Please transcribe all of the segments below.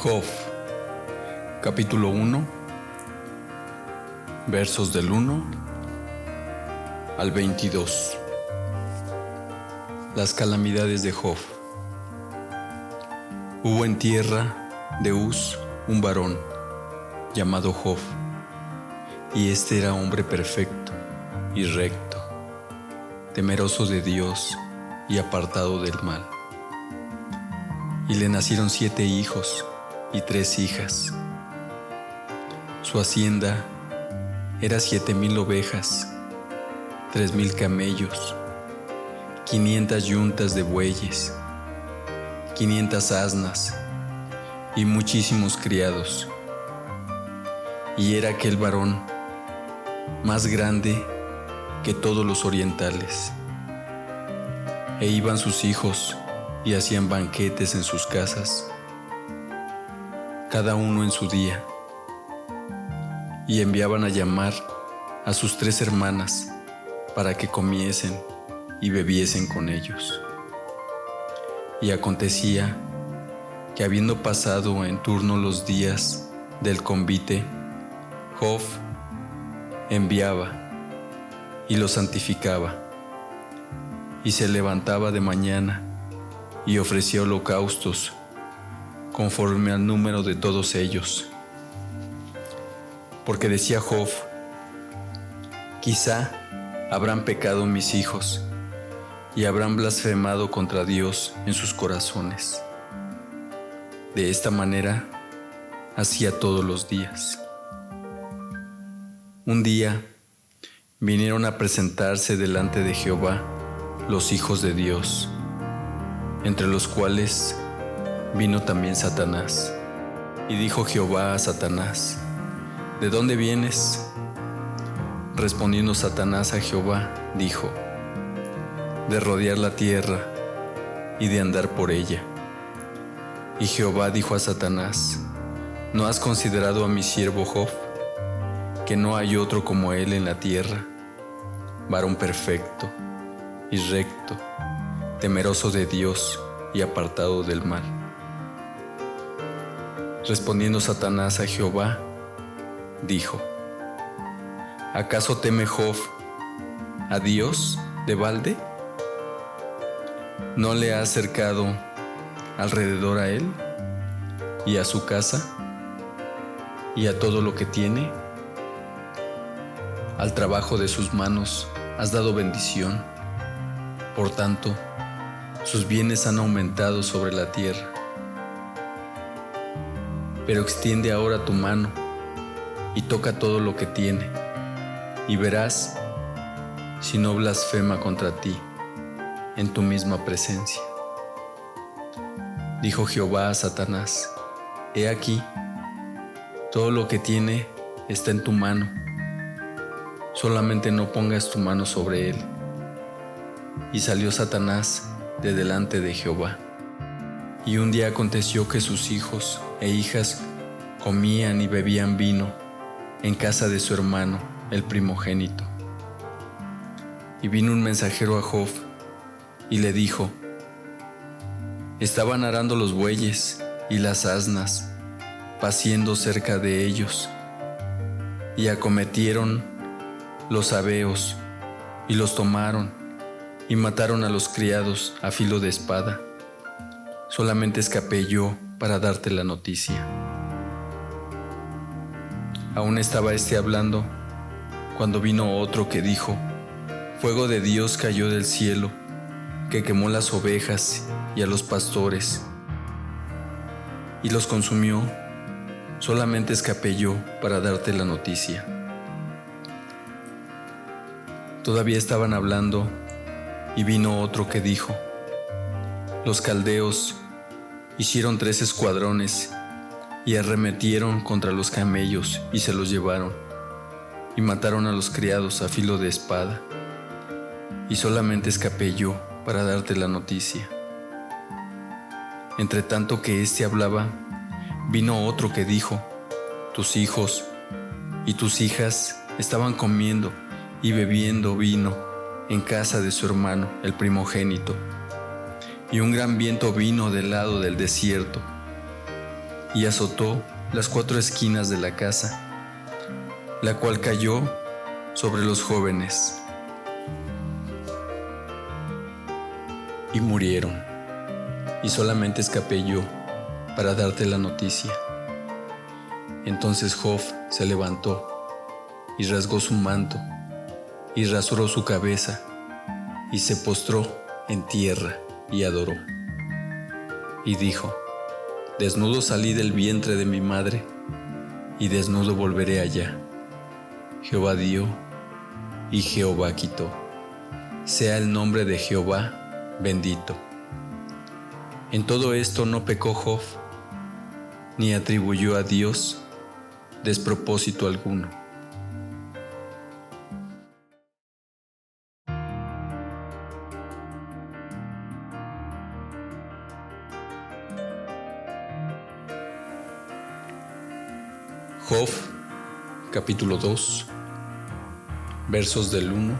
Job, capítulo 1, versos del 1 al 22. Las calamidades de Job. Hubo en tierra de Uz un varón llamado Job, y este era hombre perfecto y recto, temeroso de Dios y apartado del mal. Y le nacieron 7 hijos y 3 hijas. Su hacienda era 7,000 ovejas, 3,000 camellos, 500 yuntas de bueyes, 500 asnas y muchísimos criados. Y era aquel varón más grande que todos los orientales. E iban sus hijos y hacían banquetes en sus casas, cada uno en su día, y enviaban a llamar a sus 3 hermanas para que comiesen y bebiesen con ellos. Y acontecía que, habiendo pasado en turno los días del convite, Job enviaba y los santificaba, y se levantaba de mañana y ofrecía holocaustos conforme al número de todos ellos. Porque decía Job: quizá habrán pecado mis hijos y habrán blasfemado contra Dios en sus corazones. De esta manera hacía todos los días. Un día vinieron a presentarse delante de Jehová los hijos de Dios, entre los cuales vino también Satanás. Y dijo Jehová a Satanás: ¿de dónde vienes? Respondiendo Satanás a Jehová, dijo: de rodear la tierra y de andar por ella. Y Jehová dijo a Satanás: ¿no has considerado a mi siervo Job, que no hay otro como él en la tierra, varón perfecto y recto, temeroso de Dios y apartado del mal? Respondiendo Satanás a Jehová, dijo: ¿acaso teme Job a Dios de balde? ¿No le ha acercado alrededor a él y a su casa y a todo lo que tiene? Al trabajo de sus manos has dado bendición, por tanto, sus bienes han aumentado sobre la tierra. Pero extiende ahora tu mano y toca todo lo que tiene, y verás si no blasfema contra ti en tu misma presencia. Dijo Jehová a Satanás: he aquí, todo lo que tiene está en tu mano, solamente no pongas tu mano sobre él. Y salió Satanás de delante de Jehová. Y un día aconteció que sus hijos e hijas comían y bebían vino en casa de su hermano, el primogénito. Y vino un mensajero a Job y le dijo: estaban arando los bueyes y las asnas, paciendo cerca de ellos, y acometieron los sabeos y los tomaron y mataron a los criados a filo de espada. Solamente escapé yo para darte la noticia. Aún estaba hablando cuando vino otro que dijo: fuego de Dios cayó del cielo, que quemó las ovejas y a los pastores y los consumió. Solamente escapé yo para darte la noticia. Todavía estaban hablando y vino otro que dijo: los caldeos hicieron 3 escuadrones y arremetieron contra los camellos y se los llevaron, y mataron a los criados a filo de espada. Y solamente escapé yo para darte la noticia. Entre tanto que hablaba, vino otro que dijo: tus hijos y tus hijas estaban comiendo y bebiendo vino en casa de su hermano, el primogénito. Y un gran viento vino del lado del desierto y azotó las 4 esquinas de la casa, la cual cayó sobre los jóvenes y murieron, y solamente escapé yo para darte la noticia. Entonces Job se levantó y rasgó su manto y rasuró su cabeza y se postró en tierra y adoró. Y dijo: desnudo salí del vientre de mi madre y desnudo volveré allá. Jehová dio y Jehová quitó. Sea el nombre de Jehová bendito. En todo esto no pecó Job, ni atribuyó a Dios despropósito alguno. Job, capítulo 2, versos del 1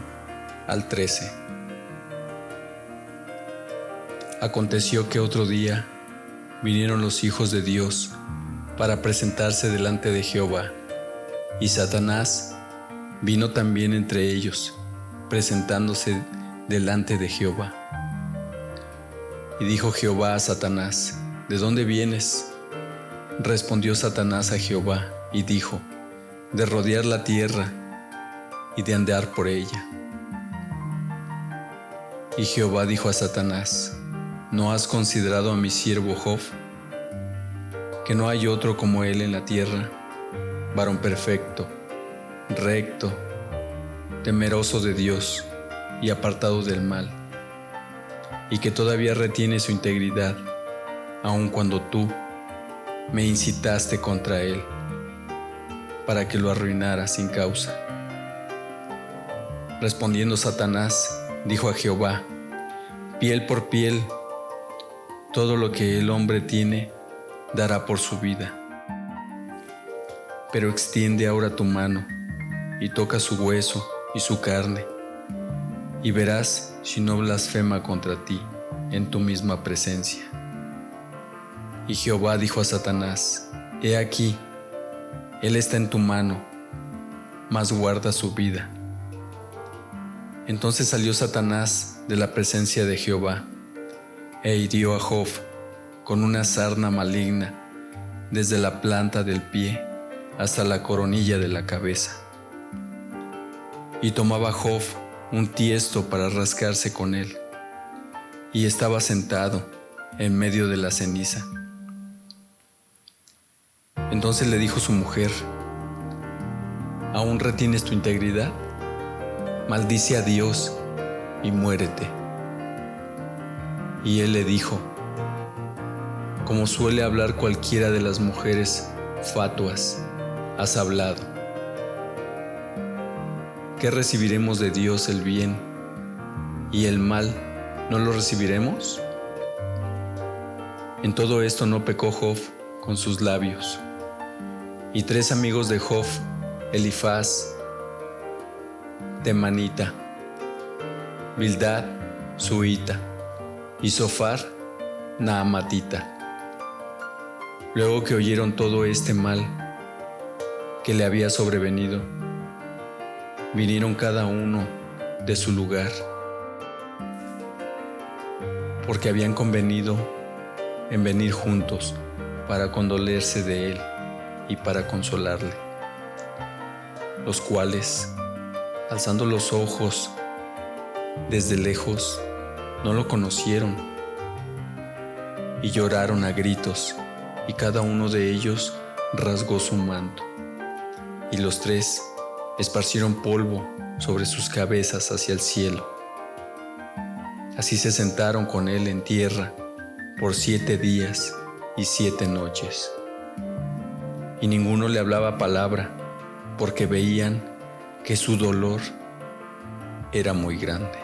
al 13. Aconteció que otro día vinieron los hijos de Dios para presentarse delante de Jehová, y Satanás vino también entre ellos, presentándose delante de Jehová. Y dijo Jehová a Satanás: ¿de dónde vienes? Respondió Satanás a Jehová y dijo: de rodear la tierra y de andar por ella. Y Jehová dijo a Satanás: ¿no has considerado a mi siervo Job, que no hay otro como él en la tierra, varón perfecto, recto, temeroso de Dios y apartado del mal, y que todavía retiene su integridad, aun cuando tú me incitaste contra él, para que lo arruinara sin causa? Respondiendo Satanás, dijo a Jehová: piel por piel, todo lo que el hombre tiene dará por su vida. Pero extiende ahora tu mano y toca su hueso y su carne, y verás si no blasfema contra ti en tu misma presencia. Y Jehová dijo a Satanás: he aquí, él está en tu mano, mas guarda su vida. Entonces salió Satanás de la presencia de Jehová, e hirió a Job con una sarna maligna, desde la planta del pie hasta la coronilla de la cabeza. Y tomaba Job un tiesto para rascarse con él, y estaba sentado en medio de la ceniza. Entonces le dijo su mujer: ¿aún retienes tu integridad? Maldice a Dios y muérete. Y él le dijo: como suele hablar cualquiera de las mujeres fatuas, has hablado. ¿Qué recibiremos de Dios el bien, y el mal no lo recibiremos? En todo esto no pecó Job con sus labios. Y 3 amigos de Job, Elifaz, Temanita, Bildad, Suita, y Zofar, Naamatita, luego que oyeron todo este mal que le había sobrevenido, vinieron cada uno de su lugar, porque habían convenido en venir juntos para condolerse de él y para consolarle, los cuales, alzando los ojos desde lejos, no lo conocieron, y lloraron a gritos, y cada uno de ellos rasgó su manto, y los 3 esparcieron polvo sobre sus cabezas hacia el cielo. Así se sentaron con él en tierra por 7 días y 7 noches. Y ninguno le hablaba palabra, porque veían que su dolor era muy grande.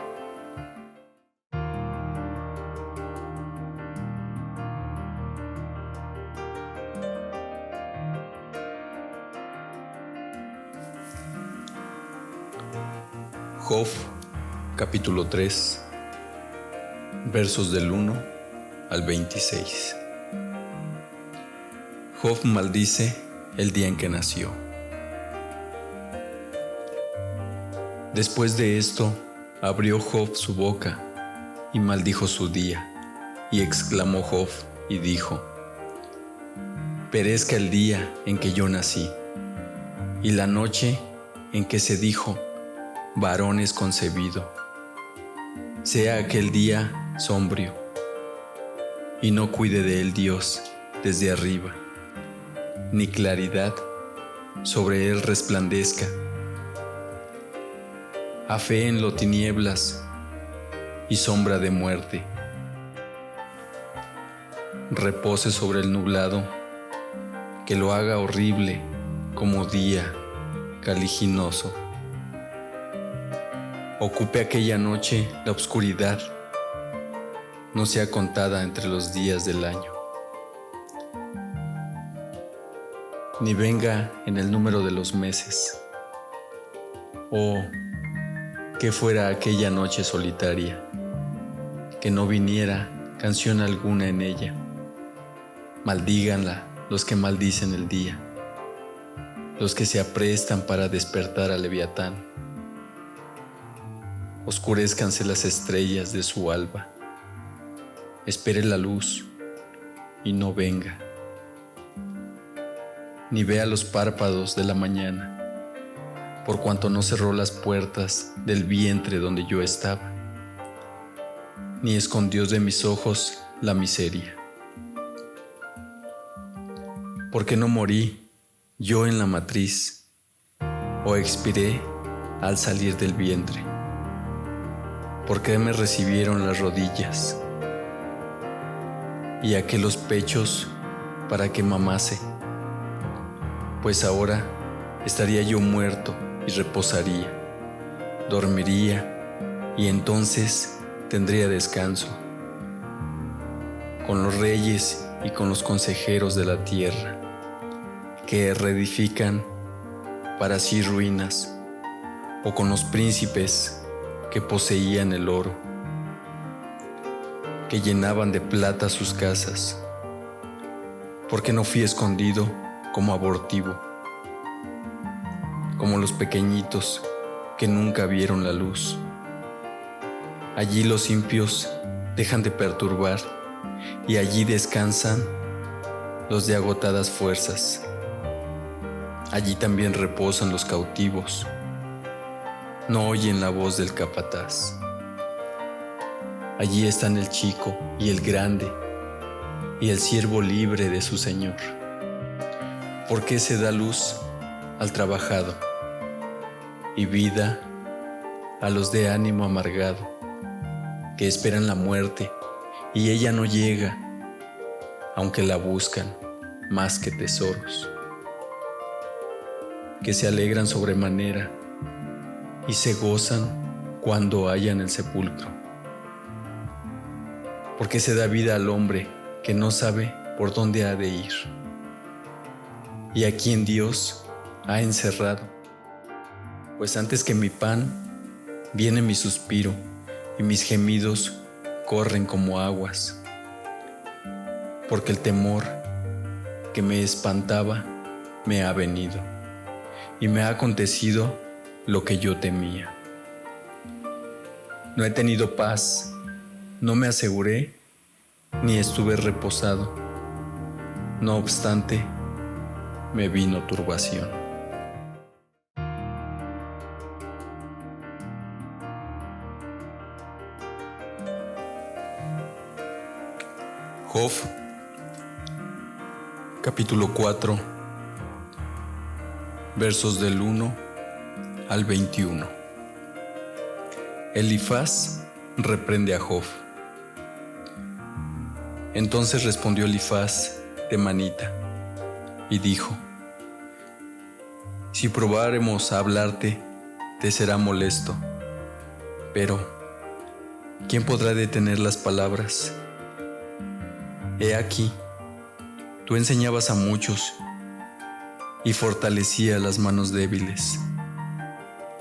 Job, capítulo 3, versos del 1 al 26. Job maldice el día en que nació. Después de esto, abrió Job su boca y maldijo su día, y exclamó Job y dijo: perezca el día en que yo nací, y la noche en que se dijo: varón es concebido. Sea aquel día sombrío, y no cuide de él Dios desde arriba, ni claridad sobre él resplandezca. Afeen lo tinieblas y sombra de muerte. Repose sobre el nublado, que lo haga horrible como día caliginoso. Ocupe aquella noche la oscuridad, no sea contada entre los días del año, ni venga en el número de los meses. Oh, que fuera aquella noche solitaria, que no viniera canción alguna en ella. Maldíganla los que maldicen el día, los que se aprestan para despertar al Leviatán. Oscurézcanse las estrellas de su alba. Espere la luz y no venga, ni vea los párpados de la mañana, por cuanto no cerró las puertas del vientre donde yo estaba, ni escondió de mis ojos la miseria. ¿Por qué no morí yo en la matriz, o expiré al salir del vientre? ¿Por qué me recibieron las rodillas y aquellos pechos para que mamase? Pues ahora estaría yo muerto y reposaría, dormiría, y entonces tendría descanso con los reyes y con los consejeros de la tierra, que reedifican para sí ruinas, o con los príncipes que poseían el oro, que llenaban de plata sus casas. Porque no fui escondido como abortivo, como los pequeñitos que nunca vieron la luz. Allí los impios dejan de perturbar, y allí descansan los de agotadas fuerzas. Allí también reposan los cautivos, no oyen la voz del capataz. Allí están el chico y el grande, y el siervo libre de su señor. ¿Por qué se da luz al trabajado y vida a los de ánimo amargado, que esperan la muerte y ella no llega, aunque la buscan más que tesoros? Que se alegran sobremanera y se gozan cuando hallan el sepulcro. Porque se da vida al hombre que no sabe por dónde ha de ir, y a quien Dios ha encerrado. Pues antes que mi pan viene mi suspiro, y mis gemidos corren como aguas. Porque el temor que me espantaba me ha venido, y me ha acontecido lo que yo temía. No he tenido paz, no me aseguré, ni estuve reposado. No obstante, me vino turbación. Job, capítulo 4, versos del 1 al 21. Elifaz reprende a Job. Entonces respondió Elifaz temanita y dijo: si probáremos a hablarte, te será molesto, pero ¿quién podrá detener las palabras? He aquí, tú enseñabas a muchos y fortalecías las manos débiles.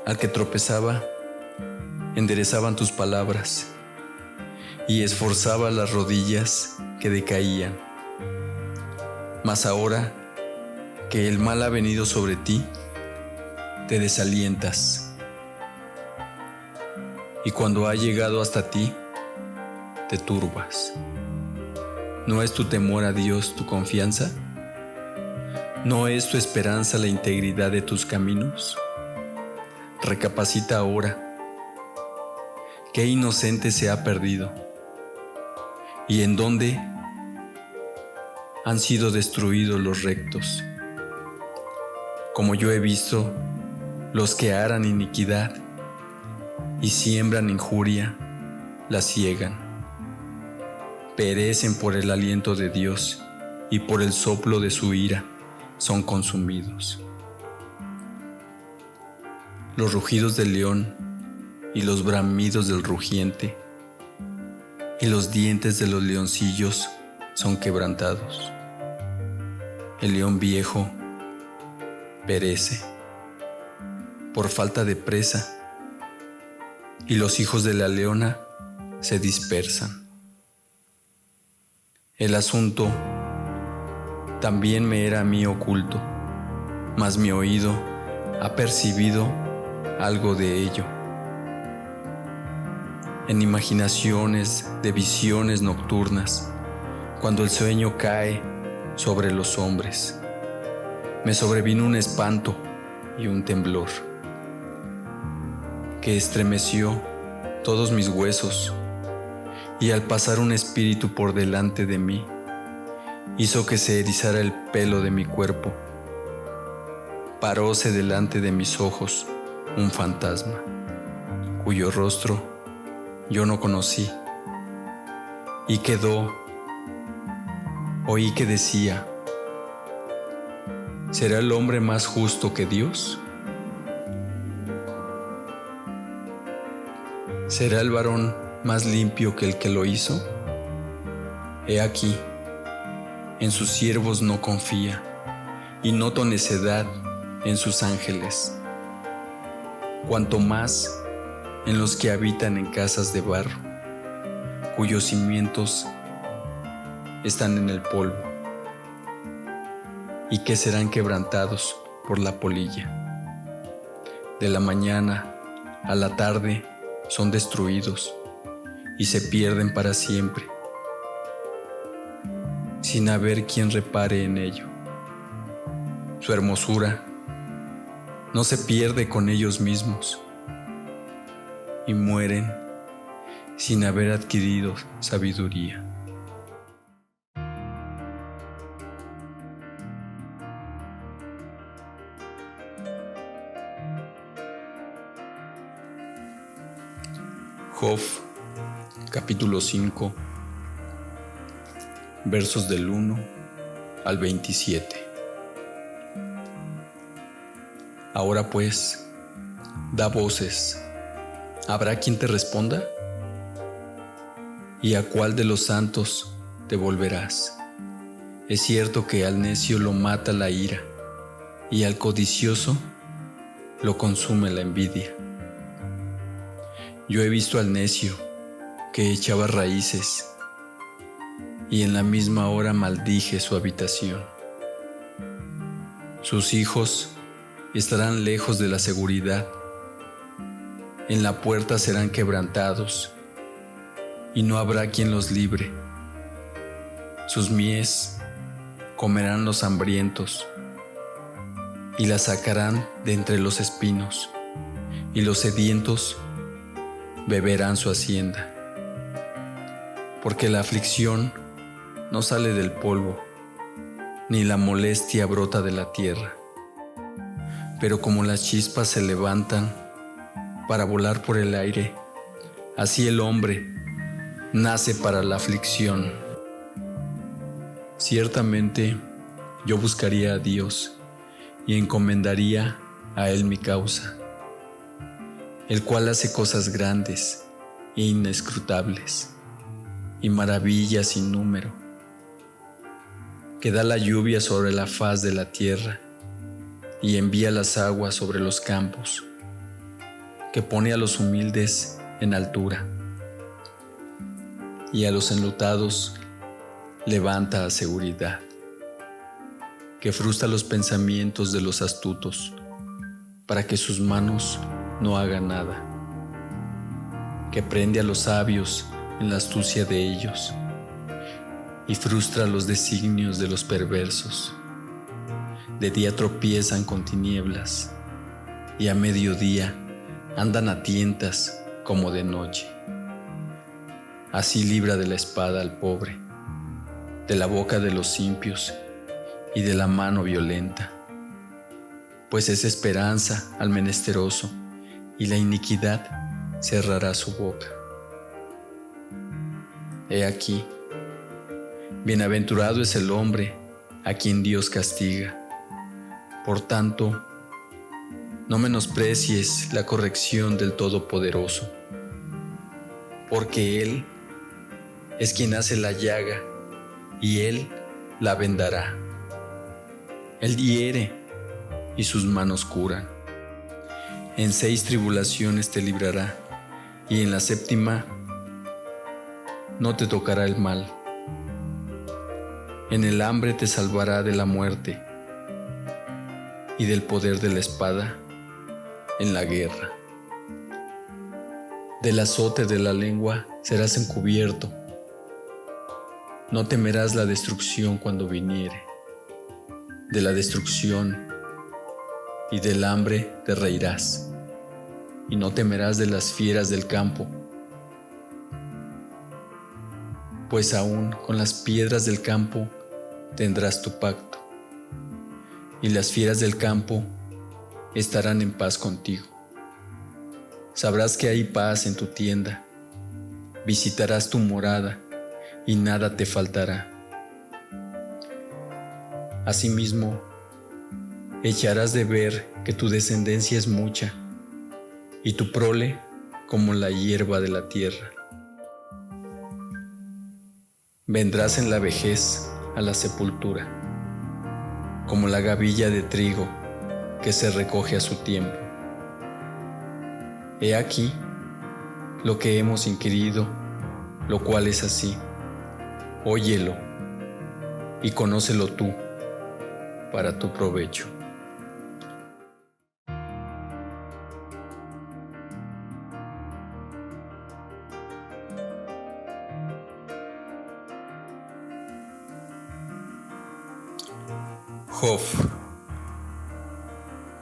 Al que tropezaba, enderezaban tus palabras, y esforzaba las rodillas que decaían. Mas ahora que el mal ha venido sobre ti, te desalientas. Y cuando ha llegado hasta ti, te turbas. ¿No es tu temor a Dios tu confianza? ¿No es tu esperanza la integridad de tus caminos? Recapacita ahora. ¿Qué inocente se ha perdido? ¿Y en dónde han sido destruidos los rectos? Como yo he visto, los que aran iniquidad y siembran injuria, la ciegan. Perecen por el aliento de Dios y por el soplo de su ira son consumidos. Los rugidos del león y los bramidos del rugiente y los dientes de los leoncillos son quebrantados. El león viejo perece por falta de presa y los hijos de la leona se dispersan. El asunto también me era a mí oculto, mas mi oído ha percibido algo de ello. En imaginaciones de visiones nocturnas, cuando el sueño cae sobre los hombres, me sobrevino un espanto y un temblor que estremeció todos mis huesos, y al pasar un espíritu por delante de mí, hizo que se erizara el pelo de mi cuerpo. Paróse delante de mis ojos un fantasma, cuyo rostro yo no conocí, y oí que decía: ¿será el hombre más justo que Dios? ¿Será el varón más limpio que el que lo hizo? He aquí, en sus siervos no confía, y noto necedad en sus ángeles, cuanto más en los que habitan en casas de barro, cuyos cimientos están en el polvo, y que serán quebrantados por la polilla. De la mañana a la tarde son destruidos y se pierden para siempre, sin haber quien repare en ello. Su hermosura no se pierde con ellos mismos y mueren sin haber adquirido sabiduría. Job, capítulo 5, versos del 1 al 27. Ahora pues, da voces. ¿Habrá quien te responda? ¿Y a cuál de los santos te volverás? Es cierto que al necio lo mata la ira, y al codicioso lo consume la envidia. Yo he visto al necio que echaba raíces, y en la misma hora maldije su habitación. Sus hijos estarán lejos de la seguridad, en la puerta serán quebrantados, y no habrá quien los libre. Sus mies comerán los hambrientos, y la sacarán de entre los espinos, y los sedientos beberán su hacienda. Porque la aflicción no sale del polvo, ni la molestia brota de la tierra. Pero como las chispas se levantan para volar por el aire, así el hombre nace para la aflicción. Ciertamente yo buscaría a Dios y encomendaría a Él mi causa, el cual hace cosas grandes e inescrutables y maravillas sin número, que da la lluvia sobre la faz de la tierra y envía las aguas sobre los campos, que pone a los humildes en altura y a los enlutados levanta a seguridad. que frustra los pensamientos de los astutos, para que sus manos no hagan nada, que prende a los sabios en la astucia de ellos, y frustra los designios de los perversos. De día tropiezan con tinieblas, y a mediodía andan a tientas como de noche. Así libra de la espada al pobre, de la boca de los impios y de la mano violenta, pues es esperanza al menesteroso, y la iniquidad cerrará su boca. He aquí, bienaventurado es el hombre a quien Dios castiga. Por tanto, no menosprecies la corrección del Todopoderoso, porque Él es quien hace la llaga y Él la vendará. Él hiere y sus manos curan. En 6 tribulaciones te librará, y en la 7ª no te tocará el mal. En el hambre te salvará de la muerte y del poder de la espada en la guerra. Del azote de la lengua serás encubierto. No temerás la destrucción cuando viniere. De la destrucción y del hambre te reirás, y no temerás de las fieras del campo, pues aún con las piedras del campo tendrás tu pacto, y las fieras del campo estarán en paz contigo. Sabrás que hay paz en tu tienda, visitarás tu morada, y nada te faltará. Asimismo, echarás de ver que tu descendencia es mucha, y tu prole como la hierba de la tierra. Vendrás en la vejez a la sepultura, como la gavilla de trigo que se recoge a su tiempo. He aquí lo que hemos inquirido, lo cual es así. Óyelo y conócelo tú para tu provecho. Job,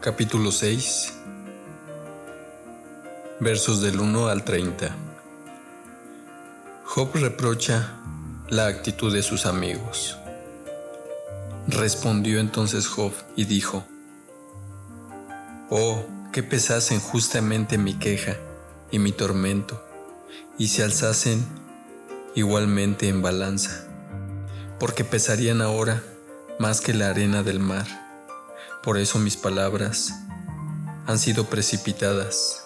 capítulo 6, versos del 1 al 30. Job reprocha la actitud de sus amigos. Respondió entonces Job y dijo: Oh, que pesasen justamente mi queja y mi tormento, y se alzasen igualmente en balanza, porque pesarían ahora más que la arena del mar. Por eso mis palabras han sido precipitadas,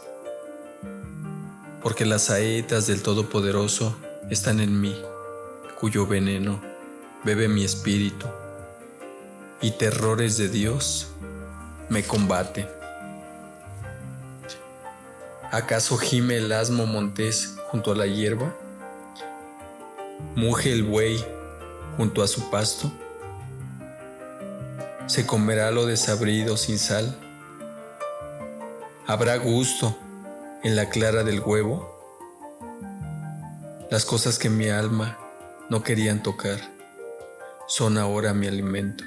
porque las saetas del Todopoderoso están en mí, cuyo veneno bebe mi espíritu, y terrores de Dios me combaten. ¿Acaso gime el asno montés junto a la hierba? ¿Muge el buey junto a su pasto? ¿Se comerá lo desabrido sin sal? ¿Habrá gusto en la clara del huevo? Las cosas que mi alma no querían tocar son ahora mi alimento.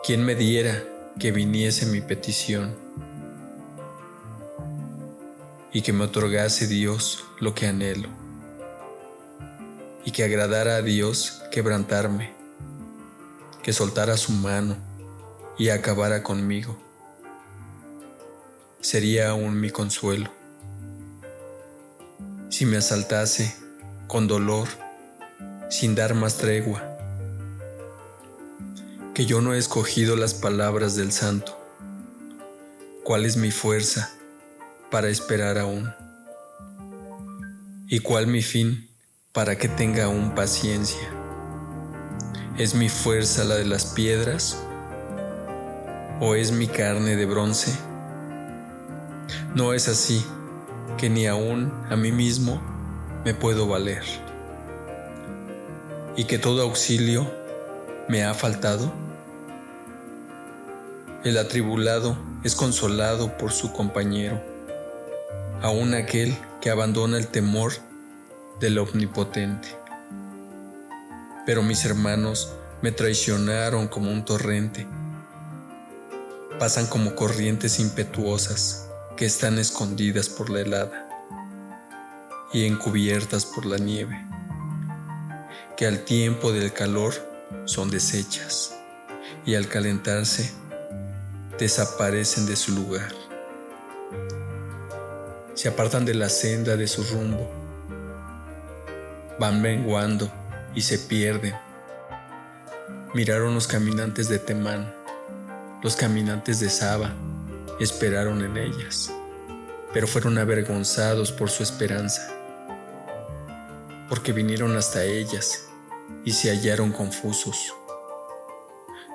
¿Quién me diera que viniese mi petición y que me otorgase Dios lo que anhelo, y que agradara a Dios quebrantarme, que soltara su mano y acabara conmigo? Sería aún mi consuelo. Si me asaltase con dolor, sin dar más tregua, que yo no he escogido las palabras del Santo. ¿Cuál es mi fuerza para esperar aún? ¿Y cuál mi fin para que tenga aún paciencia? ¿Es mi fuerza la de las piedras? ¿O es mi carne de bronce? No es así, que ni aún a mí mismo me puedo valer, y que todo auxilio me ha faltado? El atribulado es consolado por su compañero, aun aquel que abandona el temor del Omnipotente. Pero mis hermanos me traicionaron como un torrente. Pasan como corrientes impetuosas que están escondidas por la helada y encubiertas por la nieve, que al tiempo del calor son deshechas y al calentarse desaparecen de su lugar. Se apartan de la senda de su rumbo, van menguando y se pierden. Miraron los caminantes de Temán, los caminantes de Saba, esperaron en ellas, pero fueron avergonzados por su esperanza, porque vinieron hasta ellas y se hallaron confusos.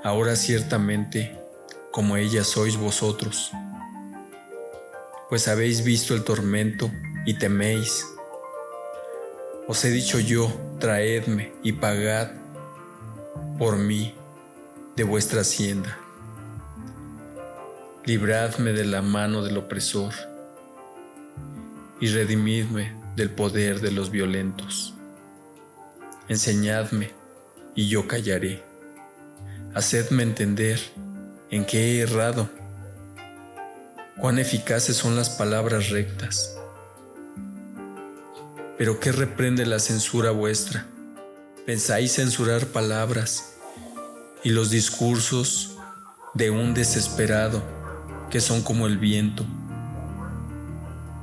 Ahora ciertamente, como ellas sois vosotros, pues habéis visto el tormento y teméis. Os he dicho yo, traedme y pagad por mí de vuestra hacienda. Libradme de la mano del opresor y redimidme del poder de los violentos. Enseñadme y yo callaré. Hacedme entender en qué he errado. Cuán eficaces son las palabras rectas. Pero ¿qué reprende la censura vuestra? Pensáis censurar palabras y los discursos de un desesperado que son como el viento.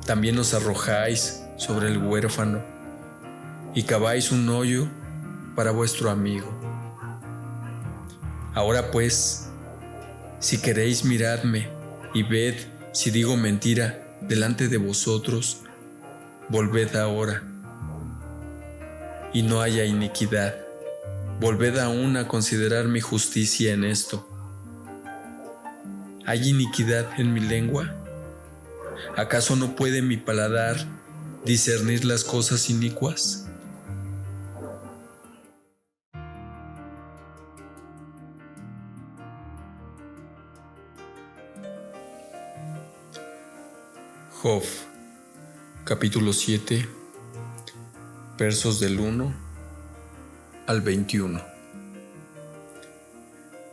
También os arrojáis sobre el huérfano y caváis un hoyo para vuestro amigo. Ahora pues, si queréis miradme y ved si digo mentira delante de vosotros, volved ahora y no haya iniquidad. Volved aún a considerar mi justicia en esto. ¿Hay iniquidad en mi lengua? ¿Acaso no puede mi paladar discernir las cosas inicuas? Job, capítulo 7, versos del 1 al 21.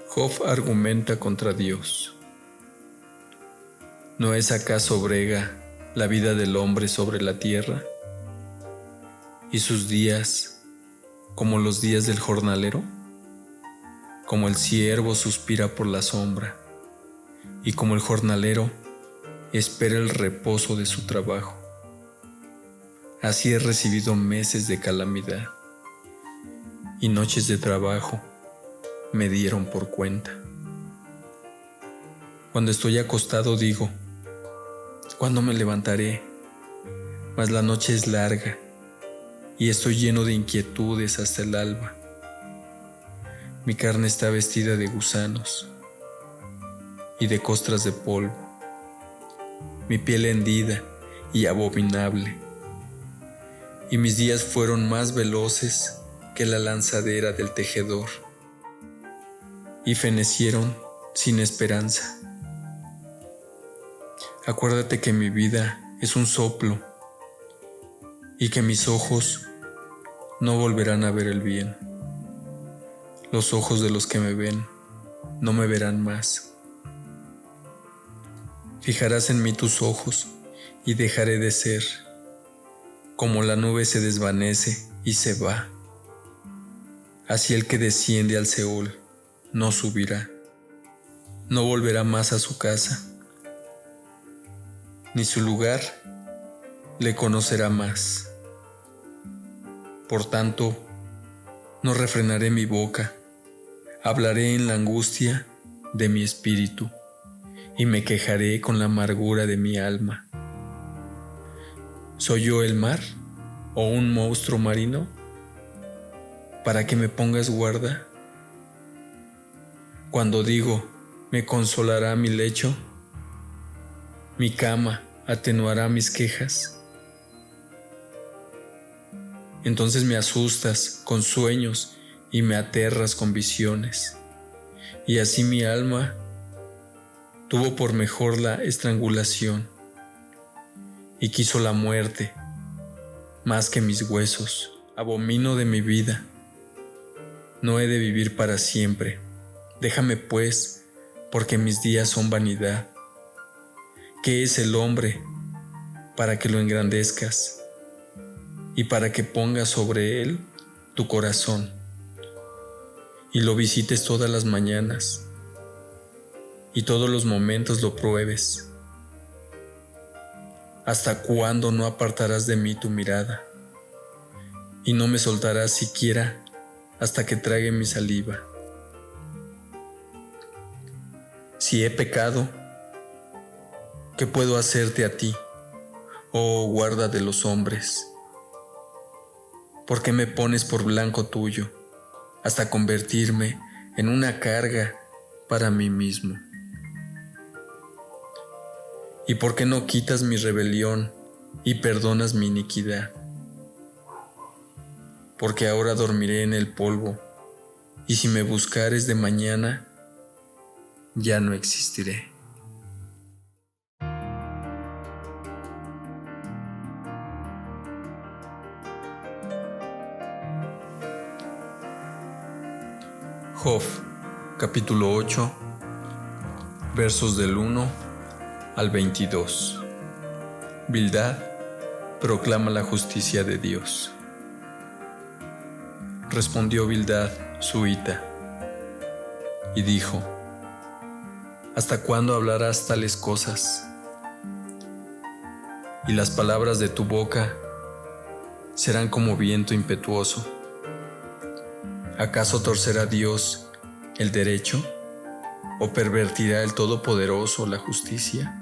Job argumenta contra Dios. ¿No es acaso brega la vida del hombre sobre la tierra? ¿Y sus días como los días del jornalero? Como el siervo suspira por la sombra, y como el jornalero espera el reposo de su trabajo. Así he recibido meses de calamidad, y noches de trabajo me dieron por cuenta. Cuando estoy acostado digo, ¿cuándo me levantaré? Mas la noche es larga, y estoy lleno de inquietudes hasta el alba. Mi carne está vestida de gusanos y de costras de polvo, mi piel hendida y abominable, y mis días fueron más veloces que la lanzadera del tejedor, y fenecieron sin esperanza. Acuérdate que mi vida es un soplo, y que mis ojos no volverán a ver el bien. Los ojos de los que me ven no me verán más. Fijarás en mí tus ojos y dejaré de ser, como la nube se desvanece y se va. Así el que desciende al Seol no subirá, no volverá más a su casa, ni su lugar le conocerá más. Por tanto, no refrenaré mi boca, hablaré en la angustia de mi espíritu, y me quejaré con la amargura de mi alma. ¿Soy yo el mar o un monstruo marino para que me pongas guarda? Cuando digo, ¿me consolará mi lecho? ¿Mi cama atenuará mis quejas? Entonces me asustas con sueños y me aterras con visiones. Y así mi alma tuvo por mejor la estrangulación y quiso la muerte más que mis huesos. Abomino de mi vida, no he de vivir para siempre. Déjame pues, porque mis días son vanidad. ¿Qué es el hombre para que lo engrandezcas y para que pongas sobre él tu corazón y lo visites todas las mañanas y todos los momentos lo pruebes? ¿Hasta cuándo no apartarás de mí tu mirada y no me soltarás siquiera hasta que trague mi saliva? Si he pecado, ¿qué puedo hacerte a ti, oh guarda de los hombres? ¿Por qué me pones por blanco tuyo hasta convertirme en una carga para mí mismo? ¿Y por qué no quitas mi rebelión y perdonas mi iniquidad? Porque ahora dormiré en el polvo, y si me buscares de mañana, ya no existiré. Job, capítulo 8, versos del 1 al 22. Bildad proclama la justicia de Dios. Respondió Bildad, suhita, y dijo: ¿Hasta cuándo hablarás tales cosas? Y las palabras de tu boca serán como viento impetuoso. ¿Acaso torcerá Dios el derecho? ¿O pervertirá el Todopoderoso la justicia?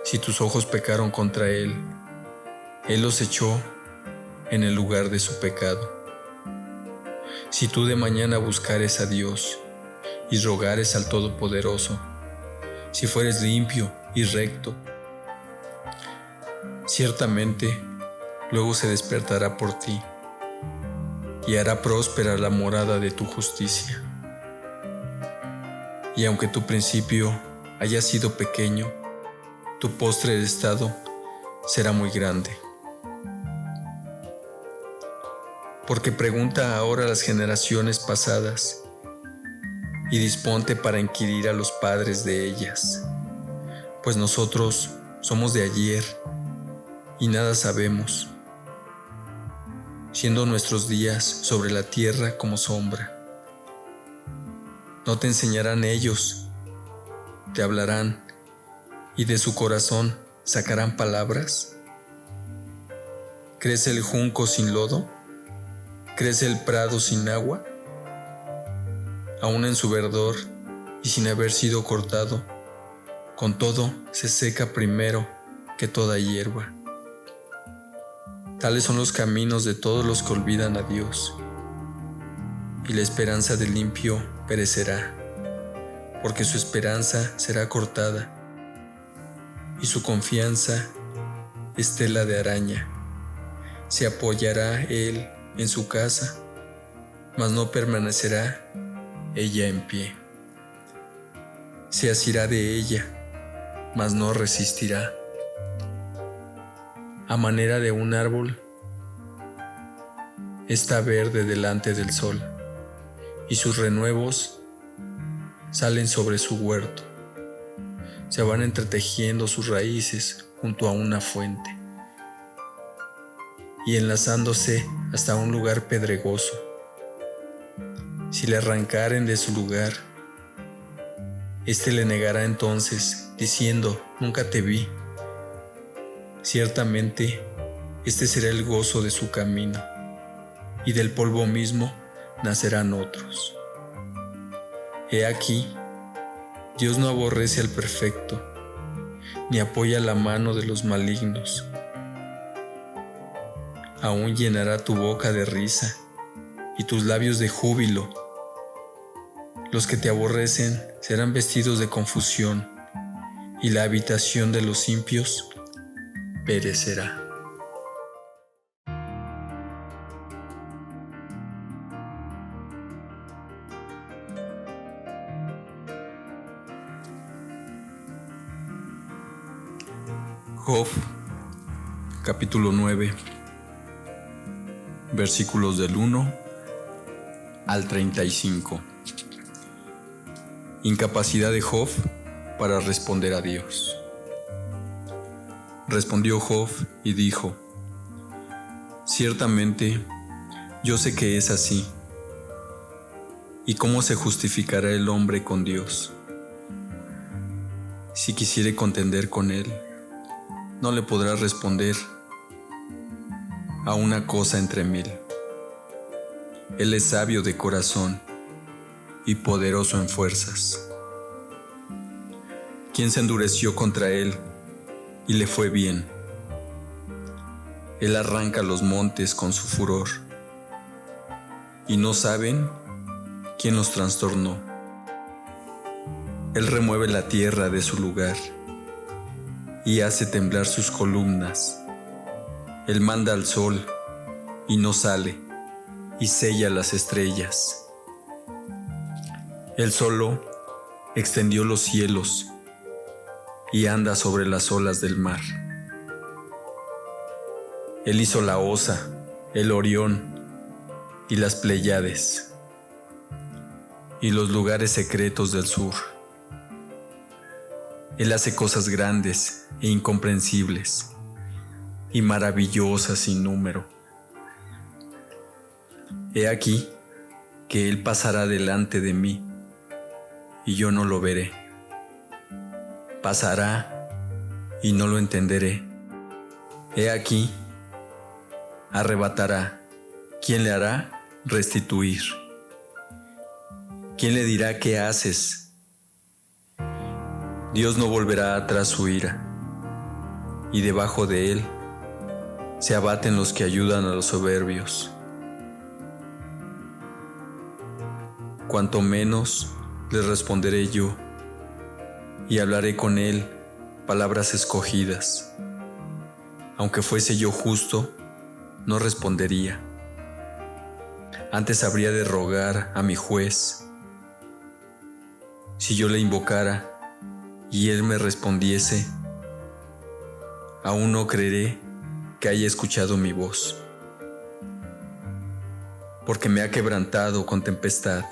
Si tus ojos pecaron contra Él, Él los echó en el lugar de su pecado. Si tú de mañana buscares a Dios y rogares al Todopoderoso, si fueres limpio y recto, ciertamente luego se despertará por ti y hará próspera la morada de tu justicia. Y aunque tu principio haya sido pequeño, tu postre estado será muy grande. Porque pregunta ahora a las generaciones pasadas y disponte para inquirir a los padres de ellas, pues nosotros somos de ayer y nada sabemos, siendo nuestros días sobre la tierra como sombra. ¿No te enseñarán ellos? ¿Te hablarán y de su corazón sacarán palabras? ¿Crece el junco sin lodo? ¿Crece el prado sin agua? Aún en su verdor y sin haber sido cortado, con todo se seca primero que toda hierba. Tales son los caminos de todos los que olvidan a Dios, y la esperanza del limpio perecerá, porque su esperanza será cortada, y su confianza es tela de araña. Se apoyará él en su casa, mas no permanecerá ella en pie. Se asirá de ella, mas no resistirá. A manera de un árbol, está verde delante del sol, y sus renuevos salen sobre su huerto. Se van entretejiendo sus raíces junto a una fuente y enlazándose hasta un lugar pedregoso. Si le arrancaren de su lugar, éste le negará entonces, diciendo: nunca te vi. Ciertamente, este será el gozo de su camino, y del polvo mismo nacerán otros. He aquí, Dios no aborrece al perfecto, ni apoya la mano de los malignos. Aún llenará tu boca de risa y tus labios de júbilo. Los que te aborrecen serán vestidos de confusión, y la habitación de los impios perecerá. Job, capítulo 9, versículos del 1 al 35. Incapacidad de Job para responder a Dios. Respondió Job y dijo: ciertamente, yo sé que es así. ¿Y cómo se justificará el hombre con Dios? Si quisiere contender con él, no le podrá responder a una cosa entre mil. Él es sabio de corazón y poderoso en fuerzas. ¿Quién se endureció contra él y le fue bien? Él arranca los montes con su furor, y no saben quién los trastornó. Él remueve la tierra de su lugar y hace temblar sus columnas. Él manda al sol y no sale, y sella las estrellas. Él solo extendió los cielos y anda sobre las olas del mar. Él hizo la Osa, el Orión y las Pléyades, y los lugares secretos del sur. Él hace cosas grandes e incomprensibles y maravillosas sin número. He aquí que Él pasará delante de mí y yo no lo veré. Pasará y no lo entenderé. He aquí, arrebatará. ¿Quién le hará restituir? ¿Quién le dirá qué haces? Dios no volverá atrás su ira, y debajo de él se abaten los que ayudan a los soberbios. Cuanto menos les responderé yo, y hablaré con él palabras escogidas. Aunque fuese yo justo, no respondería. Antes habría de rogar a mi juez. Si yo le invocara y él me respondiese, aún no creeré que haya escuchado mi voz, porque me ha quebrantado con tempestad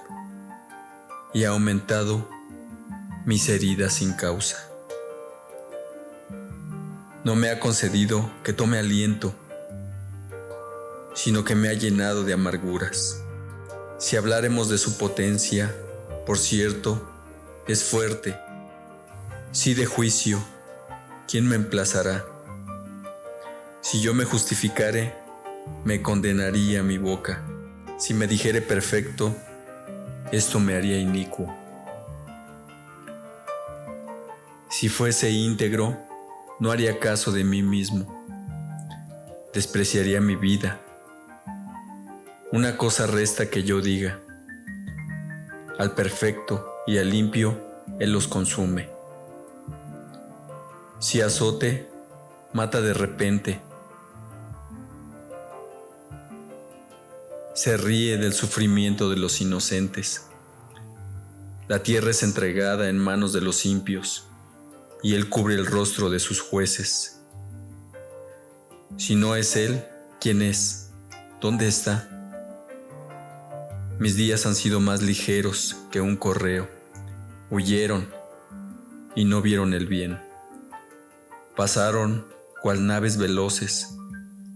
y ha aumentado mis heridas sin causa. No me ha concedido que tome aliento, sino que me ha llenado de amarguras. Si habláremos de su potencia, por cierto, es fuerte. Si de juicio, ¿quién me emplazará? Si yo me justificare, me condenaría mi boca. Si me dijere perfecto, esto me haría inicuo. Si fuese íntegro, no haría caso de mí mismo. Despreciaría mi vida. Una cosa resta que yo diga: al perfecto y al limpio Él los consume. Si azote, mata de repente. Se ríe del sufrimiento de los inocentes. La tierra es entregada en manos de los impios, y Él cubre el rostro de sus jueces. Si no es Él, ¿quién es? ¿Dónde está? Mis días han sido más ligeros que un correo. Huyeron y no vieron el bien. Pasaron cual naves veloces,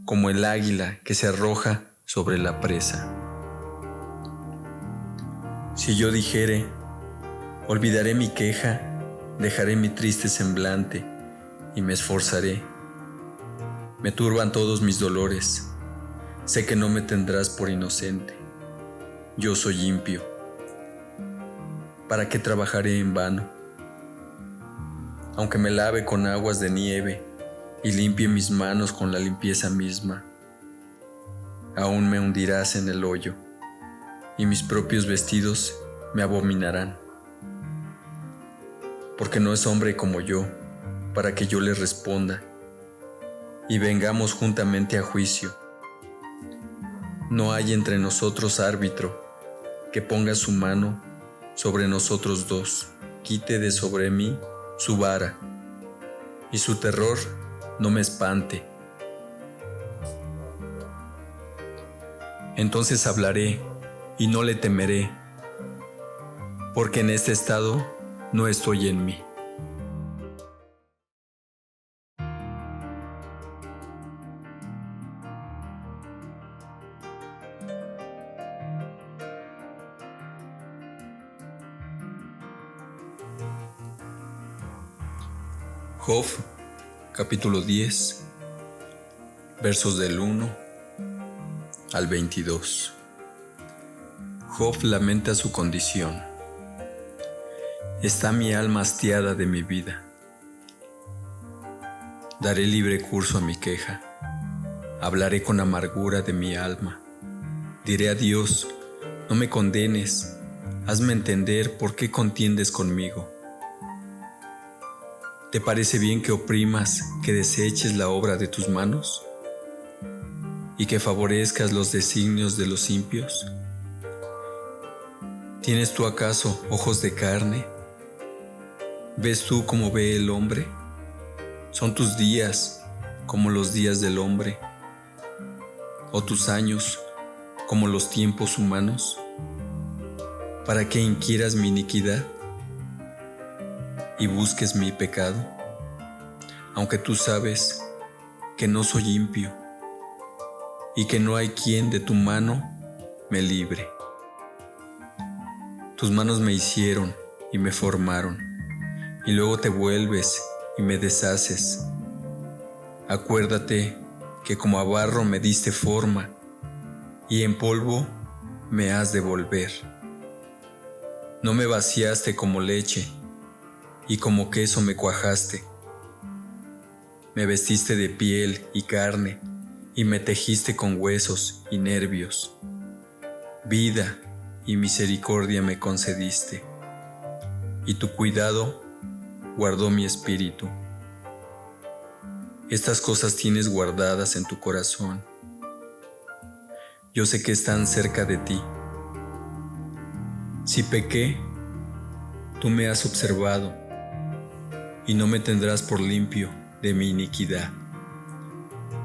como el águila que se arroja sobre la presa. Si yo dijere, olvidaré mi queja, dejaré mi triste semblante y me esforzaré. Me turban todos mis dolores. Sé que no me tendrás por inocente. Yo soy impío. ¿Para qué trabajaré en vano? Aunque me lave con aguas de nieve y limpie mis manos con la limpieza misma, aún me hundirás en el hoyo, y mis propios vestidos me abominarán. Porque no es hombre como yo, para que yo le responda, y vengamos juntamente a juicio. No hay entre nosotros árbitro que ponga su mano sobre nosotros dos, quite de sobre mí su vara, y su terror no me espante. Entonces hablaré y no le temeré, porque en este estado no estoy en mí. Job, capítulo 10, versos del 1 al 22. Job lamenta su condición. Está mi alma hastiada de mi vida. Daré libre curso a mi queja. Hablaré con amargura de mi alma. Diré a Dios, no me condenes, hazme entender por qué contiendes conmigo. ¿Te parece bien que oprimas, que deseches la obra de tus manos? ¿Y que favorezcas los designios de los impios? ¿Tienes tú acaso ojos de carne? ¿Ves tú como ve el hombre? ¿Son tus días como los días del hombre? ¿O tus años como los tiempos humanos? ¿Para que inquieras mi iniquidad y busques mi pecado? Aunque tú sabes que no soy impío y que no hay quien de tu mano me libre. Tus manos me hicieron y me formaron, y luego te vuelves y me deshaces. Acuérdate que como a barro me diste forma, y en polvo me has de volver. No me vaciaste como leche, y como queso me cuajaste. Me vestiste de piel y carne, y me tejiste con huesos y nervios. Vida y misericordia me concediste, y tu cuidado guardó mi espíritu. Estas cosas tienes guardadas en tu corazón. Yo sé que están cerca de ti. Si pequé, tú me has observado, y no me tendrás por limpio de mi iniquidad.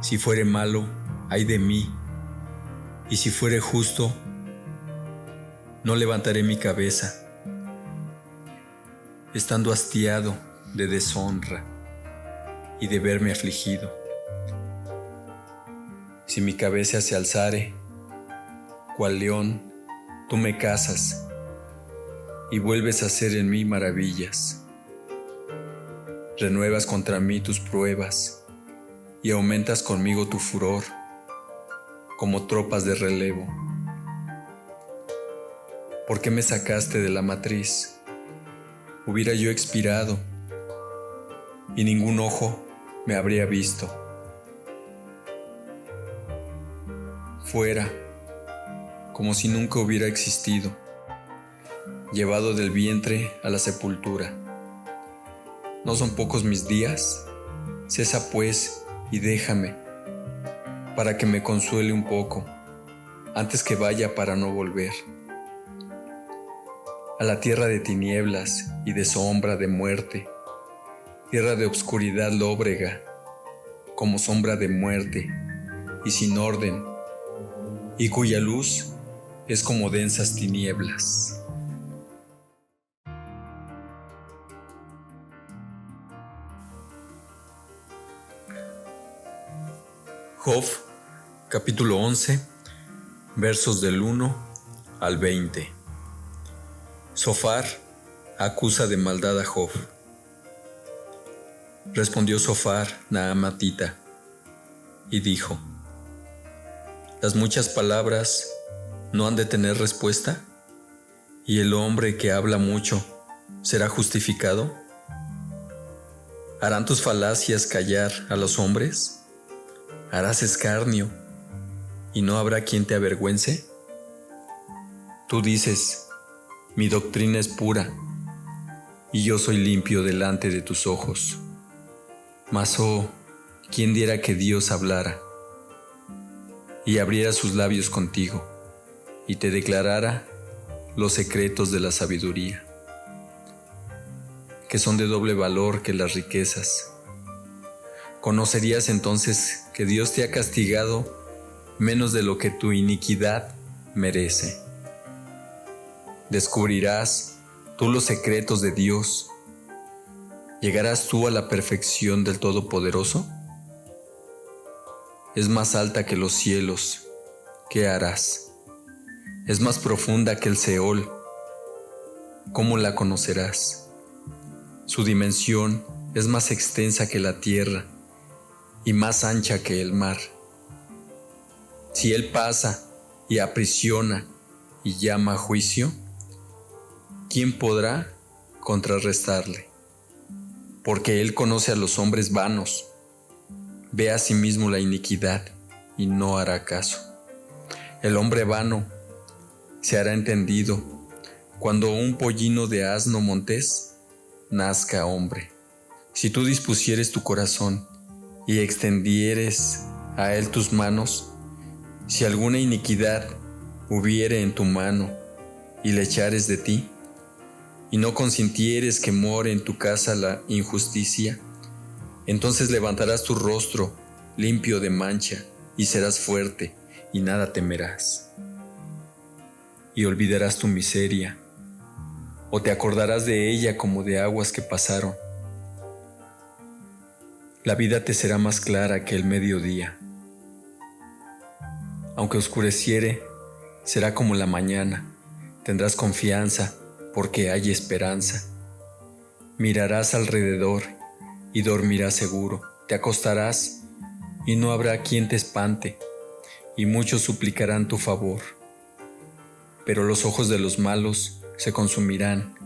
Si fuere malo, ay de mí, y si fuere justo, no levantaré mi cabeza, estando hastiado de deshonra y de verme afligido. Si mi cabeza se alzare, cual león, tú me cazas y vuelves a hacer en mí maravillas. Renuevas contra mí tus pruebas y aumentas conmigo tu furor, como tropas de relevo. ¿Por qué me sacaste de la matriz? Hubiera yo expirado, y ningún ojo me habría visto. Fuera, como si nunca hubiera existido, llevado del vientre a la sepultura. ¿No son pocos mis días? Cesa pues y déjame, para que me consuele un poco, antes que vaya para no volver. A la tierra de tinieblas y de sombra de muerte, tierra de obscuridad lóbrega, como sombra de muerte y sin orden, y cuya luz es como densas tinieblas. Job, capítulo 11, versos del 1 al 20. Sofar acusa de maldad a Job. Respondió Sofar, Naamatita, y dijo: ¿Las muchas palabras no han de tener respuesta? ¿Y el hombre que habla mucho será justificado? ¿Harán tus falacias callar a los hombres? ¿Harás escarnio y no habrá quien te avergüence? Tú dices: mi doctrina es pura, y yo soy limpio delante de tus ojos. Mas, oh, ¿quién diera que Dios hablara, y abriera sus labios contigo, y te declarara los secretos de la sabiduría, que son de doble valor que las riquezas, Conocerías entonces que Dios te ha castigado menos de lo que tu iniquidad merece. Descubrirás tú los secretos de Dios. ¿Llegarás tú a la perfección del Todopoderoso? Es más alta que los cielos. ¿Qué harás? Es más profunda que el Seol. ¿Cómo la conocerás? Su dimensión es más extensa que la tierra y más ancha que el mar. Si Él pasa y aprisiona y llama a juicio, ¿quién podrá contrarrestarle? Porque Él conoce a los hombres vanos, ve a sí mismo la iniquidad y no hará caso. El hombre vano se hará entendido cuando un pollino de asno montés nazca hombre. Si tú dispusieres tu corazón y extendieres a él tus manos, si alguna iniquidad hubiere en tu mano y le echares de ti, y no consintieres que more en tu casa la injusticia, entonces levantarás tu rostro limpio de mancha y serás fuerte y nada temerás. Y olvidarás tu miseria, o te acordarás de ella como de aguas que pasaron. La vida te será más clara que el mediodía. Aunque oscureciere, será como la mañana. Tendrás confianza porque hay esperanza. Mirarás alrededor y dormirás seguro. Te acostarás y no habrá quien te espante, y muchos suplicarán tu favor. Pero los ojos de los malos se consumirán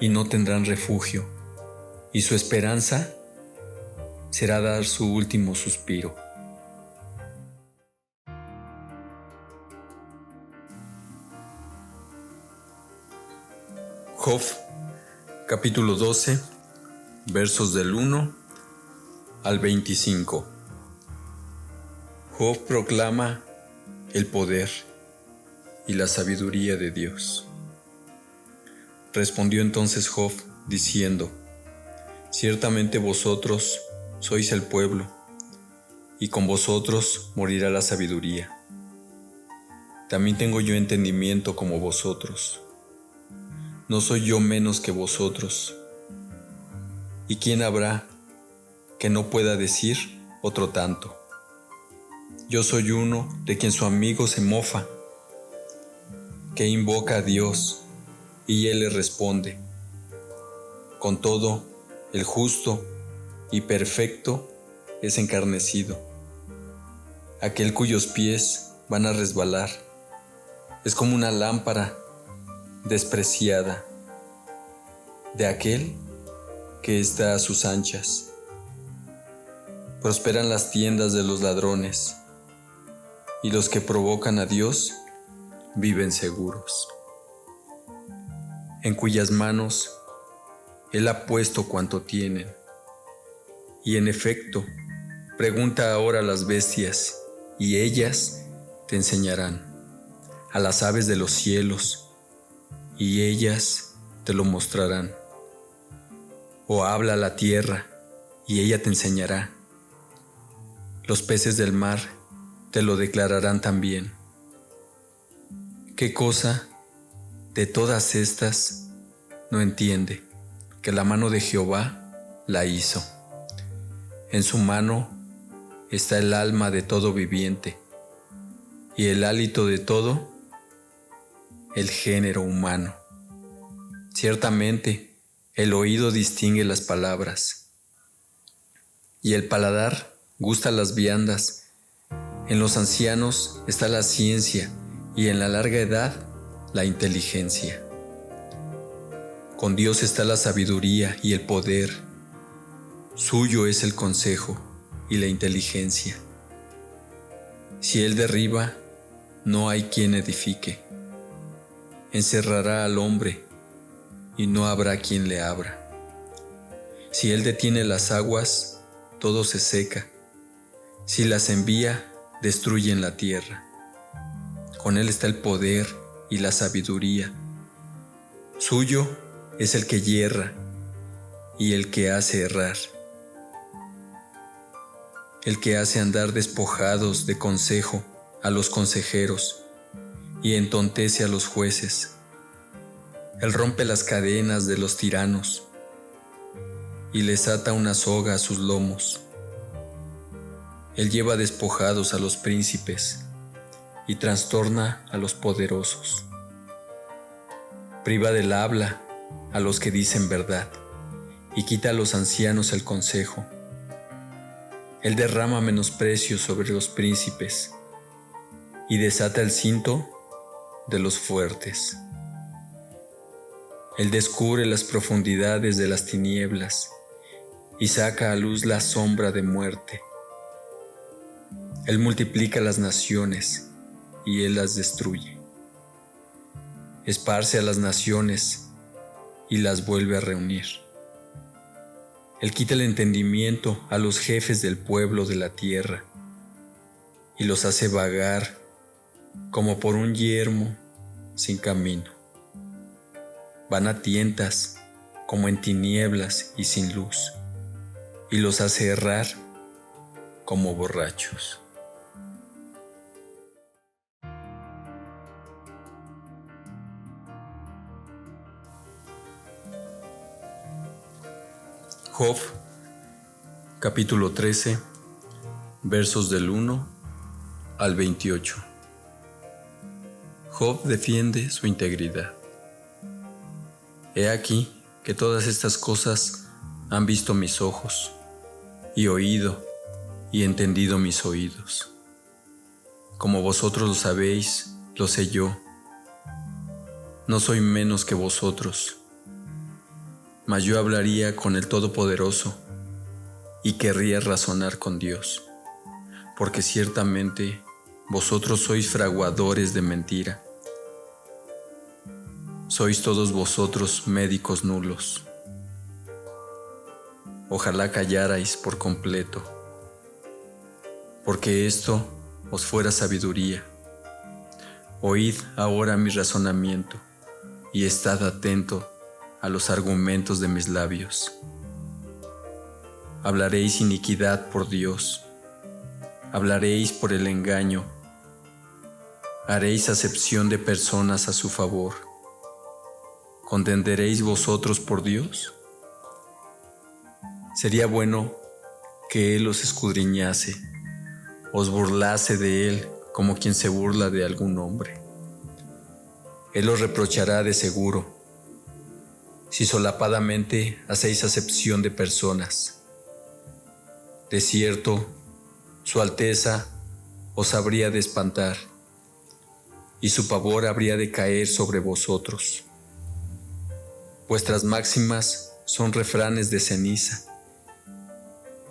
y no tendrán refugio, y su esperanza será dar su último suspiro. Job, capítulo 12, versos del 1 al 25. Job proclama el poder y la sabiduría de Dios. Respondió entonces Job diciendo: ciertamente vosotros sois el pueblo, y con vosotros morirá la sabiduría. También tengo yo entendimiento como vosotros. No soy yo menos que vosotros. ¿Y quién habrá que no pueda decir otro tanto? Yo soy uno de quien su amigo se mofa, que invoca a Dios, y Él le responde. Con todo, el justo y perfecto es encarnecido. Aquel cuyos pies van a resbalar es como una lámpara despreciada de aquel que está a sus anchas. Prosperan las tiendas de los ladrones, y los que provocan a Dios viven seguros. En cuyas manos Él ha puesto cuanto tienen. Y en efecto, pregunta ahora a las bestias, y ellas te enseñarán, a las aves de los cielos, y ellas te lo mostrarán. O habla a la tierra, y ella te enseñará. Los peces del mar te lo declararán también. ¿Qué cosa de todas estas no entiende que la mano de Jehová la hizo? En su mano está el alma de todo viviente y el hálito de todo el género humano. Ciertamente, el oído distingue las palabras y el paladar gusta las viandas. En los ancianos está la ciencia y en la larga edad la inteligencia. Con Dios está la sabiduría y el poder. Suyo es el consejo y la inteligencia. Si Él derriba, no hay quien edifique. Encerrará al hombre y no habrá quien le abra. Si Él detiene las aguas, todo se seca. Si las envía, destruyen la tierra. Con Él está el poder y la sabiduría. Suyo es el que yerra y el que hace errar. el que hace andar despojados de consejo a los consejeros y entontece a los jueces. Él rompe las cadenas de los tiranos y les ata una soga a sus lomos. Él lleva despojados a los príncipes y trastorna a los poderosos. Priva del habla a los que dicen verdad y quita a los ancianos el consejo. Él derrama menosprecio sobre los príncipes y desata el cinto de los fuertes. Él descubre las profundidades de las tinieblas y saca a luz la sombra de muerte. Él multiplica las naciones y Él las destruye. Esparce a las naciones y las vuelve a reunir. Él quita el entendimiento a los jefes del pueblo de la tierra y los hace vagar como por un yermo sin camino. Van a tientas como en tinieblas y sin luz, y los hace errar como borrachos. Job, capítulo 13, versos del 1 al 28. Job defiende su integridad. He aquí que todas estas cosas han visto mis ojos, y oído y entendido mis oídos. Como vosotros lo sabéis, lo sé yo. No soy menos que vosotros, mas yo hablaría con el Todopoderoso y querría razonar con Dios, porque ciertamente vosotros sois fraguadores de mentira. Sois todos vosotros médicos nulos. Ojalá callarais por completo, porque esto os fuera sabiduría. Oíd ahora mi razonamiento y estad atento a los argumentos de mis labios. Hablaréis iniquidad por Dios, hablaréis por el engaño, haréis acepción de personas a su favor. ¿Contenderéis vosotros por Dios? Sería bueno que Él os escudriñase, os burlase de Él como quien se burla de algún hombre. Él os reprochará de seguro, si solapadamente hacéis acepción de personas. De cierto, su Alteza os habría de espantar, y su pavor habría de caer sobre vosotros. Vuestras máximas son refranes de ceniza,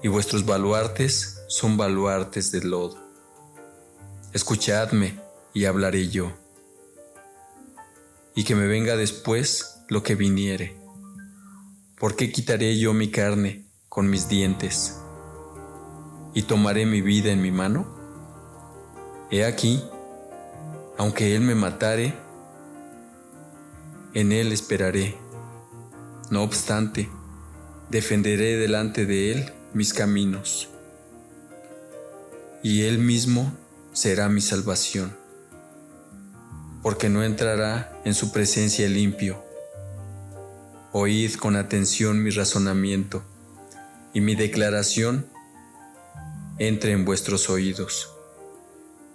y vuestros baluartes son baluartes de lodo. Escuchadme y hablaré yo, y que me venga después lo que viniere. ¿Por qué quitaré yo mi carne con mis dientes y tomaré mi vida en mi mano? He aquí, aunque Él me matare, en Él esperaré. No obstante, defenderé delante de Él mis caminos, y Él mismo será mi salvación, porque no entrará en su presencia el impío. Oíd con atención mi razonamiento, y mi declaración entre en vuestros oídos.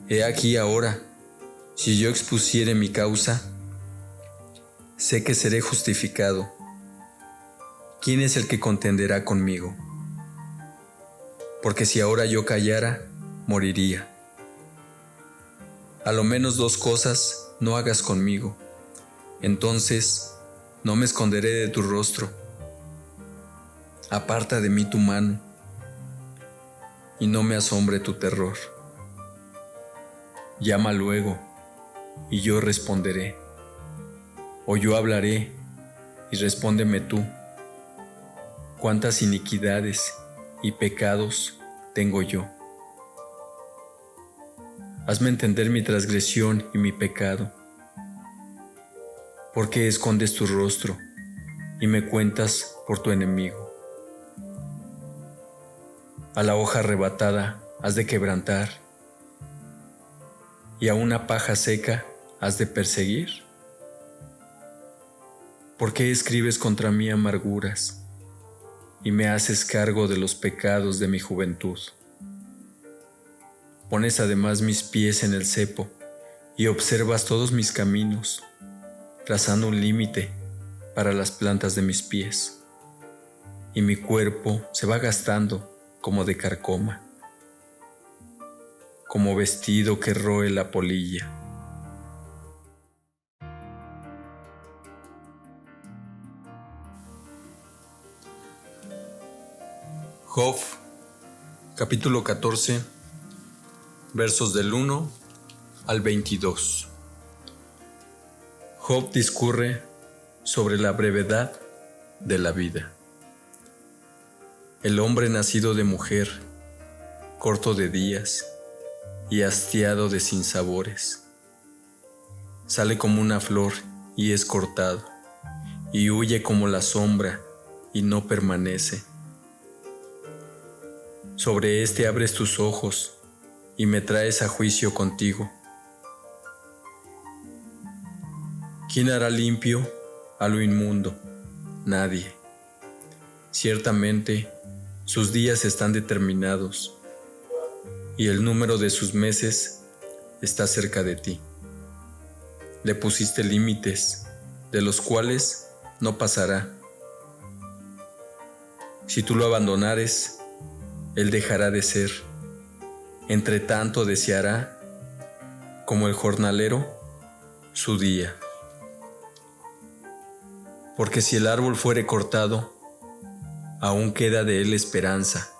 He aquí ahora, si yo expusiere mi causa, sé que seré justificado. ¿Quién es el que contenderá conmigo? Porque si ahora yo callara, moriría. A lo menos 2 cosas no hagas conmigo, entonces no me esconderé de tu rostro. Aparta de mí tu mano, y no me asombre tu terror. Llama luego, y yo responderé, o yo hablaré, y respóndeme tú. ¿Cuántas iniquidades y pecados tengo yo? Hazme entender mi transgresión y mi pecado. ¿Por qué escondes tu rostro y me cuentas por tu enemigo? A la hoja arrebatada has de quebrantar, y a una paja seca has de perseguir. ¿Por qué escribes contra mí amarguras y me haces cargo de los pecados de mi juventud? Pones además mis pies en el cepo y observas todos mis caminos, trazando un límite para las plantas de mis pies, y mi cuerpo se va gastando como de carcoma, como vestido que roe la polilla. Job, capítulo 14, versos del 1 al 22. Job discurre sobre la brevedad de la vida. El hombre nacido de mujer, corto de días y hastiado de sinsabores, sale como una flor y es cortado, y huye como la sombra y no permanece. Sobre éste abres tus ojos y me traes a juicio contigo. ¿Quién hará limpio a lo inmundo? Nadie. Ciertamente, sus días están determinados, y el número de sus meses está cerca de ti. Le pusiste límites, de los cuales no pasará. Si tú lo abandonares, él dejará de ser. Entre tanto deseará, como el jornalero, su día. Porque si el árbol fuere cortado, aún queda de él esperanza,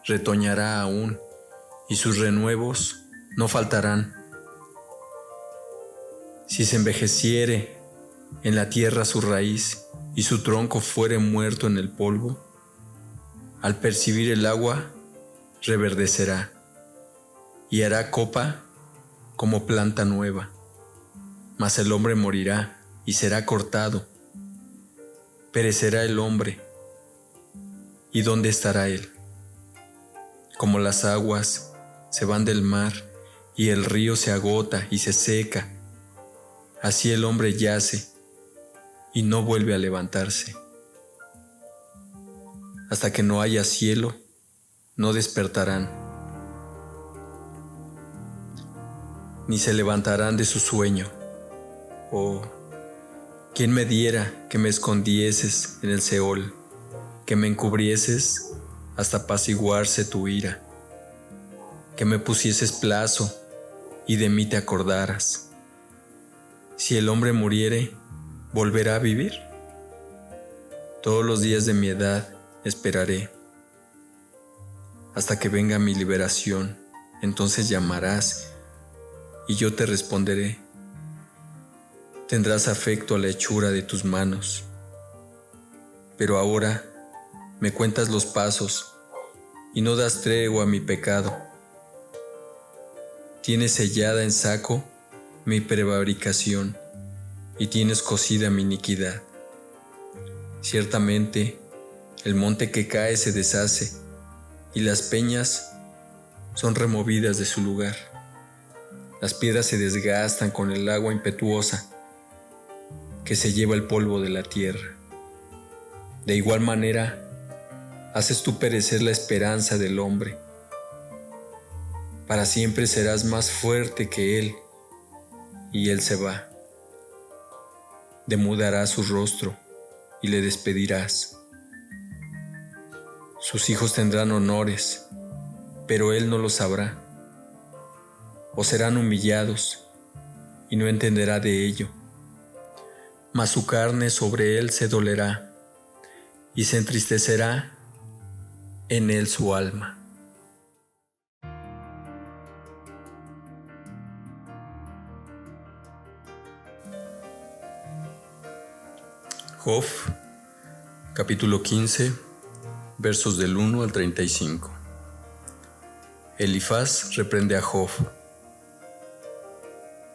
retoñará aún, y sus renuevos no faltarán. Si se envejeciere en la tierra su raíz, y su tronco fuere muerto en el polvo, al percibir el agua, reverdecerá, y hará copa como planta nueva. Mas el hombre morirá, y será cortado. Perecerá el hombre, ¿y dónde estará él? Como las aguas se van del mar, y el río se agota y se seca, así el hombre yace, y no vuelve a levantarse. Hasta que no haya cielo, no despertarán, ni se levantarán de su sueño. Oh, ¿quién me diera que me escondieses en el Seol, que me encubrieses hasta apaciguarse tu ira, que me pusieses plazo y de mí te acordaras? Si el hombre muriere, ¿volverá a vivir? Todos los días de mi edad esperaré, hasta que venga mi liberación. Entonces llamarás, y yo te responderé. Tendrás afecto a la hechura de tus manos. Pero ahora me cuentas los pasos, y no das tregua a mi pecado. Tienes sellada en saco mi prevaricación, y tienes cosida mi iniquidad. Ciertamente, el monte que cae se deshace, y las peñas son removidas de su lugar. Las piedras se desgastan con el agua impetuosa que se lleva el polvo de la tierra. De igual manera, haces tú perecer la esperanza del hombre. Para siempre serás más fuerte que él, y él se va. Demudarás su rostro y le despedirás. Sus hijos tendrán honores, pero él no los sabrá. O serán humillados, y no entenderá de ello. Mas su carne sobre él se dolerá, y se entristecerá en él su alma. Job, capítulo 15, versos del 1 al 35. Elifaz reprende a Job.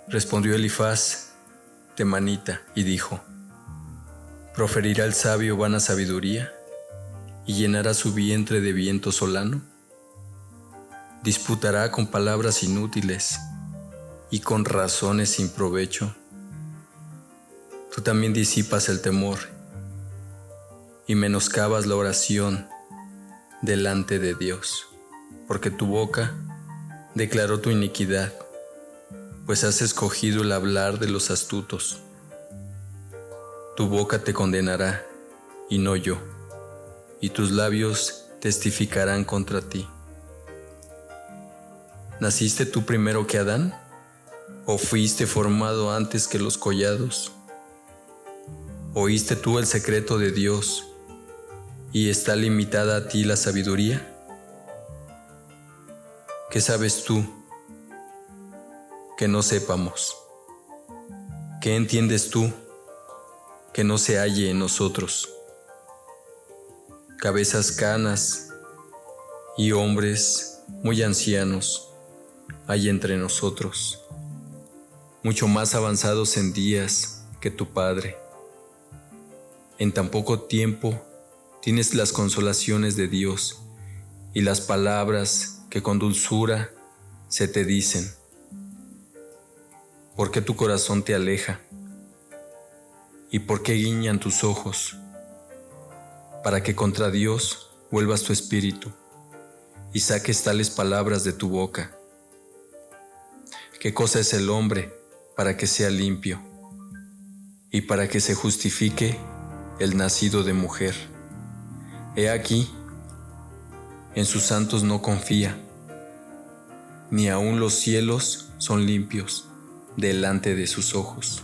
Respondió Elifaz, temanita, y dijo: ¿Proferirá el sabio vana sabiduría, y llenará su vientre de viento solano? disputará con palabras inútiles y con razones sin provecho. Tú también disipas el temor y menoscabas la oración delante de Dios, porque tu boca declaró tu iniquidad, pues has escogido el hablar de los astutos. Tu boca te condenará, y no yo, y tus labios testificarán contra ti. ¿Naciste tú primero que Adán? ¿O fuiste formado antes que los collados? ¿Oíste tú el secreto de Dios, y está limitada a ti la sabiduría? ¿Qué sabes tú que no sepamos? ¿Qué entiendes tú que no se halle en nosotros? Cabezas canas y hombres muy ancianos hay entre nosotros, mucho más avanzados en días que tu Padre. En tan poco tiempo tienes las consolaciones de Dios y las palabras que con dulzura se te dicen. ¿Por qué tu corazón te aleja? ¿Y por qué guiñan tus ojos? Para que contra Dios vuelvas tu espíritu y saques tales palabras de tu boca. ¿Qué cosa es el hombre para que sea limpio y para que se justifique el nacido de mujer? He aquí, en sus santos no confía, ni aun los cielos son limpios delante de sus ojos.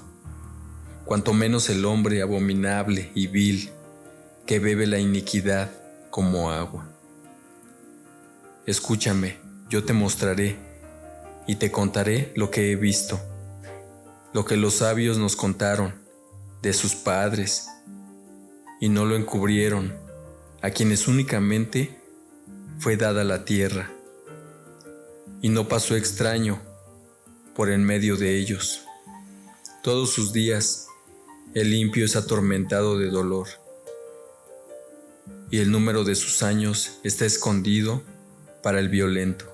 Cuanto menos el hombre abominable y vil, que bebe la iniquidad como agua. Escúchame, yo te mostraré y te contaré lo que he visto, lo que los sabios nos contaron de sus padres, y no lo encubrieron, a quienes únicamente fue dada la tierra, y no pasó extraño por en medio de ellos. Todos sus días el limpio es atormentado de dolor, y el número de sus años está escondido para el violento.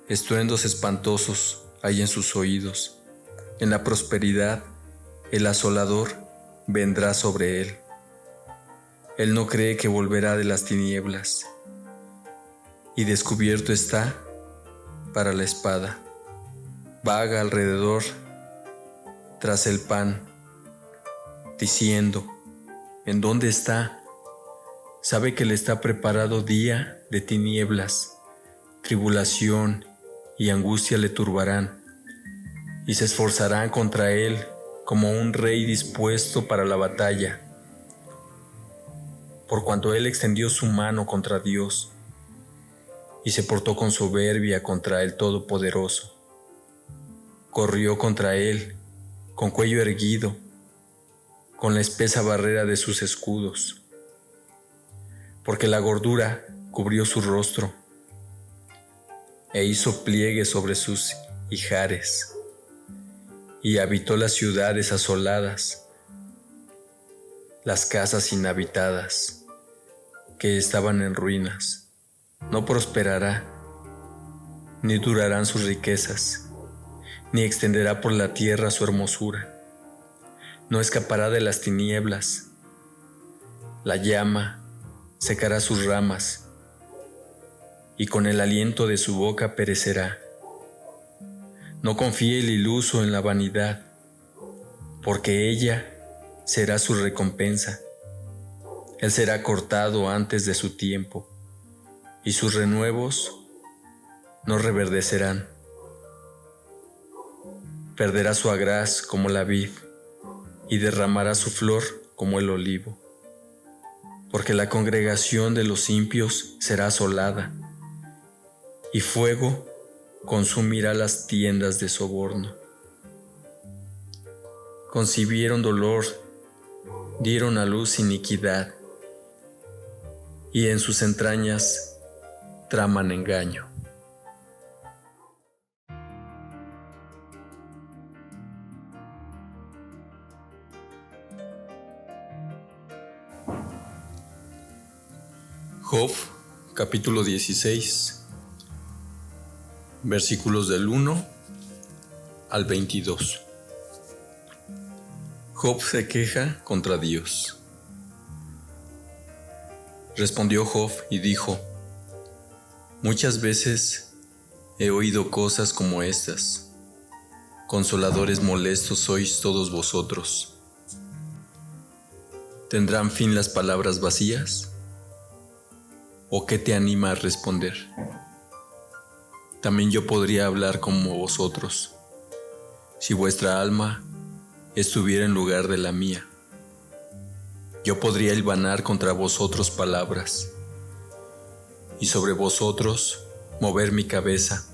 Estruendos espantosos hay en sus oídos. En la prosperidad el asolador vendrá sobre él. Él no cree que volverá de las tinieblas, y descubierto está para la espada. Vaga alrededor tras el pan, diciendo: ¿en dónde está? Sabe que le está preparado día de tinieblas, tribulación y angustia le turbarán, y se esforzarán contra él como un rey dispuesto para la batalla. Por cuanto él extendió su mano contra Dios y se portó con soberbia contra el Todopoderoso, corrió contra él con cuello erguido, con la espesa barrera de sus escudos, porque la gordura cubrió su rostro e hizo pliegues sobre sus ijares, y habitó las ciudades asoladas, las casas inhabitadas que estaban en ruinas. No prosperará, ni durarán sus riquezas, ni extenderá por la tierra su hermosura. No escapará de las tinieblas. La llama secará sus ramas, y con el aliento de su boca perecerá. No confíe el iluso en la vanidad, porque ella será su recompensa. Él será cortado antes de su tiempo, y sus renuevos no reverdecerán. Perderá su agraz como la vid, y derramará su flor como el olivo, porque la congregación de los impios será asolada, y fuego consumirá las tiendas de soborno. Concibieron dolor, dieron a luz iniquidad, y en sus entrañas traman engaño. Job, capítulo 16. Versículos del 1 al 22. Job se queja contra Dios. Respondió Job y dijo: muchas veces he oído cosas como estas. Consoladores molestos sois todos vosotros. ¿Tendrán fin las palabras vacías? ¿O qué te anima a responder? También yo podría hablar como vosotros, si vuestra alma estuviera en lugar de la mía. Yo podría hilvanar contra vosotros palabras, y sobre vosotros mover mi cabeza,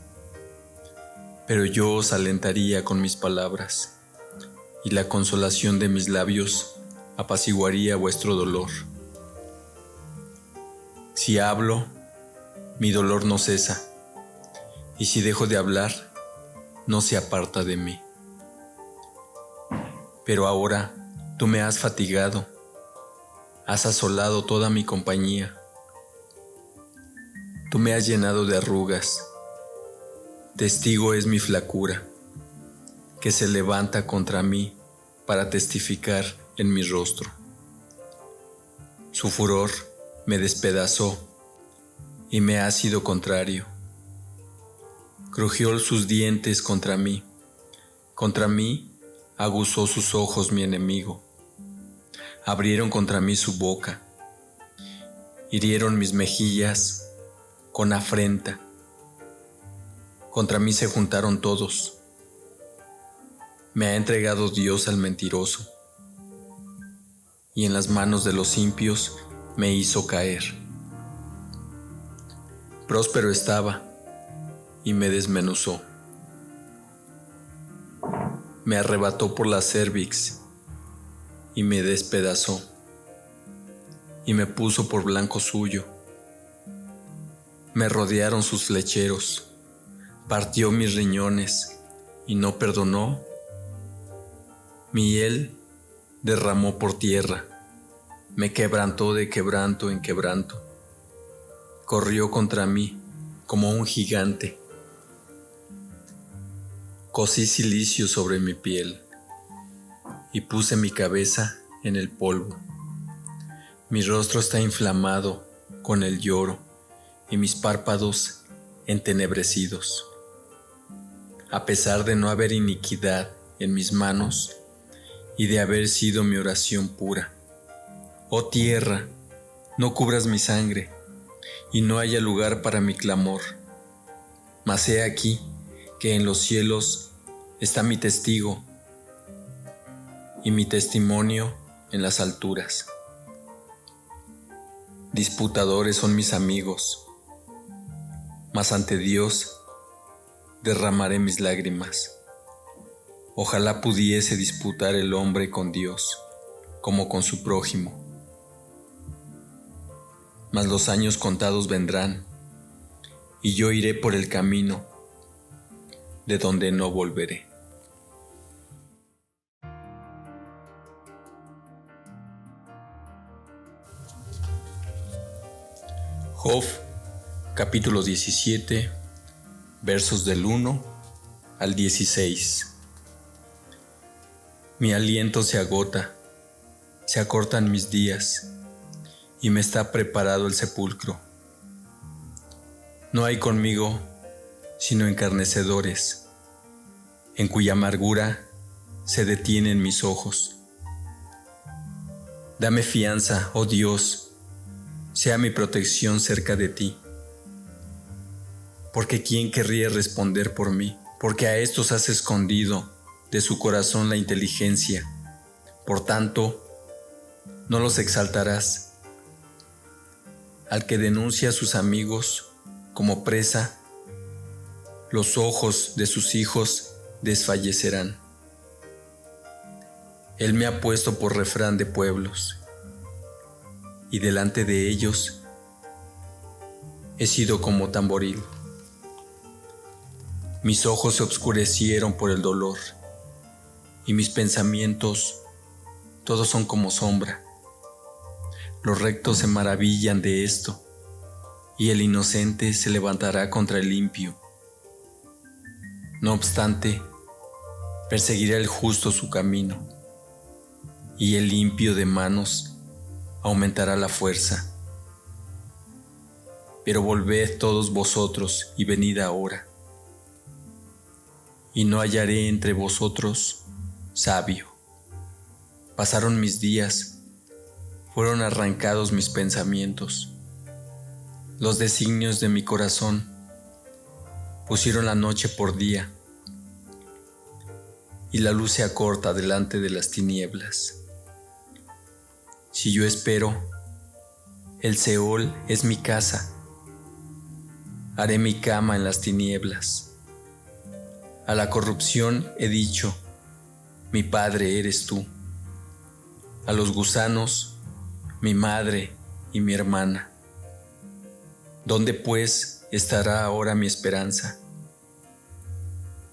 pero yo os alentaría con mis palabras, y la consolación de mis labios apaciguaría vuestro dolor. Si hablo, mi dolor no cesa, y si dejo de hablar, no se aparta de mí. Pero ahora tú me has fatigado, has asolado toda mi compañía. Tú me has llenado de arrugas, testigo es mi flacura, que se levanta contra mí para testificar en mi rostro. Su furor me despedazó y me ha sido contrario. Crujió sus dientes contra mí aguzó sus ojos mi enemigo. Abrieron contra mí su boca, hirieron mis mejillas con afrenta. Contra mí se juntaron todos. Me ha entregado Dios al mentiroso, y en las manos de los impios me hizo caer. Próspero estaba, y me desmenuzó. Me arrebató por la cérvix, y me despedazó, y me puso por blanco suyo. Me rodearon sus flecheros, partió mis riñones, y no perdonó. Mi hiel derramó por tierra, me quebrantó de quebranto en quebranto. Corrió contra mí como un gigante. Cosí cilicio sobre mi piel y puse mi cabeza en el polvo. Mi rostro está inflamado con el lloro y mis párpados entenebrecidos. A pesar de no haber iniquidad en mis manos y de haber sido mi oración pura. Oh tierra, no cubras mi sangre y no haya lugar para mi clamor. Mas he aquí que en los cielos está mi testigo y mi testimonio en las alturas. Disputadores son mis amigos, mas ante Dios derramaré mis lágrimas. Ojalá pudiese disputar el hombre con Dios, como con su prójimo. Mas los años contados vendrán, y yo iré por el camino de donde no volveré. Job, capítulo 17, versos del 1 al 16. Mi aliento se agota, se acortan mis días, y me está preparado el sepulcro. No hay conmigo sino encarnecedores, en cuya amargura se detienen mis ojos. Dame fianza, oh Dios, sea mi protección cerca de ti. Porque ¿quién querría responder por mí? Porque a estos has escondido de su corazón la inteligencia. Por tanto, no los exaltarás. Al que denuncia a sus amigos como presa, los ojos de sus hijos desfallecerán. Él me ha puesto por refrán de pueblos, y delante de ellos he sido como tamboril. Mis ojos se obscurecieron por el dolor, y mis pensamientos todos son como sombra. Los rectos se maravillan de esto, y el inocente se levantará contra el impío. No obstante, perseguirá el justo su camino, y el limpio de manos aumentará la fuerza. Pero volved todos vosotros y venid ahora, y no hallaré entre vosotros sabio. Pasaron mis días, fueron arrancados mis pensamientos, los designios de mi corazón pusieron la noche por día, y la luz se acorta delante de las tinieblas. Si yo espero, el Seol es mi casa, haré mi cama en las tinieblas. A la corrupción he dicho, mi padre eres tú. A los gusanos, mi madre y mi hermana. ¿Dónde pues estará ahora mi esperanza?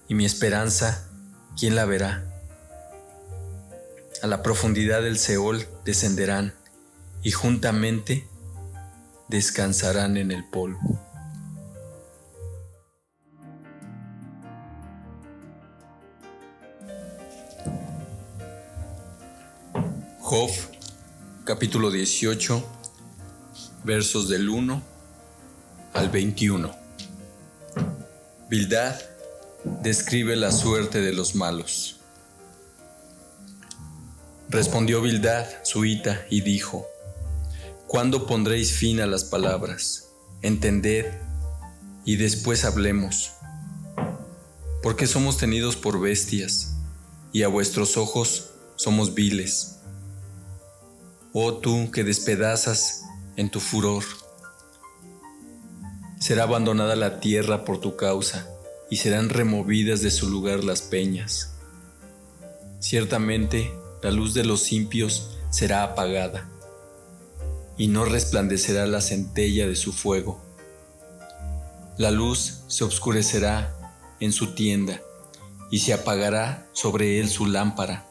Y mi esperanza, ¿quién la verá? A la profundidad del Seol descenderán y juntamente descansarán en el polvo. Job, capítulo 18, versos del 1 al 21. Bildad describe la suerte de los malos. Respondió Bildad, suhita, y dijo: ¿Cuándo pondréis fin a las palabras? Entended, y después hablemos. Porque somos tenidos por bestias, y a vuestros ojos somos viles. Oh tú que despedazas en tu furor, será abandonada la tierra por tu causa, y serán removidas de su lugar las peñas. Ciertamente la luz de los impíos será apagada, y no resplandecerá la centella de su fuego. La luz se obscurecerá en su tienda, y se apagará sobre él su lámpara.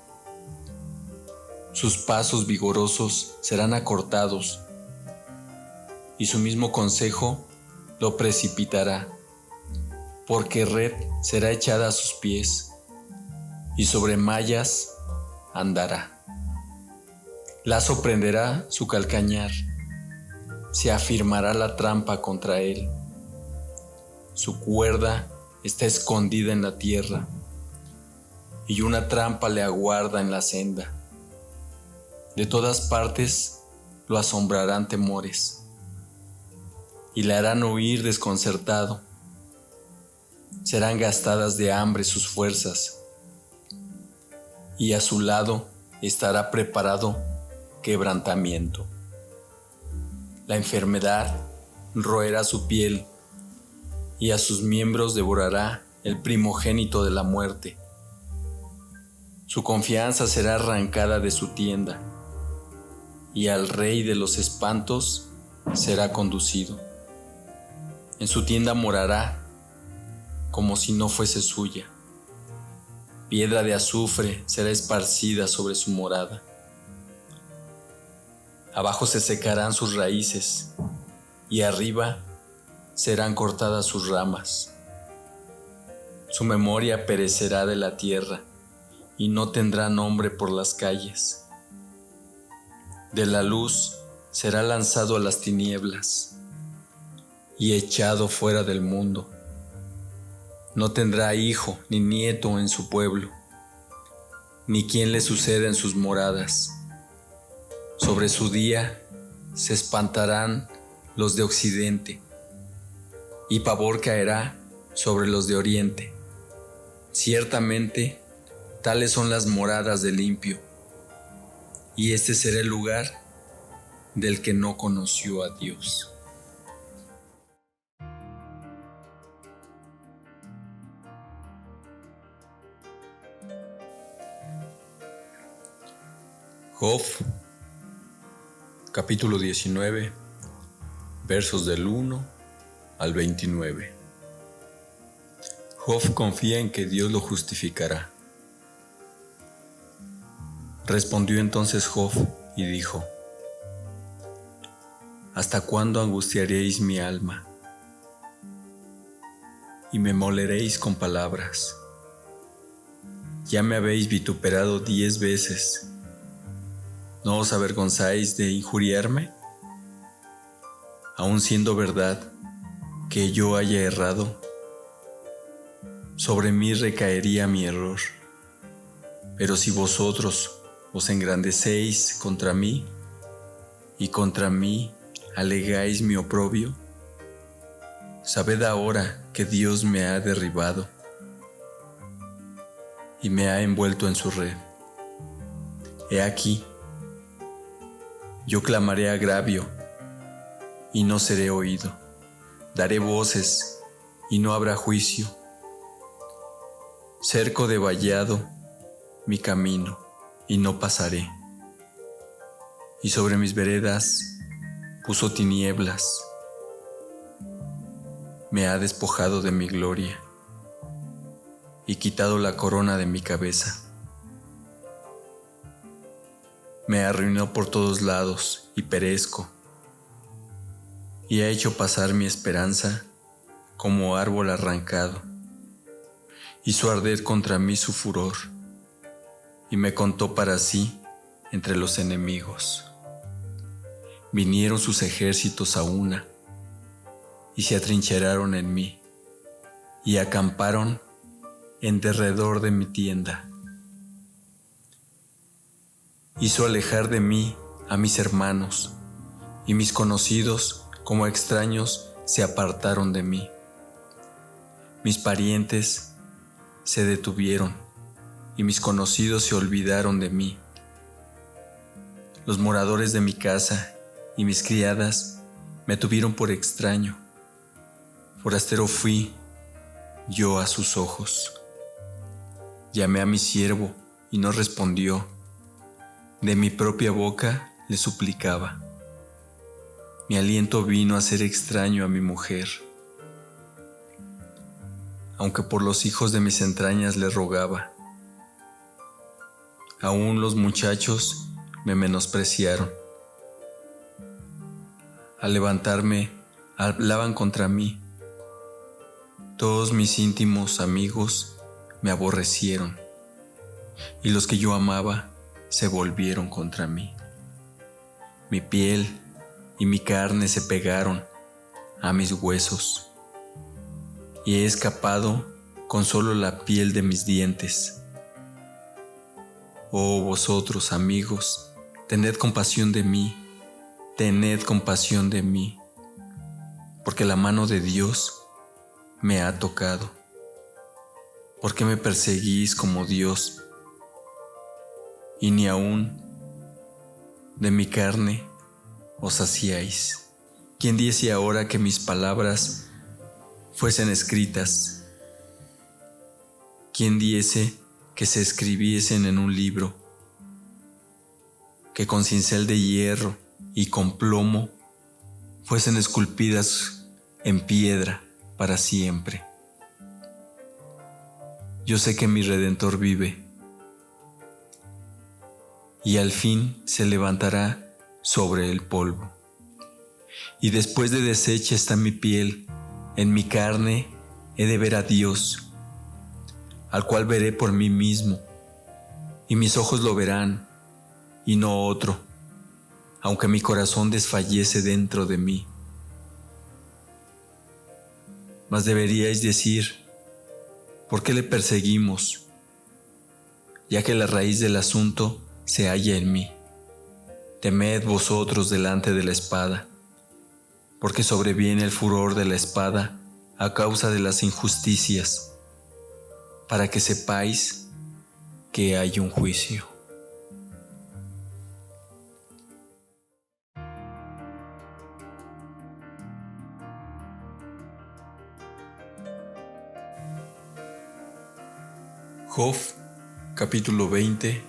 Sus pasos vigorosos serán acortados, y su mismo consejo lo precipitará, porque red será echada a sus pies, y sobre mallas andará. Lazo prenderá su calcañar, se afirmará la trampa contra él. Su cuerda está escondida en la tierra, y una trampa le aguarda en la senda. De todas partes lo asombrarán temores, y le harán huir desconcertado. Serán gastadas de hambre sus fuerzas, y a su lado estará preparado quebrantamiento. La enfermedad roerá su piel, y a sus miembros devorará el primogénito de la muerte. Su confianza será arrancada de su tienda, y al rey de los espantos será conducido. En su tienda morará como si no fuese suya. Piedra de azufre será esparcida sobre su morada. Abajo se secarán sus raíces, y arriba serán cortadas sus ramas. Su memoria perecerá de la tierra, y no tendrá nombre por las calles. De la luz será lanzado a las tinieblas, y echado fuera del mundo. No tendrá hijo ni nieto en su pueblo, ni quien le suceda en sus moradas. Sobre su día se espantarán los de occidente, y pavor caerá sobre los de oriente. Ciertamente, tales son las moradas del impío, y este será el lugar del que no conoció a Dios. Job, capítulo 19, versos del 1 al 29. Job confía en que Dios lo justificará. Respondió entonces Job y dijo: ¿Hasta cuándo angustiaréis mi alma? y me moleréis con palabras. Ya me habéis vituperado 10 veces. ¿No os avergonzáis de injuriarme? Aun siendo verdad que yo haya errado, sobre mí recaería mi error. Pero si vosotros os engrandecéis contra mí y contra mí alegáis mi oprobio, sabed ahora que Dios me ha derribado y me ha envuelto en su red. He aquí, yo clamaré agravio y no seré oído. Daré voces y no habrá juicio. Cerco de vallado mi camino y no pasaré. Y sobre mis veredas puso tinieblas. Me ha despojado de mi gloria y quitado la corona de mi cabeza. Me arruinó por todos lados y perezco, y ha hecho pasar mi esperanza como árbol arrancado. Hizo arder contra mí su furor, y me contó para sí entre los enemigos. Vinieron sus ejércitos a una, y se atrincheraron en mí, y acamparon en derredor de mi tienda. Hizo alejar de mí a mis hermanos, y mis conocidos como extraños se apartaron de mí. Mis parientes se detuvieron, y mis conocidos se olvidaron de mí. Los moradores de mi casa y mis criadas me tuvieron por extraño. Forastero fui yo a sus ojos. Llamé a mi siervo y no respondió. De mi propia boca le suplicaba. Mi aliento vino a ser extraño a mi mujer. Aunque por los hijos de mis entrañas le rogaba. Aún los muchachos me menospreciaron. Al levantarme, hablaban contra mí. Todos mis íntimos amigos me aborrecieron, y los que yo amaba se volvieron contra mí. Mi piel y mi carne se pegaron a mis huesos, y he escapado con solo la piel de mis dientes. Oh vosotros, amigos, tened compasión de mí, porque la mano de Dios me ha tocado. ¿Por qué me perseguís como Dios? Y ni aún de mi carne os saciáis. ¿Quién diese ahora que mis palabras fuesen escritas? ¿Quién diese que se escribiesen en un libro? Que con cincel de hierro y con plomo fuesen esculpidas en piedra para siempre. Yo sé que mi Redentor vive, y al fin se levantará sobre el polvo. Y después de deshecha está mi piel, en mi carne he de ver a Dios, al cual veré por mí mismo, y mis ojos lo verán, y no otro, aunque mi corazón desfallece dentro de mí. Mas deberíais decir, ¿por qué le perseguimos? Ya que la raíz del asunto se halla en mí. Temed vosotros delante de la espada, porque sobreviene el furor de la espada a causa de las injusticias, para que sepáis que hay un juicio. Job, capítulo 20,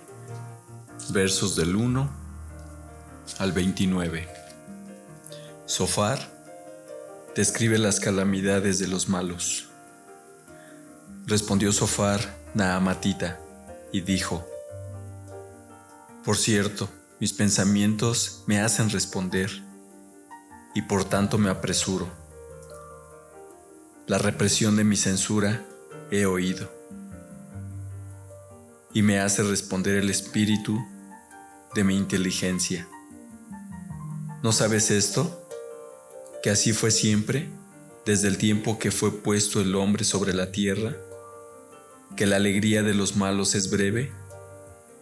versos del 1 al 29. Sofar describe las calamidades de los malos. Respondió Sofar, Naamatita, y dijo: Por cierto, mis pensamientos me hacen responder, y por tanto me apresuro. La represión de mi censura he oído, y me hace responder el espíritu de mi inteligencia. ¿No sabes esto? Que así fue siempre, desde el tiempo que fue puesto el hombre sobre la tierra, que la alegría de los malos es breve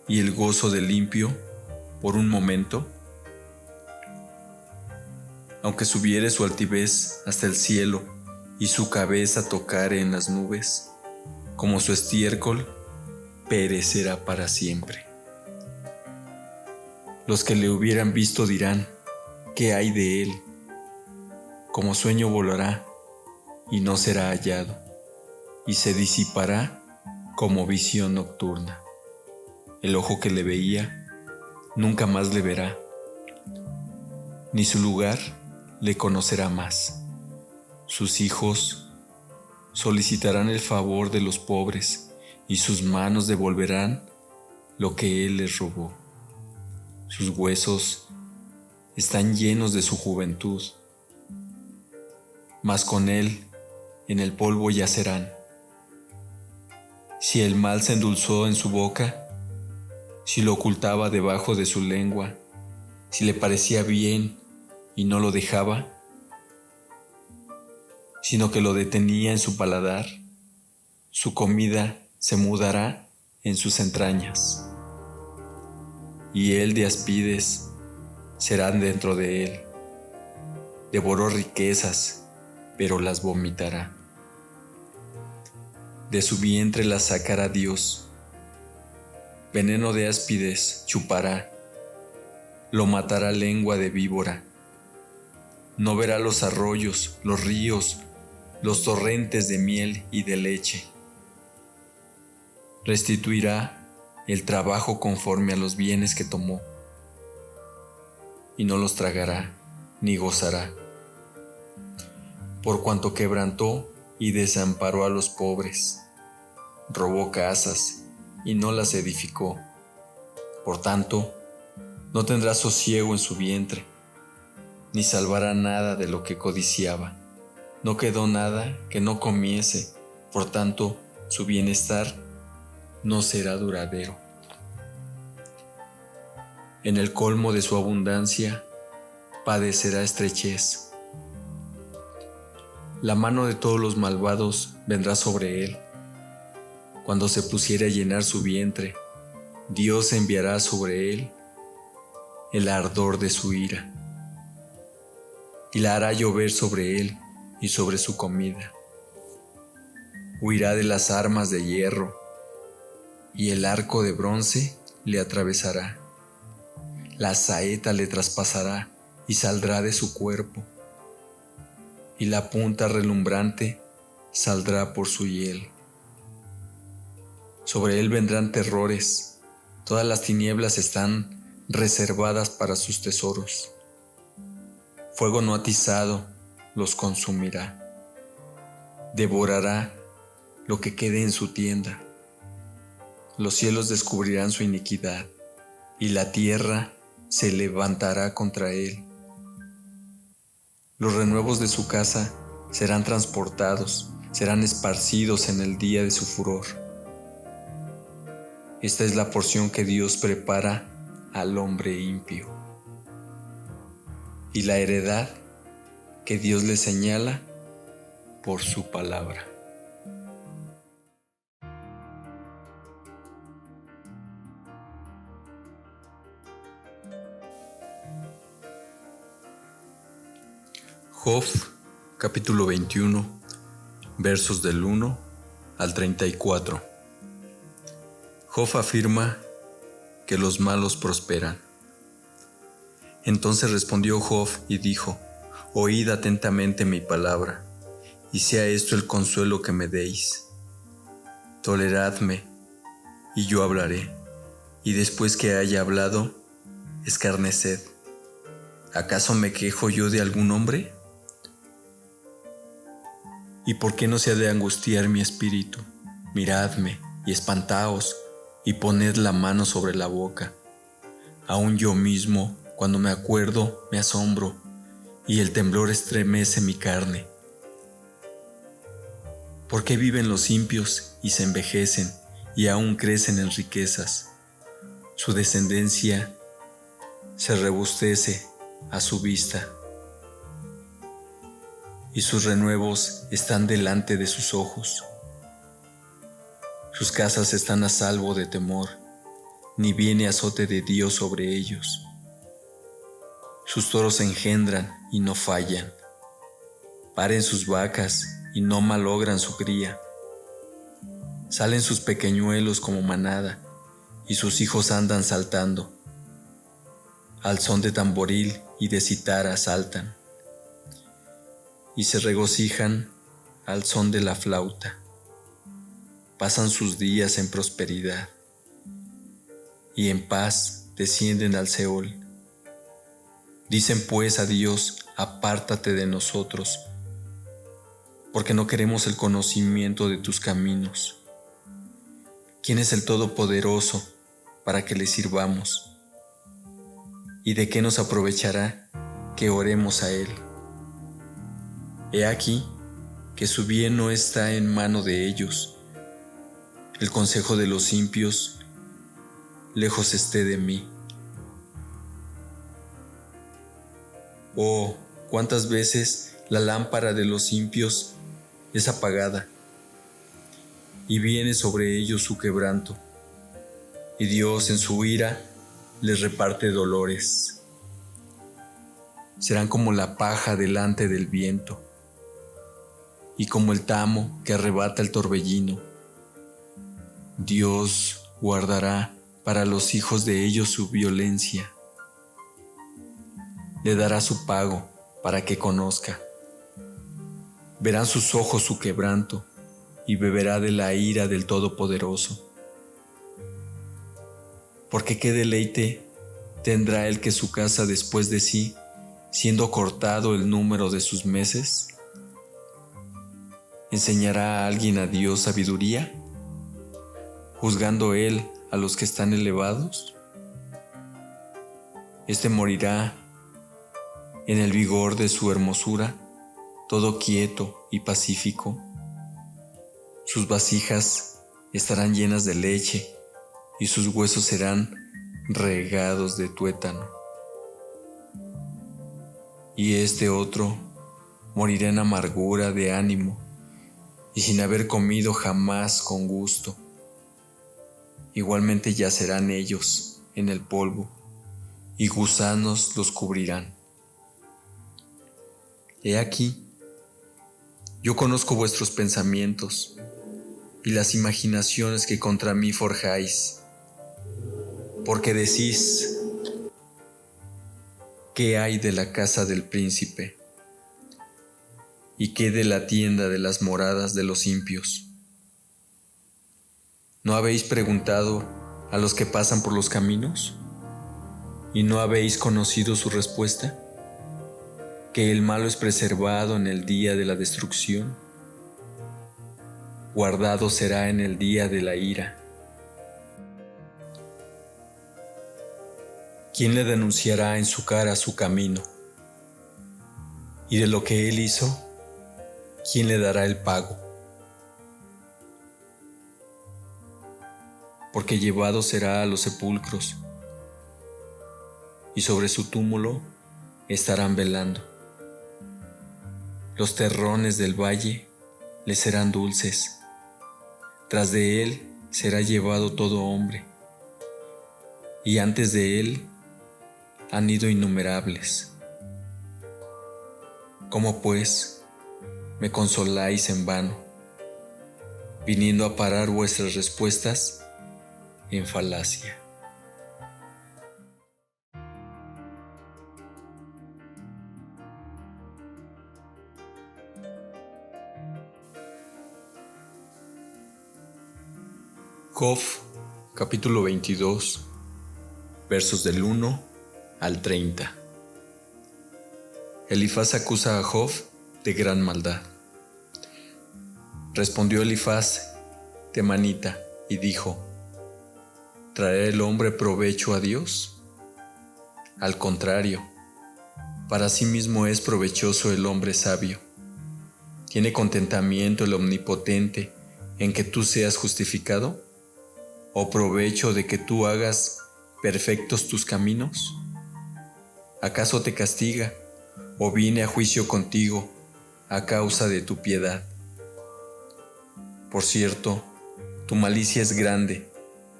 y el gozo del limpio por un momento. Aunque subiere su altivez hasta el cielo y su cabeza tocare en las nubes, como su estiércol perecerá para siempre. Los que le hubieran visto dirán: ¿qué hay de él? Como sueño volará y no será hallado, y se disipará como visión nocturna. El ojo que le veía nunca más le verá, ni su lugar le conocerá más. Sus hijos solicitarán el favor de los pobres, y sus manos devolverán lo que él les robó. Sus huesos están llenos de su juventud, mas con él en el polvo yacerán. Si el mal se endulzó en su boca, si lo ocultaba debajo de su lengua, si le parecía bien y no lo dejaba, sino que lo detenía en su paladar, su comida se mudará en sus entrañas, y él de aspides serán dentro de él. Devoró riquezas, pero las vomitará. De su vientre las sacará Dios. Veneno de áspides chupará, lo matará lengua de víbora. No verá los arroyos, los ríos, los torrentes de miel y de leche. Restituirá el trabajo conforme a los bienes que tomó, y no los tragará ni gozará, por cuanto quebrantó y desamparó a los pobres, robó casas y no las edificó. Por tanto, no tendrá sosiego en su vientre, ni salvará nada de lo que codiciaba. No quedó nada que no comiese, por tanto, su bienestar no será duradero. En el colmo de su abundancia, padecerá estrechez. La mano de todos los malvados vendrá sobre él. Cuando se pusiere a llenar su vientre, Dios enviará sobre él el ardor de su ira, y la hará llover sobre él y sobre su comida. Huirá de las armas de hierro, y el arco de bronce le atravesará. La saeta le traspasará y saldrá de su cuerpo, y la punta relumbrante saldrá por su hiel. Sobre él vendrán terrores, todas las tinieblas están reservadas para sus tesoros. Fuego no atizado los consumirá, devorará lo que quede en su tienda. Los cielos descubrirán su iniquidad, y la tierra se levantará contra él. Los renuevos de su casa serán transportados, serán esparcidos en el día de su furor. Esta es la porción que Dios prepara al hombre impío, y la heredad que Dios le señala por su palabra. Job, capítulo 21, versos del 1 al 34. Job afirma que los malos prosperan. Entonces respondió Job y dijo: Oíd atentamente mi palabra, y sea esto el consuelo que me deis. Toleradme, y yo hablaré, y después que haya hablado, escarneced. ¿Acaso me quejo yo de algún hombre? ¿Y por qué no se ha de angustiar mi espíritu? Miradme y espantaos, y poned la mano sobre la boca. Aun yo mismo, cuando me acuerdo, me asombro, y el temblor estremece mi carne. ¿Por qué viven los impios y se envejecen y aún crecen en riquezas? Su descendencia se rebustece a su vista, y sus renuevos están delante de sus ojos. Sus casas están a salvo de temor, ni viene azote de Dios sobre ellos. Sus toros engendran y no fallan, paren sus vacas y no malogran su cría. Salen sus pequeñuelos como manada, y sus hijos andan saltando. Al son de tamboril y de cítara saltan, y se regocijan al son de la flauta. Pasan sus días en prosperidad, y en paz descienden al Seol. Dicen pues a Dios: apártate de nosotros, porque no queremos el conocimiento de tus caminos. ¿Quién es el Todopoderoso para que le sirvamos? ¿Y de qué nos aprovechará que oremos a Él? He aquí que su bien no está en mano de ellos. El consejo de los impios lejos esté de mí. Oh, cuántas veces la lámpara de los impios es apagada, y viene sobre ellos su quebranto, y Dios en su ira les reparte dolores. Serán como la paja delante del viento, y como el tamo que arrebata el torbellino. Dios guardará para los hijos de ellos su violencia. Le dará su pago para que conozca. Verán sus ojos su quebranto, y beberá de la ira del Todopoderoso. Porque qué deleite tendrá el que su casa después de sí, siendo cortado el número de sus meses. ¿Enseñará a alguien a Dios sabiduría, juzgando él a los que están elevados? Este morirá en el vigor de su hermosura, todo quieto y pacífico. Sus vasijas estarán llenas de leche, y sus huesos serán regados de tuétano. Y este otro morirá en amargura de ánimo, y sin haber comido jamás con gusto. Igualmente yacerán ellos en el polvo, y gusanos los cubrirán. He aquí, yo conozco vuestros pensamientos y las imaginaciones que contra mí forjáis, porque decís: ¿qué hay de la casa del príncipe? ¿Y qué de la tienda de las moradas de los impios? ¿No habéis preguntado a los que pasan por los caminos? ¿Y no habéis conocido su respuesta? ¿Que el malo es preservado en el día de la destrucción? Guardado será en el día de la ira. ¿Quién le denunciará en su cara su camino? Y de lo que él hizo, ¿quién le dará el pago? Porque llevado será a los sepulcros, y sobre su túmulo estarán velando. Los terrones del valle le serán dulces. Tras de él será llevado todo hombre, y antes de él han ido innumerables. ¿Cómo pues me consoláis en vano, viniendo a parar vuestras respuestas en falacia? Job, capítulo 22, versos del 1 al 30. Elifaz acusa a Job de gran maldad. Respondió Elifaz temanita y dijo: ¿traerá el hombre provecho a Dios? Al contrario, para sí mismo es provechoso el hombre sabio. ¿Tiene contentamiento el Omnipotente en que tú seas justificado? ¿O provecho de que tú hagas perfectos tus caminos? ¿Acaso te castiga o viene a juicio contigo a causa de tu piedad? Por cierto, tu malicia es grande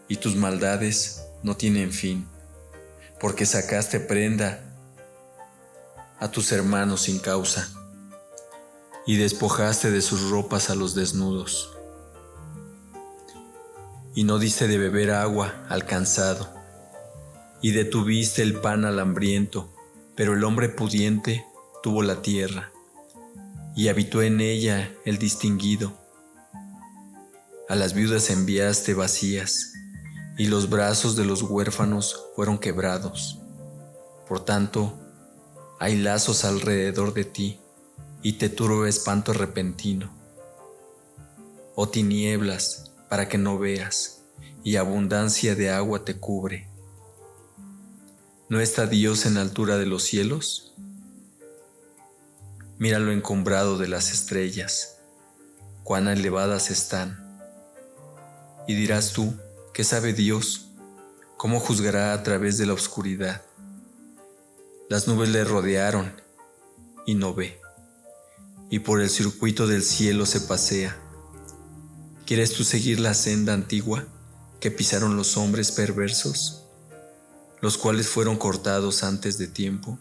y tus maldades no tienen fin, porque sacaste prenda a tus hermanos sin causa y despojaste de sus ropas a los desnudos. Y no diste de beber agua al cansado, y detuviste el pan al hambriento, pero el hombre pudiente tuvo la tierra, y habitó en ella el distinguido. A las viudas enviaste vacías, y los brazos de los huérfanos fueron quebrados. Por tanto, hay lazos alrededor de ti, y te turba espanto repentino. Oh tinieblas, para que no veas, y abundancia de agua te cubre. ¿No está Dios en la altura de los cielos? Mira lo encumbrado de las estrellas, cuán elevadas están. Y dirás tú, ¿qué sabe Dios? ¿Cómo juzgará a través de la oscuridad? Las nubes le rodearon y no ve, y por el circuito del cielo se pasea. ¿Quieres tú seguir la senda antigua que pisaron los hombres perversos, los cuales fueron cortados antes de tiempo,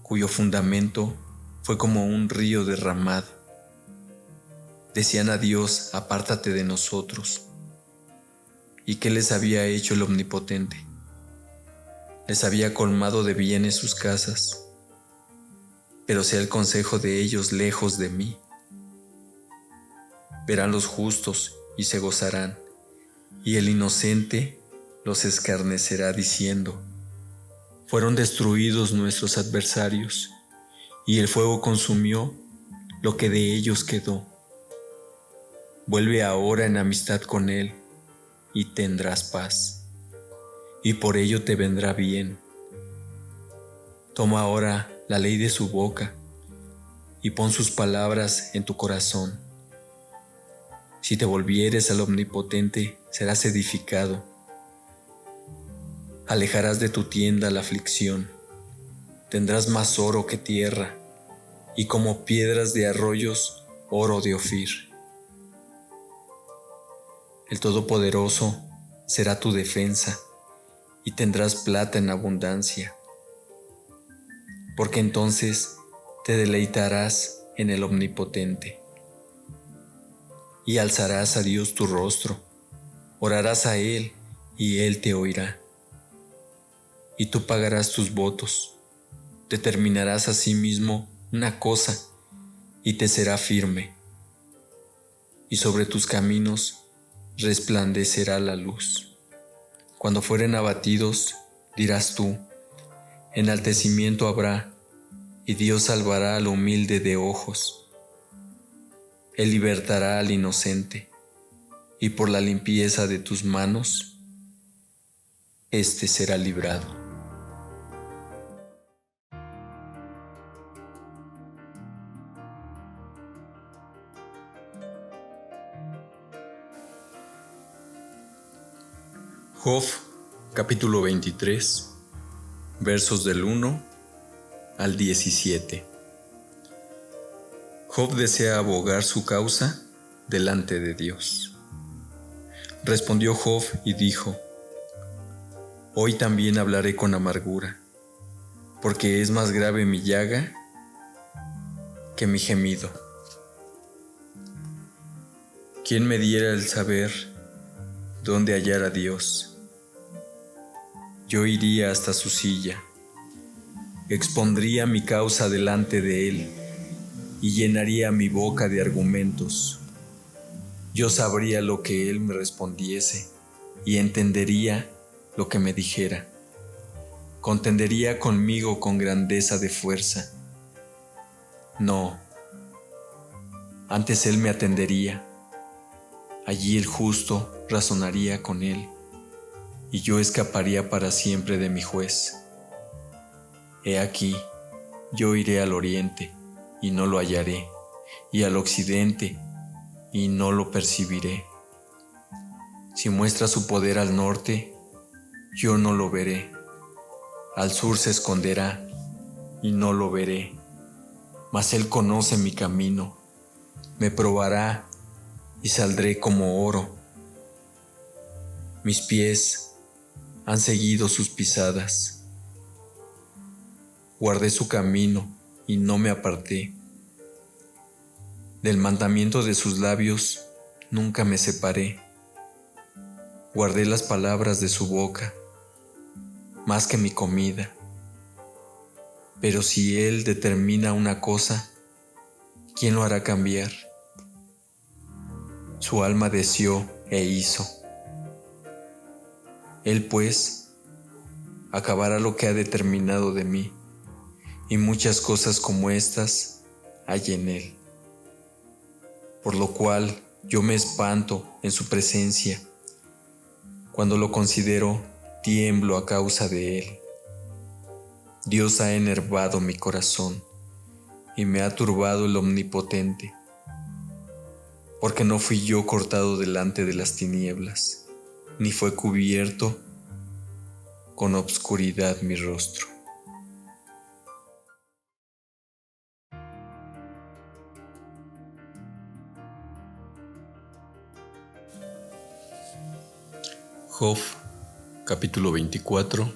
cuyo fundamento fue como un río derramado? Decían a Dios, apártate de nosotros. ¿Y qué les había hecho el Omnipotente? Les había colmado de bienes sus casas, pero sea el consejo de ellos lejos de mí. Verán los justos y se gozarán, y el inocente los escarnecerá diciendo, fueron destruidos nuestros adversarios, y el fuego consumió lo que de ellos quedó. Vuelve ahora en amistad con él, y tendrás paz, y por ello te vendrá bien. Toma ahora la ley de su boca, y pon sus palabras en tu corazón. Si te volvieres al Omnipotente, serás edificado. Alejarás de tu tienda la aflicción. Tendrás más oro que tierra, y como piedras de arroyos, oro de Ofir. El Todopoderoso será tu defensa, y tendrás plata en abundancia, porque entonces te deleitarás en el Omnipotente. Y alzarás a Dios tu rostro, orarás a Él, y Él te oirá. Y tú pagarás tus votos, determinarás a sí mismo una cosa, y te será firme. Y sobre tus caminos resplandecerá la luz. Cuando fueren abatidos, dirás tú, enaltecimiento habrá, y Dios salvará al humilde de ojos. Él libertará al inocente, y por la limpieza de tus manos, éste será librado. Job, capítulo 23, versos del 1 al 17. Job desea abogar su causa delante de Dios. Respondió Job y dijo, hoy también hablaré con amargura, porque es más grave mi llaga que mi gemido. ¿Quién me diera el saber dónde hallar a Dios? Yo iría hasta su silla, expondría mi causa delante de él, y llenaría mi boca de argumentos. Yo sabría lo que él me respondiese, y entendería lo que me dijera. Contendería conmigo con grandeza de fuerza. No, antes él me atendería. Allí el justo razonaría con él, y yo escaparía para siempre de mi juez. He aquí, yo iré al oriente, y no lo hallaré. y al occidente, y no lo percibiré. Si muestra su poder al norte, yo no lo veré. Al sur se esconderá, y no lo veré. Mas él conoce mi camino, me probará, y saldré como oro. Mis pies han seguido sus pisadas. Guardé su camino y no me aparté. Del mandamiento de sus labios nunca me separé. Guardé las palabras de su boca, más que mi comida. Pero si él determina una cosa, ¿quién lo hará cambiar? Su alma deseó e hizo. Él pues acabará lo que ha determinado de mí, y muchas cosas como estas hay en él. Por lo cual yo me espanto en su presencia. Cuando lo considero, tiemblo a causa de él. Dios ha enervado mi corazón y me ha turbado el Omnipotente, porque no fui yo cortado delante de las tinieblas, ni fue cubierto con obscuridad mi rostro. Job, capítulo 24,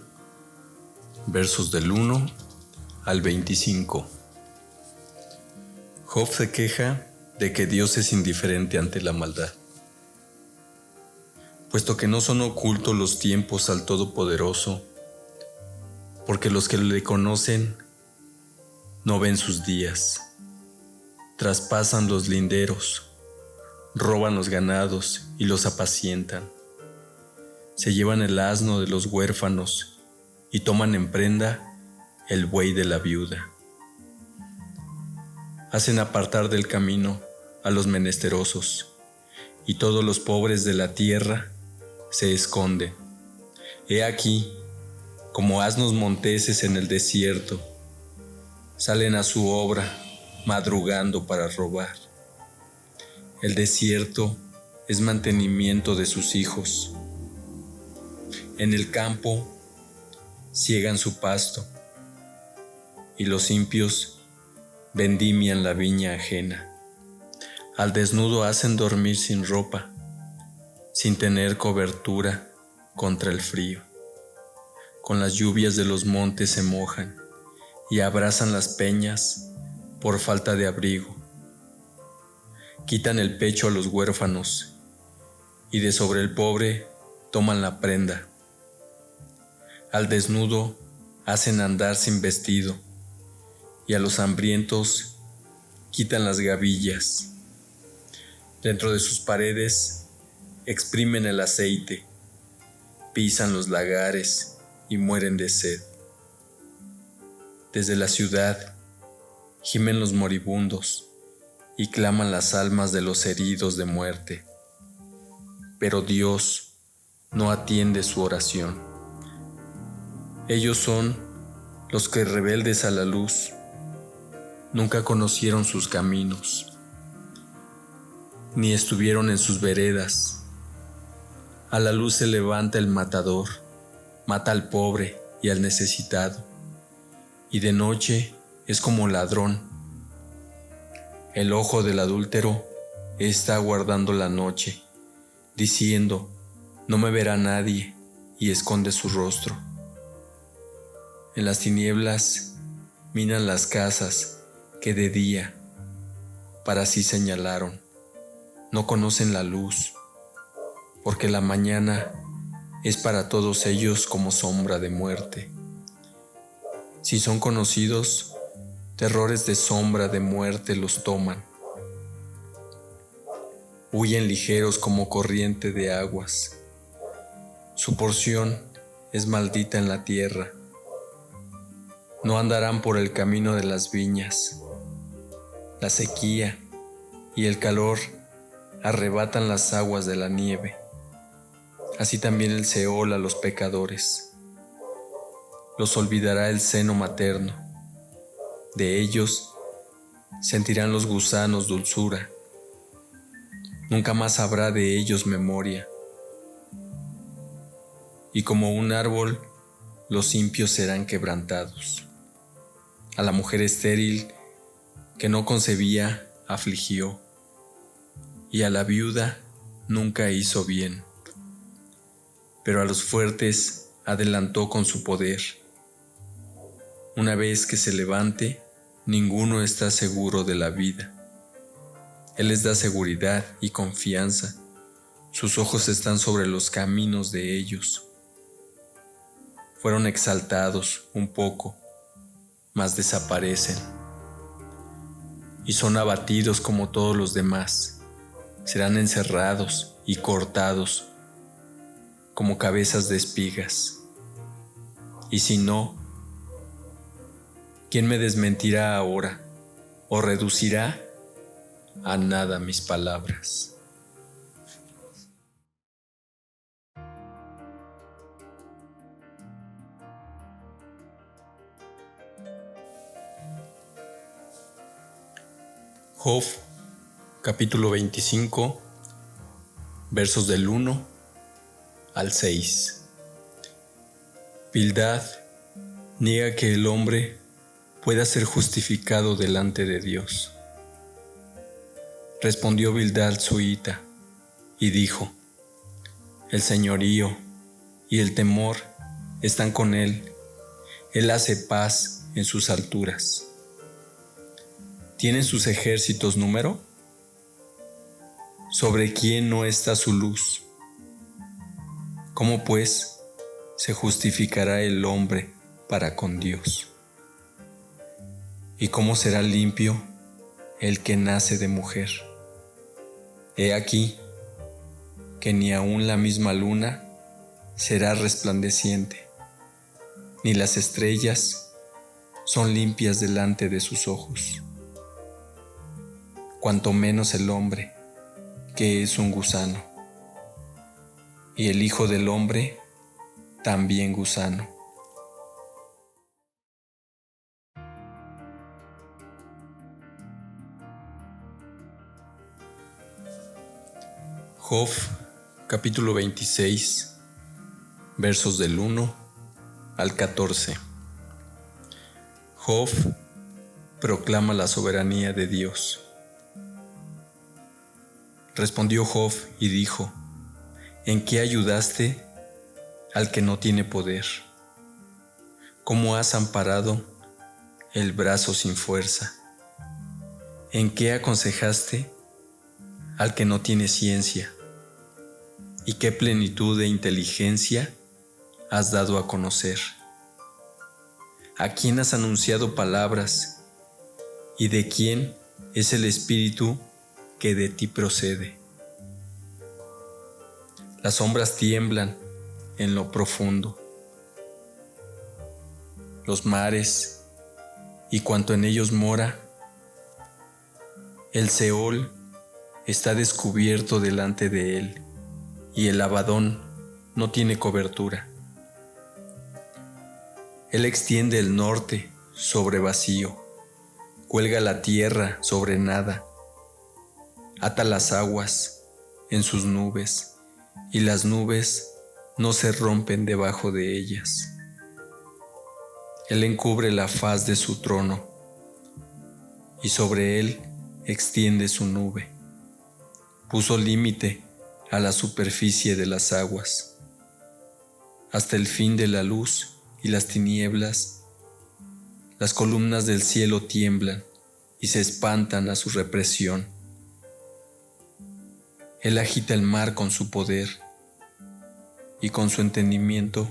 versos del 1 al 25. Job se queja de que Dios es indiferente ante la maldad, puesto que no son ocultos los tiempos al Todopoderoso, porque los que le conocen no ven sus días, traspasan los linderos, roban los ganados y los apacientan. Se llevan el asno de los huérfanos y toman en prenda el buey de la viuda. Hacen apartar del camino a los menesterosos, y todos los pobres de la tierra se esconden. He aquí, como asnos monteses en el desierto, salen a su obra, madrugando para robar. El desierto es mantenimiento de sus hijos. En el campo ciegan su pasto, y los impios vendimian la viña ajena. Al desnudo hacen dormir sin ropa, sin tener cobertura contra el frío. Con las lluvias de los montes se mojan y abrazan las peñas por falta de abrigo. Quitan el pecho a los huérfanos y de sobre el pobre toman la prenda. Al desnudo hacen andar sin vestido, y a los hambrientos quitan las gavillas. Dentro de sus paredes exprimen el aceite, pisan los lagares y mueren de sed. Desde la ciudad gimen los moribundos y claman las almas de los heridos de muerte. Pero Dios no atiende su oración. Ellos son los que, rebeldes a la luz, nunca conocieron sus caminos, ni estuvieron en sus veredas. A la luz se levanta el matador, mata al pobre y al necesitado, y de noche es como ladrón. El ojo del adúltero está guardando la noche, diciendo, no me verá nadie, y esconde su rostro. En las tinieblas minan las casas que de día para sí señalaron. No conocen la luz, porque la mañana es para todos ellos como sombra de muerte. Si son conocidos, terrores de sombra de muerte los toman. Huyen ligeros como corriente de aguas. Su porción es maldita en la tierra. No andarán por el camino de las viñas. La sequía y el calor arrebatan las aguas de la nieve. Así también el Seol a los pecadores. Los olvidará el seno materno. De ellos sentirán los gusanos dulzura. Nunca más habrá de ellos memoria. Y como un árbol, los impios serán quebrantados. A la mujer estéril que no concebía, afligió, y a la viuda nunca hizo bien. Pero a los fuertes adelantó con su poder. Una vez que se levante, ninguno está seguro de la vida. Él les da seguridad y confianza. Sus ojos están sobre los caminos de ellos. Fueron exaltados un poco, mas desaparecen. Y son abatidos como todos los demás. Serán encerrados y cortados como cabezas de espigas. Y si no, ¿quién me desmentirá ahora o reducirá a nada mis palabras? Job, capítulo 25, versos del 1 al 6. Bildad niega que el hombre pueda ser justificado delante de Dios. Respondió Bildad suita y dijo: el señorío y el temor están con él. Él hace paz en sus alturas. ¿Tienen sus ejércitos número? ¿Sobre quién no está su luz? ¿Cómo pues se justificará el hombre para con Dios? ¿Y cómo será limpio el que nace de mujer? He aquí que ni aun la misma luna será resplandeciente, ni las estrellas son limpias delante de sus ojos. Cuanto menos el hombre, que es un gusano, y el Hijo del Hombre, también gusano. Job, capítulo 26, versos del 1 al 14. Job proclama la soberanía de Dios. Respondió Job y dijo: ¿en qué ayudaste al que no tiene poder? ¿Cómo has amparado el brazo sin fuerza? ¿En qué aconsejaste al que no tiene ciencia? ¿Y qué plenitud de inteligencia has dado a conocer? ¿A quién has anunciado palabras? ¿Y de quién es el espíritu que de ti procede? Las sombras tiemblan en lo profundo. Los mares y cuanto en ellos mora, el Seol está descubierto delante de él, y el Abadón no tiene cobertura. Él extiende el norte sobre vacío, cuelga la tierra sobre nada, ata las aguas en sus nubes, y las nubes no se rompen debajo de ellas. Él encubre la faz de su trono, y sobre él extiende su nube. Puso límite a la superficie de las aguas, hasta el fin de la luz y las tinieblas. Las columnas del cielo tiemblan y se espantan a su represión. Él agita el mar con su poder, y con su entendimiento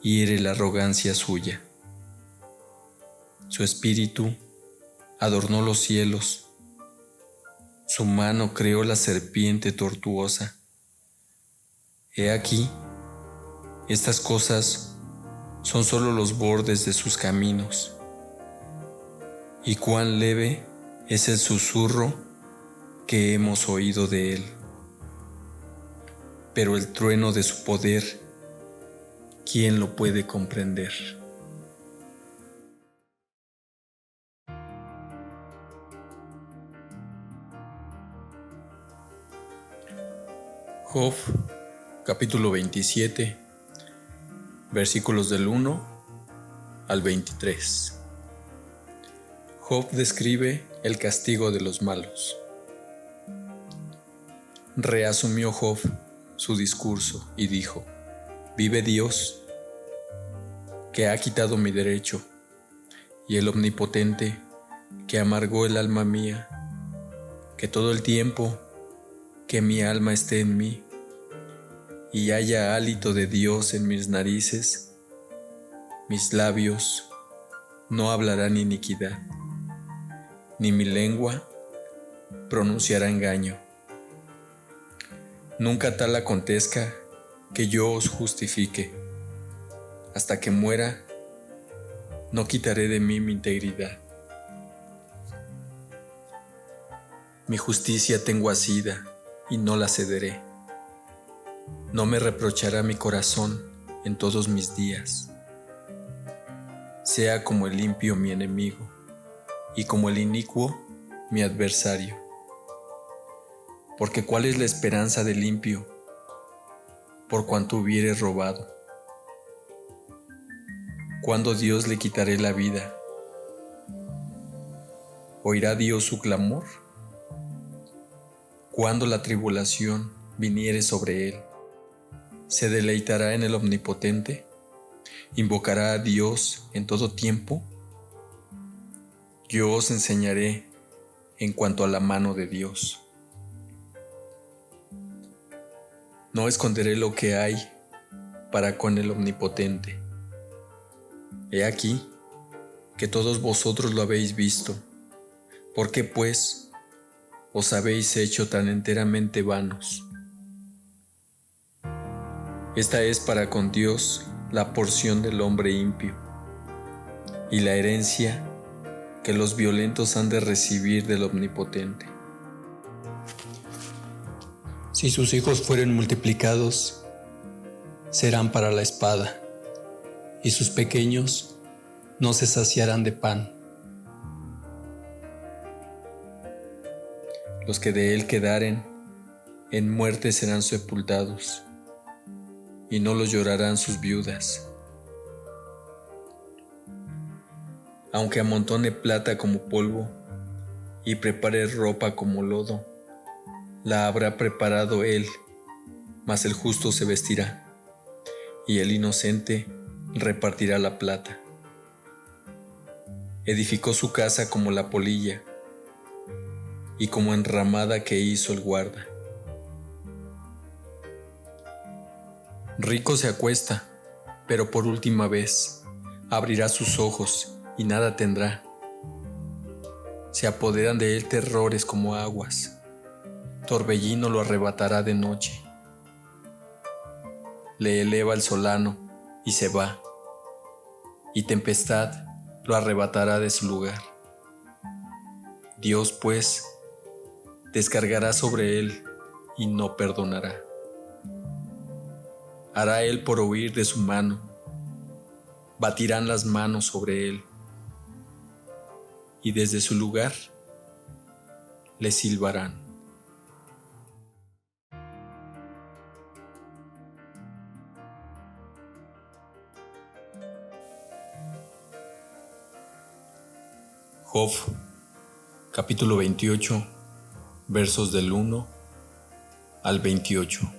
hiere la arrogancia suya. Su espíritu adornó los cielos, su mano creó la serpiente tortuosa. He aquí, estas cosas son solo los bordes de sus caminos, y cuán leve es el susurro que hemos oído de él. Pero el trueno de su poder, ¿quién lo puede comprender? Job, capítulo 27, versículos del 1 al 23. Job describe el castigo de los malos. Reasumió Job su discurso y dijo: «Vive Dios, que ha quitado mi derecho, y el Omnipotente, que amargó el alma mía, que todo el tiempo que mi alma esté en mí, y haya hálito de Dios en mis narices, mis labios no hablarán iniquidad, ni mi lengua pronunciará engaño. Nunca tal acontezca que yo os justifique. Hasta que muera, no quitaré de mí mi integridad. Mi justicia tengo asida y no la cederé. No me reprochará mi corazón en todos mis días. Sea como el impío mi enemigo y como el inicuo mi adversario. Porque ¿cuál es la esperanza del impío por cuanto hubiere robado? ¿Cuándo Dios le quitaré la vida? ¿Oirá Dios su clamor? ¿Cuándo la tribulación viniere sobre él? ¿Se deleitará en el Omnipotente? ¿Invocará a Dios en todo tiempo? Yo os enseñaré en cuanto a la mano de Dios. No esconderé lo que hay para con el Omnipotente. He aquí que todos vosotros lo habéis visto. ¿Por qué, pues, os habéis hecho tan enteramente vanos? Esta es para con Dios la porción del hombre impío, y la herencia que los violentos han de recibir del Omnipotente. Si sus hijos fueren multiplicados, serán para la espada, y sus pequeños no se saciarán de pan. Los que de él quedaren, en muerte serán sepultados, y no los llorarán sus viudas. Aunque amontone plata como polvo, y prepare ropa como lodo, la habrá preparado él, mas el justo se vestirá, y el inocente repartirá la plata. Edificó su casa como la polilla, y como enramada que hizo el guarda. Rico se acuesta, pero por última vez abrirá sus ojos y nada tendrá. Se apoderan de él terrores como aguas, torbellino lo arrebatará de noche. Le eleva el solano y se va, y tempestad lo arrebatará de su lugar. Dios, pues, descargará sobre él y no perdonará. Hará él por huir de su mano, batirán las manos sobre él, y desde su lugar le silbarán. Job, capítulo 28, versos del 1 al 28.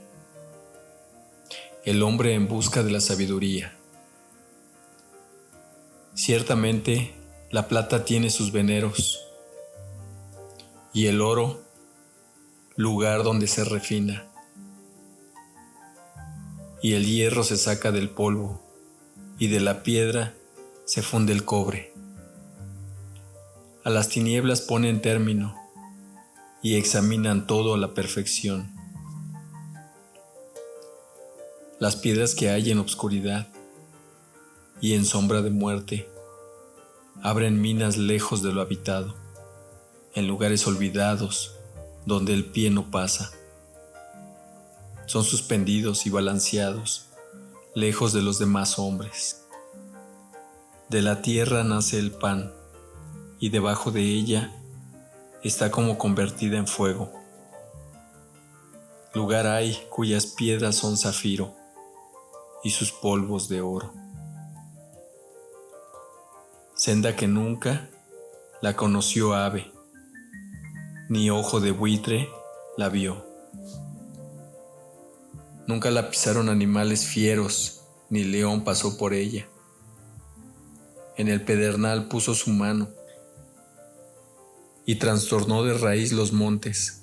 El hombre en busca de la sabiduría. Ciertamente, la plata tiene sus veneros, y el oro, lugar donde se refina. Y el hierro se saca del polvo, y de la piedra se funde el cobre. A las tinieblas ponen término, y examinan todo a la perfección. Las piedras que hay en obscuridad y en sombra de muerte abren minas lejos de lo habitado, en lugares olvidados donde el pie no pasa. Son suspendidos y balanceados lejos de los demás hombres. De la tierra nace el pan, y debajo de ella está como convertida en fuego. Lugar hay cuyas piedras son zafiro y sus polvos de oro. Senda que nunca la conoció ave, ni ojo de buitre la vio. Nunca la pisaron animales fieros, ni león pasó por ella. En el pedernal puso su mano y trastornó de raíz los montes.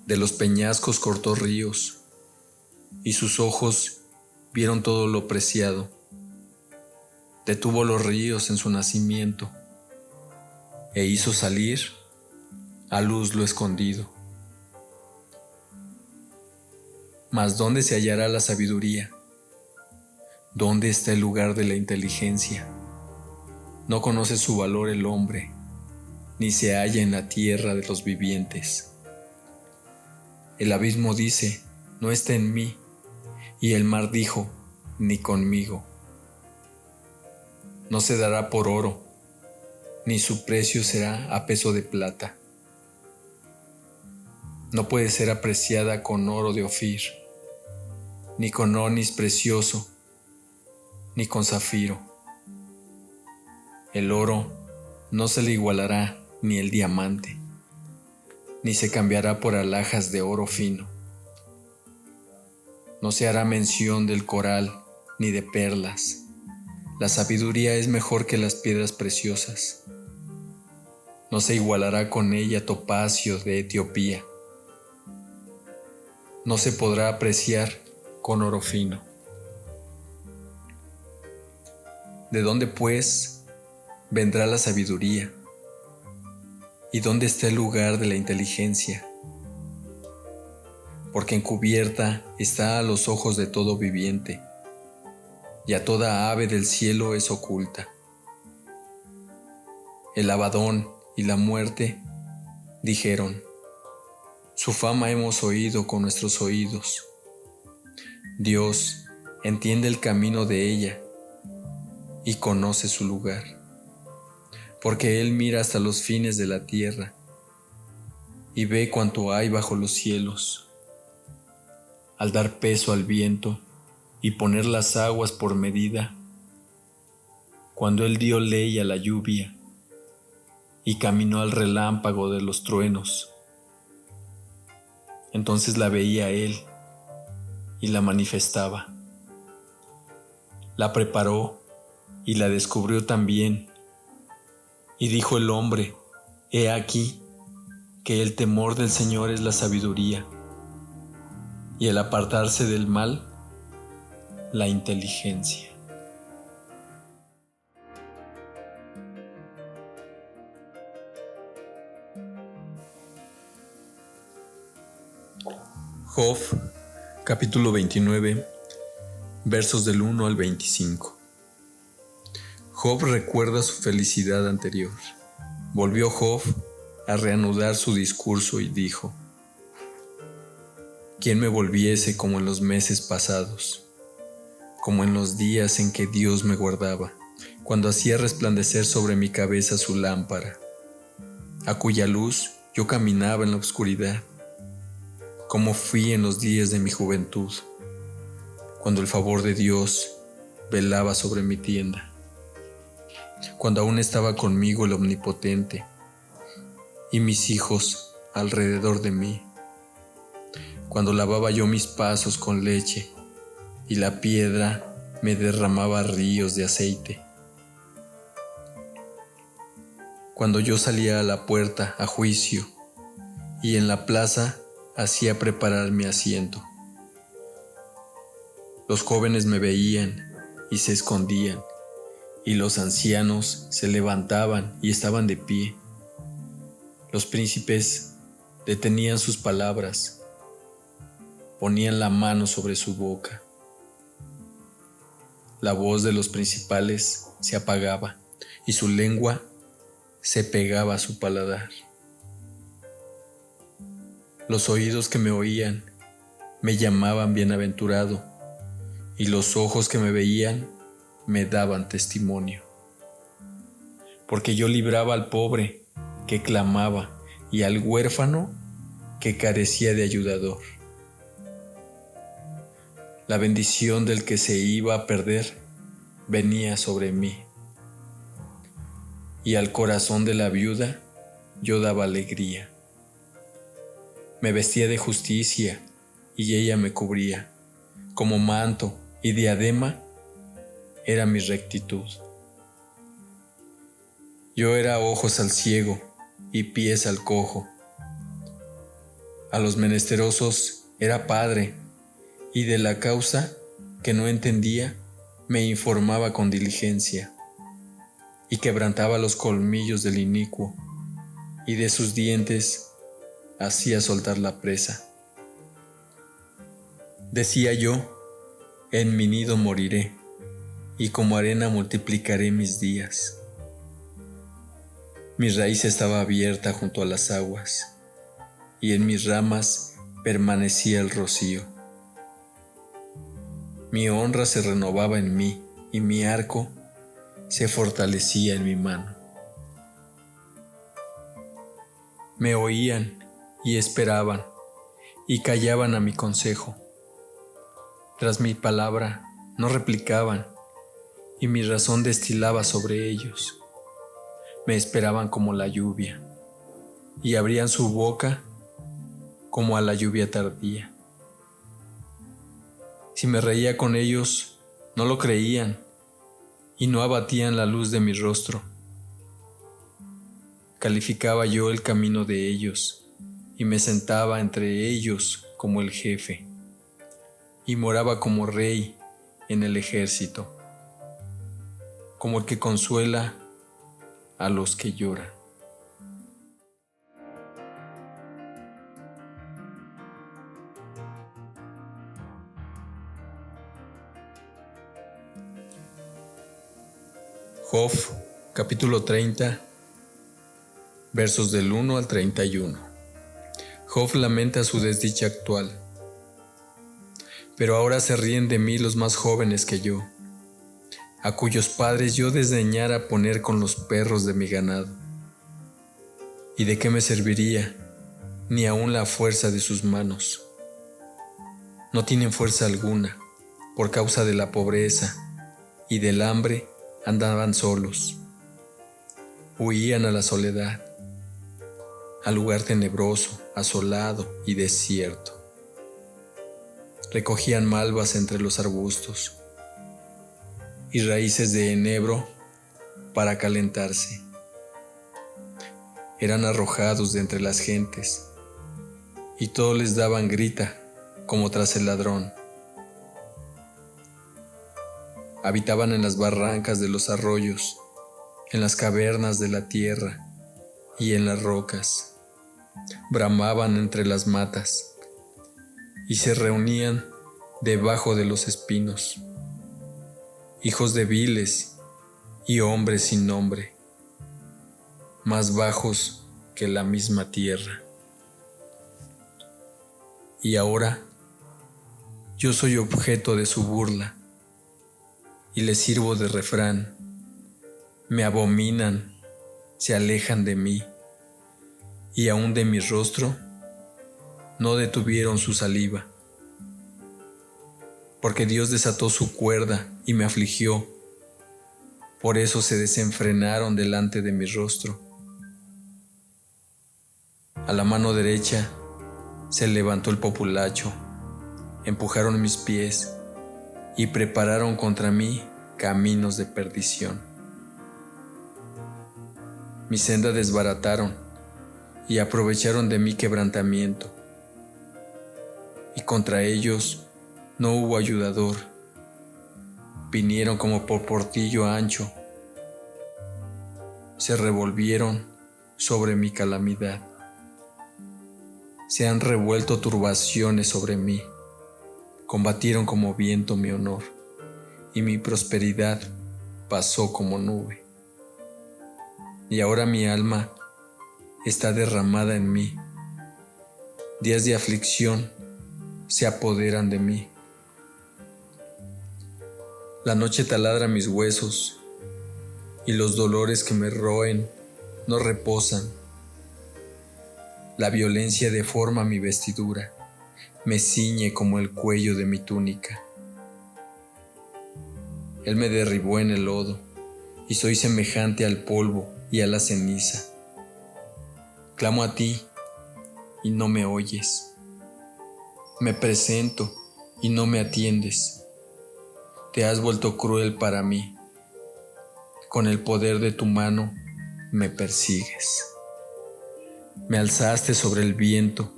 De los peñascos cortó ríos, y sus ojos vieron todo lo preciado. Detuvo los ríos en su nacimiento, e hizo salir a luz lo escondido. Mas ¿dónde se hallará la sabiduría? ¿Dónde está el lugar de la inteligencia? No conoce su valor el hombre, ni se halla en la tierra de los vivientes. El abismo dice, no está en mí, y el mar dijo, ni conmigo. No se dará por oro, ni su precio será a peso de plata. No puede ser apreciada con oro de Ofir, ni con onis precioso, ni con zafiro. El oro no se le igualará, ni el diamante, ni se cambiará por alhajas de oro fino. No se hará mención del coral ni de perlas. La sabiduría es mejor que las piedras preciosas. No se igualará con ella topacio de Etiopía. No se podrá apreciar con oro fino. ¿De dónde, pues, vendrá la sabiduría? ¿Y dónde está el lugar de la inteligencia? Porque encubierta está a los ojos de todo viviente, y a toda ave del cielo es oculta. El Abadón y la muerte dijeron, su fama hemos oído con nuestros oídos. Dios entiende el camino de ella y conoce su lugar, porque Él mira hasta los fines de la tierra y ve cuanto hay bajo los cielos. Al dar peso al viento y poner las aguas por medida, cuando Él dio ley a la lluvia y caminó al relámpago de los truenos, entonces la veía Él y la manifestaba. La preparó y la descubrió también. Y dijo el hombre, he aquí que el temor del Señor es la sabiduría, y el apartarse del mal, la inteligencia. Job, capítulo 29, versos del 1 al 25. Job recuerda su felicidad anterior. Volvió Job a reanudar su discurso y dijo, ¿quién me volviese como en los meses pasados, como en los días en que Dios me guardaba, cuando hacía resplandecer sobre mi cabeza su lámpara, a cuya luz yo caminaba en la oscuridad, como fui en los días de mi juventud, cuando el favor de Dios velaba sobre mi tienda, cuando aún estaba conmigo el Omnipotente y mis hijos alrededor de mí, cuando lavaba yo mis pasos con leche y la piedra me derramaba ríos de aceite, cuando yo salía a la puerta a juicio y en la plaza hacía preparar mi asiento. Los jóvenes me veían y se escondían, y los ancianos se levantaban y estaban de pie. Los príncipes detenían sus palabras, ponían la mano sobre su boca. La voz de los principales se apagaba y su lengua se pegaba a su paladar. Los oídos que me oían me llamaban bienaventurado, y los ojos que me veían me daban testimonio. Porque yo libraba al pobre que clamaba, y al huérfano que carecía de ayudador. La bendición del que se iba a perder venía sobre mí, y al corazón de la viuda yo daba alegría. Me vestía de justicia y ella me cubría, como manto y diadema era mi rectitud. Yo era ojos al ciego y pies al cojo. A los menesterosos era padre, y de la causa que no entendía me informaba con diligencia, y quebrantaba los colmillos del inicuo, y de sus dientes hacía soltar la presa. Decía yo, en mi nido moriré, y como arena multiplicaré mis días. Mi raíz estaba abierta junto a las aguas, y en mis ramas permanecía el rocío. Mi honra se renovaba en mí, y mi arco se fortalecía en mi mano. Me oían y esperaban, y callaban a mi consejo. Tras mi palabra no replicaban, y mi razón destilaba sobre ellos. Me esperaban como la lluvia, y abrían su boca como a la lluvia tardía. Si me reía con ellos, no lo creían, y no abatían la luz de mi rostro. Calificaba yo el camino de ellos, y me sentaba entre ellos como el jefe, y moraba como rey en el ejército, como el que consuela a los que lloran. Job, capítulo 30, versos del 1 al 31. Job lamenta su desdicha actual. Pero ahora se ríen de mí los más jóvenes que yo, a cuyos padres yo desdeñara poner con los perros de mi ganado. ¿Y de qué me serviría? Ni aun la fuerza de sus manos. No tienen fuerza alguna, por causa de la pobreza y del hambre andaban solos. Huían a la soledad, al lugar tenebroso, asolado y desierto. Recogían malvas entre los arbustos y raíces de enebro para calentarse. Eran arrojados de entre las gentes, y todos les daban grita como tras el ladrón. Habitaban en las barrancas de los arroyos, en las cavernas de la tierra y en las rocas. Bramaban entre las matas y se reunían debajo de los espinos. Hijos de viles y hombres sin nombre, más bajos que la misma tierra. Y ahora yo soy objeto de su burla y les sirvo de refrán. Me abominan, se alejan de mí, y aun de mi rostro no detuvieron su saliva. Porque Dios desató su cuerda y me afligió, por eso se desenfrenaron delante de mi rostro. A la mano derecha se levantó el populacho, empujaron mis pies y prepararon contra mí caminos de perdición. Mi senda desbarataron y aprovecharon de mi quebrantamiento, y contra ellos no hubo ayudador. Vinieron como por portillo ancho, se revolvieron sobre mi calamidad. Se han revuelto turbaciones sobre mí, combatieron como viento mi honor, y mi prosperidad pasó como nube. Y ahora mi alma está derramada en mí, días de aflicción se apoderan de mí. La noche taladra mis huesos, y los dolores que me roen no reposan. La violencia deforma mi vestidura, me ciñe como el cuello de mi túnica. Él me derribó en el lodo, y soy semejante al polvo y a la ceniza. Clamo a ti, y no me oyes. Me presento, y no me atiendes. Te has vuelto cruel para mí. Con el poder de tu mano me persigues. Me alzaste sobre el viento,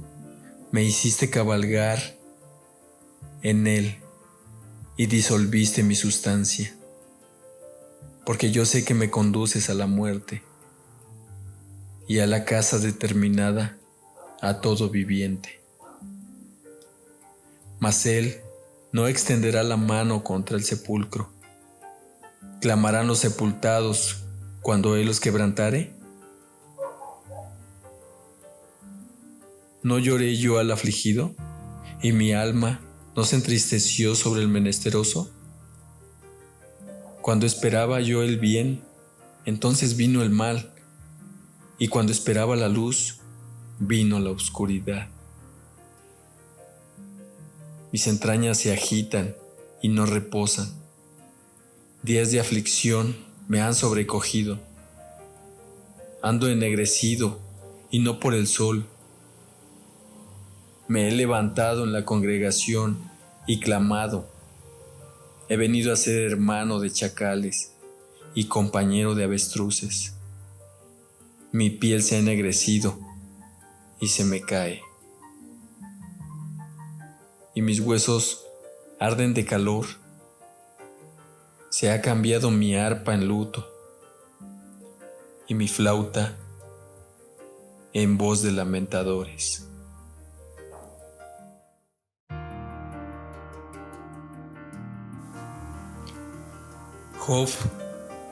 me hiciste cabalgar en él y disolviste mi sustancia, porque yo sé que me conduces a la muerte y a la casa determinada a todo viviente. Mas él no extenderá la mano contra el sepulcro. ¿Clamarán los sepultados cuando él los quebrantare? ¿No lloré yo al afligido, y mi alma no se entristeció sobre el menesteroso? Cuando esperaba yo el bien, entonces vino el mal, y cuando esperaba la luz, vino la oscuridad. Mis entrañas se agitan y no reposan. Días de aflicción me han sobrecogido. Ando ennegrecido, y no por el sol. Me he levantado en la congregación y clamado. He venido a ser hermano de chacales y compañero de avestruces. Mi piel se ha ennegrecido y se me cae. Y mis huesos arden de calor. Se ha cambiado mi arpa en luto y mi flauta en voz de lamentadores. Job,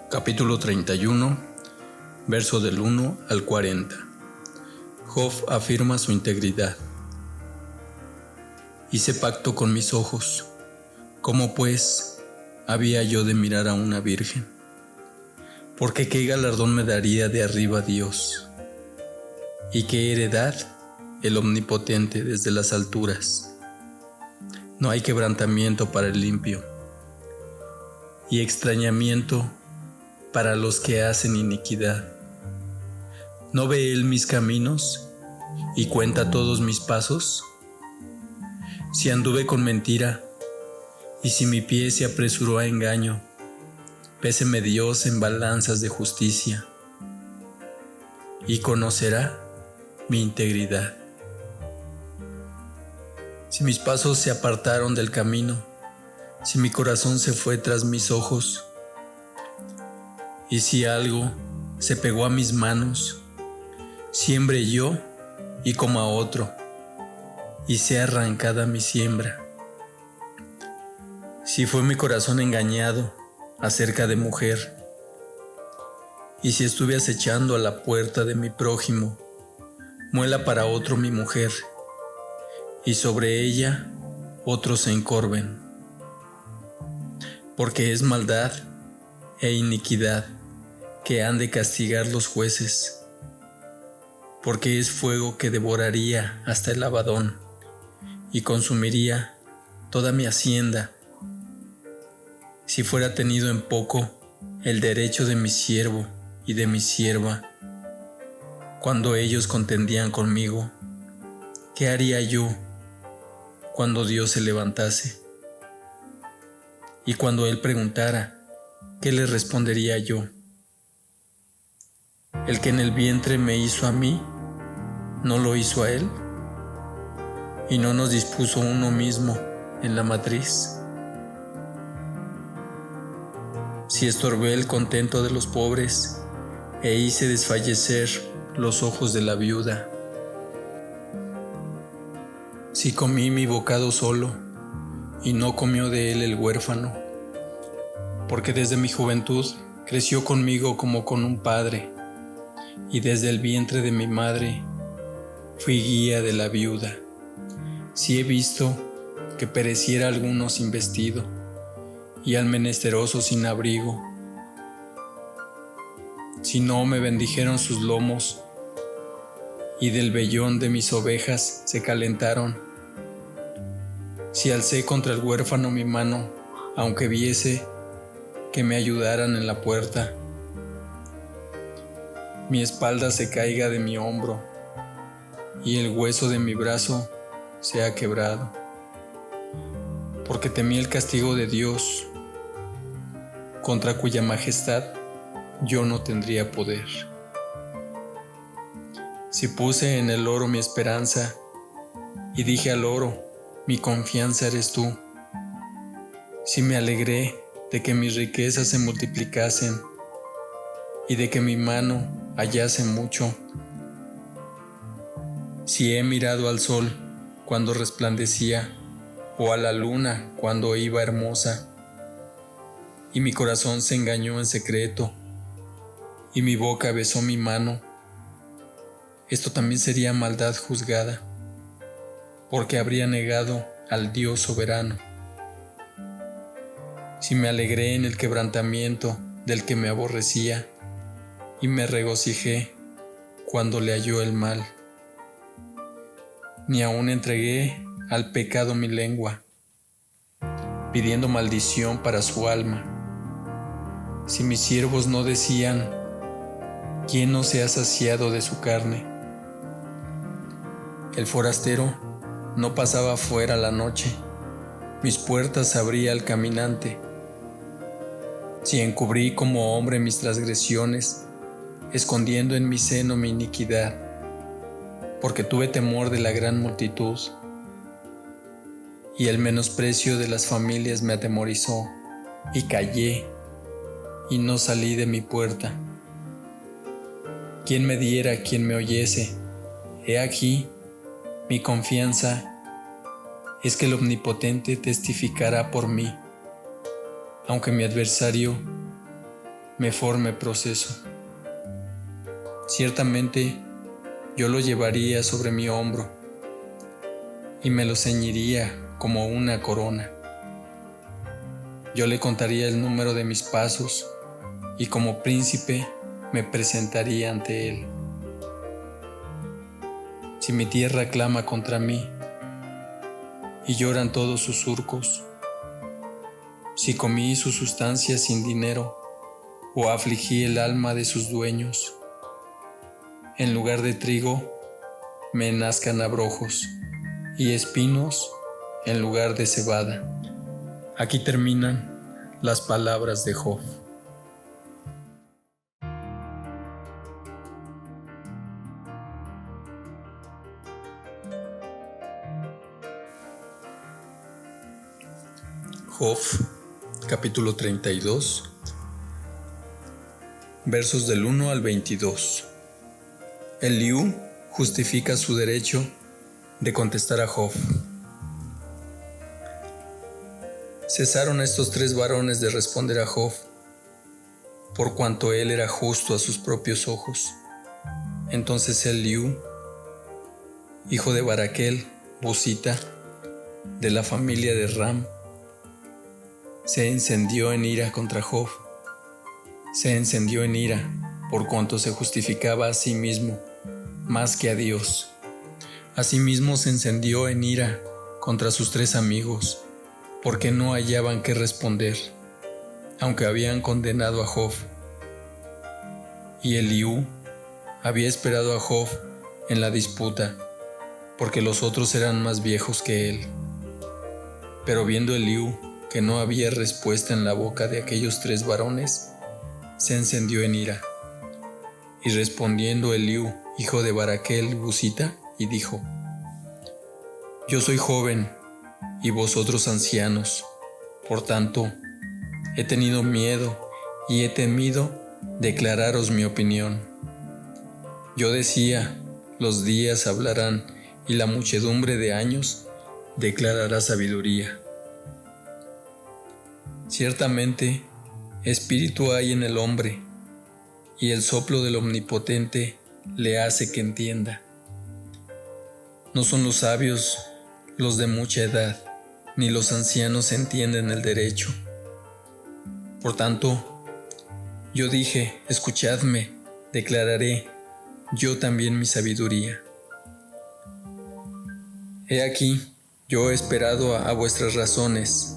capítulo 31, verso del 1 al 40. Job afirma su integridad. Hice pacto con mis ojos. ¿Cómo pues había yo de mirar a una virgen? Porque qué galardón me daría de arriba Dios, y qué heredad el Omnipotente desde las alturas. No hay quebrantamiento para el limpio, y extrañamiento para los que hacen iniquidad. ¿No ve él mis caminos y cuenta todos mis pasos? Si anduve con mentira, y si mi pie se apresuró a engaño, péseme Dios en balanzas de justicia, y conocerá mi integridad. Si mis pasos se apartaron del camino, si mi corazón se fue tras mis ojos, y si algo se pegó a mis manos, siembre yo y coma otro, y sea arrancada mi siembra. Si fue mi corazón engañado acerca de mujer, y si estuve acechando a la puerta de mi prójimo, muela para otro mi mujer, y sobre ella otros se encorven. Porque es maldad e iniquidad que han de castigar los jueces, porque es fuego que devoraría hasta el Abadón y consumiría toda mi hacienda. Si fuera tenido en poco el derecho de mi siervo y de mi sierva, cuando ellos contendían conmigo, ¿qué haría yo cuando Dios se levantase? Y cuando él preguntara, ¿qué le respondería yo? ¿El que en el vientre me hizo a mí, no lo hizo a él? ¿Y no nos dispuso uno mismo en la matriz? Si estorbé el contento de los pobres e hice desfallecer los ojos de la viuda, si comí mi bocado solo y no comió de él el huérfano, porque desde mi juventud creció conmigo como con un padre, y desde el vientre de mi madre fui guía de la viuda. Si he visto que pereciera alguno sin vestido, y al menesteroso sin abrigo, si no me bendijeron sus lomos, y del vellón de mis ovejas se calentaron. Si alcé contra el huérfano mi mano, aunque viese que me ayudaran en la puerta, mi espalda se caiga de mi hombro y el hueso de mi brazo se ha quebrado, porque temí el castigo de Dios, contra cuya majestad yo no tendría poder. Si puse en el oro mi esperanza y dije al oro, mi confianza eres tú. Si me alegré de que mis riquezas se multiplicasen y de que mi mano hallase mucho. Si he mirado al sol cuando resplandecía o a la luna cuando iba hermosa, y mi corazón se engañó en secreto y mi boca besó mi mano, esto también sería maldad juzgada, porque habría negado al Dios soberano. Si me alegré en el quebrantamiento del que me aborrecía y me regocijé cuando le halló el mal, ni aun entregué al pecado mi lengua, pidiendo maldición para su alma. Si mis siervos no decían, ¿quién no se ha saciado de su carne? El forastero no pasaba fuera la noche, mis puertas abría al caminante. Si encubrí como hombre mis transgresiones, escondiendo en mi seno mi iniquidad, porque tuve temor de la gran multitud, y el menosprecio de las familias me atemorizó, y callé, y no salí de mi puerta. ¿Quién me diera, quien me oyese? He aquí, mi confianza es que el Omnipotente testificará por mí, aunque mi adversario me forme proceso. Ciertamente yo lo llevaría sobre mi hombro y me lo ceñiría como una corona. Yo le contaría el número de mis pasos y como príncipe me presentaría ante él. Si mi tierra clama contra mí y lloran todos sus surcos, si comí su sustancia sin dinero o afligí el alma de sus dueños, en lugar de trigo me nazcan abrojos y espinos en lugar de cebada. Aquí terminan las palabras de Job. Job, capítulo 32, versos del 1 al 22. Eliú justifica su derecho de contestar a Job. Cesaron estos tres varones de responder a Job, por cuanto él era justo a sus propios ojos. Entonces Eliú, hijo de Baraquel, Busita, de la familia de Ram, se encendió en ira contra Job. Se encendió en ira por cuanto se justificaba a sí mismo más que a Dios. Asimismo se encendió en ira contra sus tres amigos, porque no hallaban qué responder, aunque habían condenado a Job. Y Eliú había esperado a Job en la disputa, porque los otros eran más viejos que él. Pero viendo Eliú que no había respuesta en la boca de aquellos tres varones, se encendió en ira. Y respondiendo Eliú, hijo de Baraquel, Busita, y dijo: Yo soy joven, y vosotros ancianos, por tanto, he tenido miedo y he temido declararos mi opinión. Yo decía, los días hablarán, y la muchedumbre de años declarará sabiduría. Ciertamente, espíritu hay en el hombre, y el soplo del Omnipotente le hace que entienda. No son los sabios los de mucha edad, ni los ancianos entienden el derecho. Por tanto, yo dije, escuchadme, declararé yo también mi sabiduría. He aquí, yo he esperado a vuestras razones.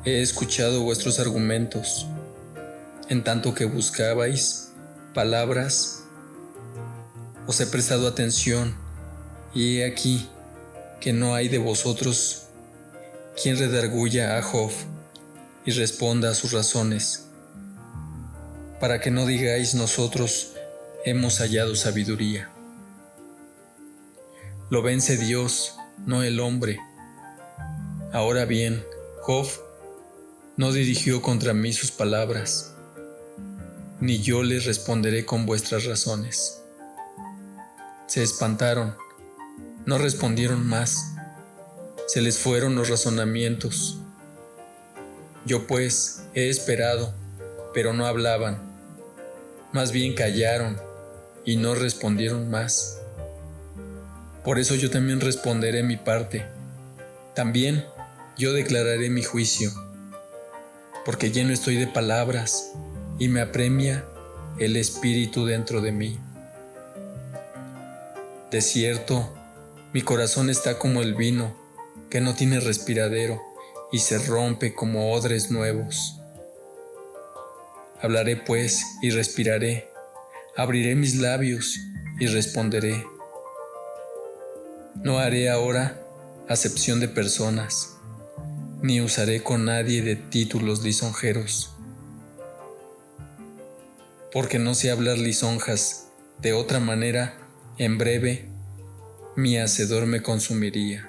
He escuchado vuestros argumentos, en tanto que buscabais palabras, os he prestado atención, y he aquí que no hay de vosotros quien redarguya a Job y responda a sus razones, para que no digáis nosotros hemos hallado sabiduría. Lo vence Dios, no el hombre. Ahora bien, Job no dirigió contra mí sus palabras, ni yo les responderé con vuestras razones. Se espantaron, no respondieron más, se les fueron los razonamientos. Yo pues he esperado, pero no hablaban, más bien callaron y no respondieron más. Por eso yo también responderé mi parte, también yo declararé mi juicio, porque lleno estoy de palabras y me apremia el espíritu dentro de mí. De cierto, mi corazón está como el vino, que no tiene respiradero y se rompe como odres nuevos. Hablaré pues y respiraré, abriré mis labios y responderé. No haré ahora acepción de personas, ni usaré con nadie de títulos lisonjeros, porque no sé hablar lisonjas, de otra manera, en breve, mi hacedor me consumiría.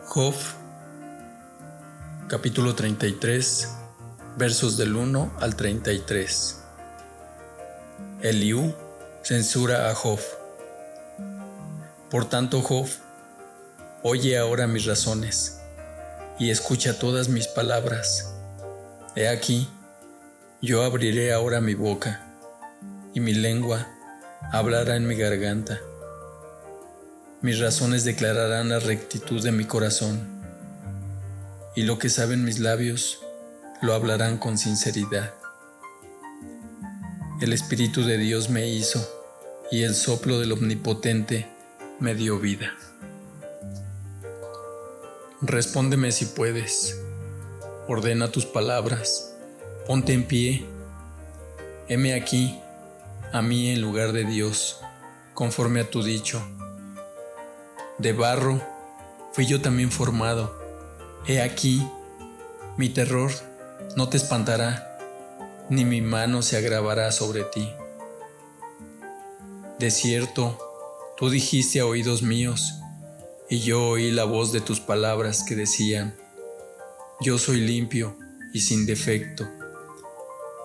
Job, capítulo 33, versos del 1 al 33. Eliú censura a Job. Por tanto, Job, oye ahora mis razones, y escucha todas mis palabras. He aquí, yo abriré ahora mi boca, y mi lengua hablará en mi garganta. Mis razones declararán la rectitud de mi corazón, y lo que saben mis labios lo hablarán con sinceridad. El Espíritu de Dios me hizo, y el soplo del Omnipotente me dio vida. Respóndeme si puedes, ordena tus palabras, ponte en pie. Heme aquí, a mí en lugar de Dios, conforme a tu dicho. De barro fui yo también formado. He aquí, mi terror no te espantará, ni mi mano se agravará sobre ti. De cierto, tú dijiste a oídos míos, y yo oí la voz de tus palabras que decían: yo soy limpio y sin defecto,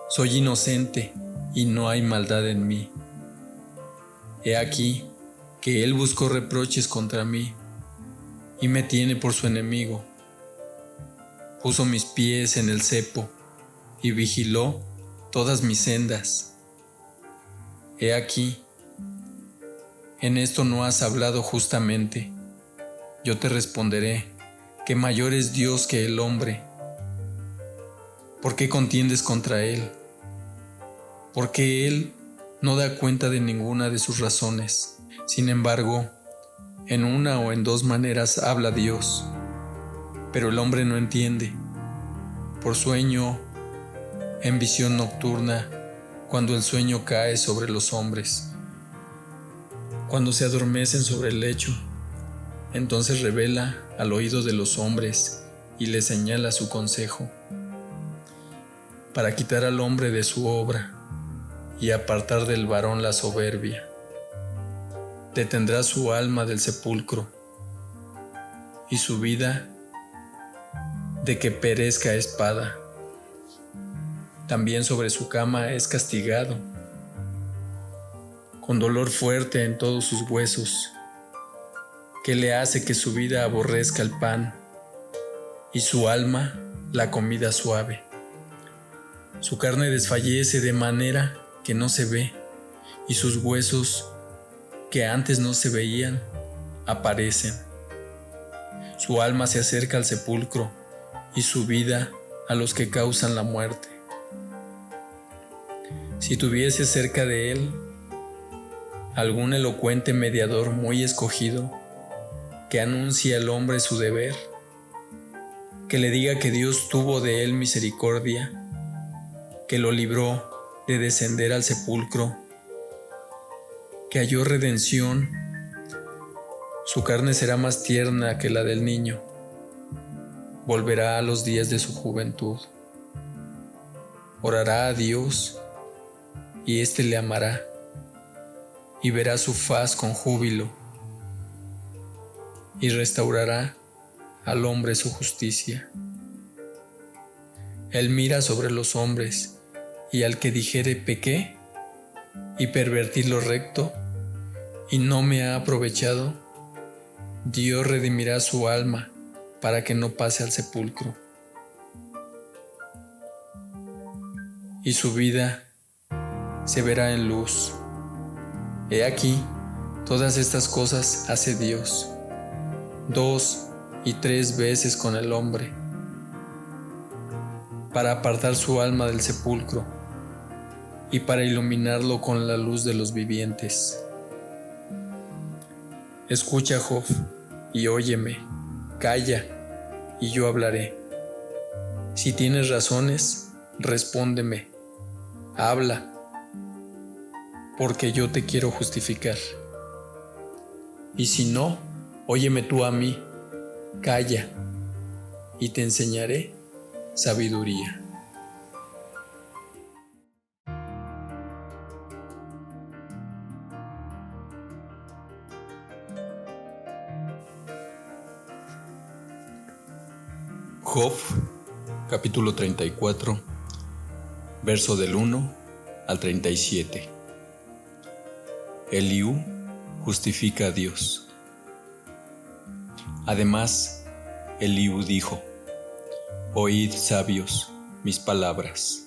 soy inocente y no hay maldad en mí. He aquí que él buscó reproches contra mí y me tiene por su enemigo. Puso mis pies en el cepo y vigiló todas mis sendas. He aquí, en esto no has hablado justamente. Yo te responderé que mayor es Dios que el hombre. ¿Por qué contiendes contra él? Porque él no da cuenta de ninguna de sus razones. Sin embargo, en una o en dos maneras habla Dios, pero el hombre no entiende. Por sueño, en visión nocturna, cuando el sueño cae sobre los hombres, cuando se adormecen sobre el lecho, entonces revela al oído de los hombres y les señala su consejo, para quitar al hombre de su obra y apartar del varón la soberbia. Detendrá su alma del sepulcro y su vida de que perezca a espada. También sobre su cama es castigado, con dolor fuerte en todos sus huesos, que le hace que su vida aborrezca el pan y su alma la comida suave. Su carne desfallece de manera que no se ve, y sus huesos que antes no se veían aparecen. Su alma se acerca al sepulcro y su vida a los que causan la muerte. Si tuviese cerca de él algún elocuente mediador muy escogido, que anuncie al hombre su deber, que le diga que Dios tuvo de él misericordia, que lo libró de descender al sepulcro, que halló redención, su carne será más tierna que la del niño, volverá a los días de su juventud, orará a Dios y éste le amará, y verá su faz con júbilo, y restaurará al hombre su justicia. Él mira sobre los hombres, y al que dijere pequé, y pervertí lo recto, y no me ha aprovechado, Dios redimirá su alma para que no pase al sepulcro. Y su vida se verá en luz. He aquí, todas estas cosas hace Dios, 2 y 3 veces con el hombre, para apartar su alma del sepulcro y para iluminarlo con la luz de los vivientes. Escucha, Job, y óyeme, calla, y yo hablaré. Si tienes razones, respóndeme, habla, porque yo te quiero justificar. Y si no, óyeme tú a mí, calla, y te enseñaré sabiduría. Job, capítulo 34, verso del 1 al 37. Eliú justifica a Dios. Además, Eliú dijo: Oíd, sabios, mis palabras,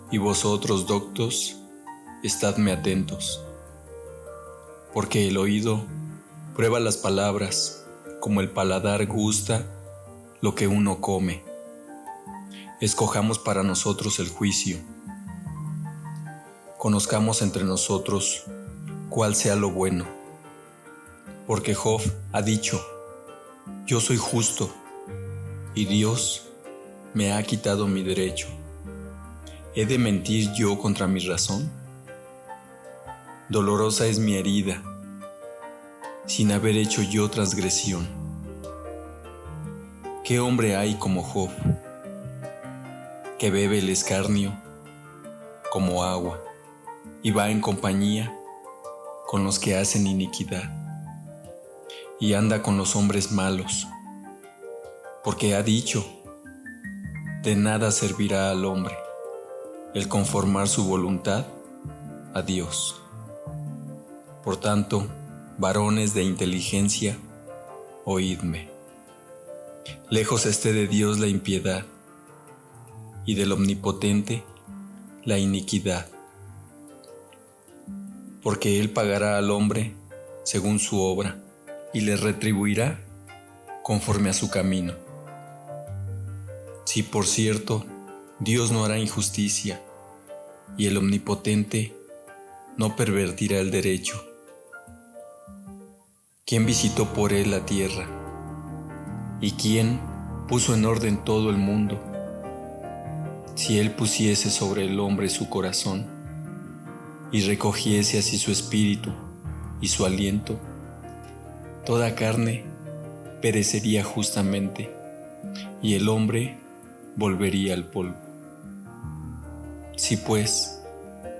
y vosotros, doctos, estadme atentos, porque el oído prueba las palabras, como el paladar gusta lo que uno come. Escojamos para nosotros el juicio. Conozcamos entre nosotros cuál sea lo bueno. Porque Job ha dicho: Yo soy justo, y Dios me ha quitado mi derecho. ¿He de mentir yo contra mi razón? Dolorosa es mi herida, sin haber hecho yo transgresión. ¿Qué hombre hay como Job, que bebe el escarnio como agua y va en compañía con los que hacen iniquidad y anda con los hombres malos? Porque ha dicho: de nada servirá al hombre el conformar su voluntad a Dios. Por tanto, varones de inteligencia, oídme. Lejos esté de Dios la impiedad, y del Omnipotente la iniquidad. Porque Él pagará al hombre según su obra, y le retribuirá conforme a su camino. Si por cierto Dios no hará injusticia, y el Omnipotente no pervertirá el derecho. ¿Quién visitó por Él la tierra? ¿Y quién puso en orden todo el mundo? Si Él pusiese sobre el hombre su corazón, y recogiese así su espíritu y su aliento, toda carne perecería justamente, y el hombre volvería al polvo. Si pues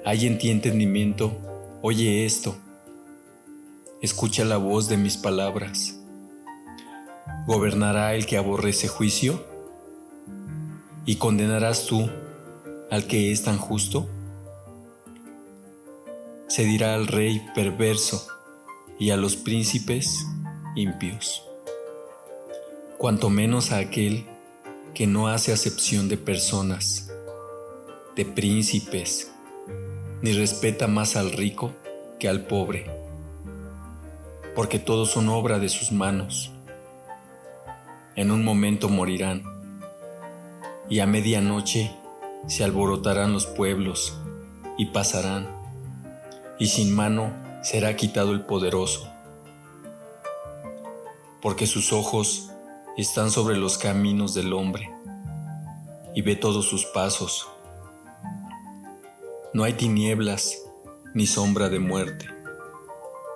hay en ti entendimiento, oye esto, escucha la voz de mis palabras. ¿Gobernará el que aborrece juicio? ¿Y condenarás tú al que es tan justo? Se dirá al rey perverso y a los príncipes impios, cuanto menos a aquel que no hace acepción de personas, de príncipes, ni respeta más al rico que al pobre, porque todos son obra de sus manos, en un momento morirán, y a medianoche se alborotarán los pueblos y pasarán, y sin mano será quitado el poderoso, porque sus ojos están sobre los caminos del hombre, y ve todos sus pasos. No hay tinieblas ni sombra de muerte,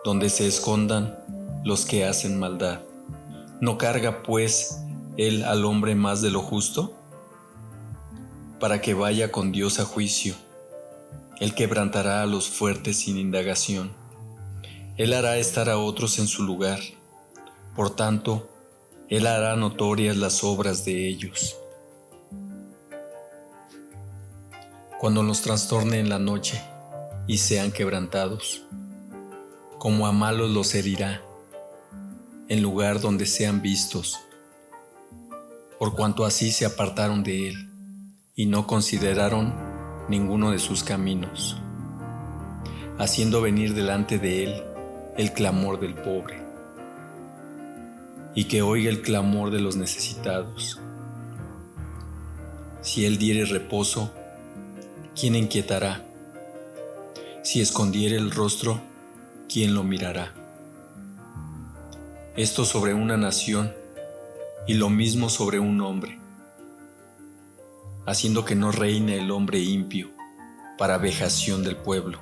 donde se escondan los que hacen maldad. ¿No carga, pues, él al hombre más de lo justo? Para que vaya con Dios a juicio. Él quebrantará a los fuertes sin indagación. Él hará estar a otros en su lugar. Por tanto, Él hará notorias las obras de ellos. Cuando nos trastorne en la noche y sean quebrantados, como a malos los herirá, en lugar donde sean vistos, por cuanto así se apartaron de Él y no consideraron ninguno de sus caminos, haciendo venir delante de Él el clamor del pobre, y que oiga el clamor de los necesitados. Si Él diere reposo, ¿quién inquietará? Si escondiere el rostro, ¿quién lo mirará? Esto sobre una nación, y lo mismo sobre un hombre, haciendo que no reine el hombre impío, para vejación del pueblo.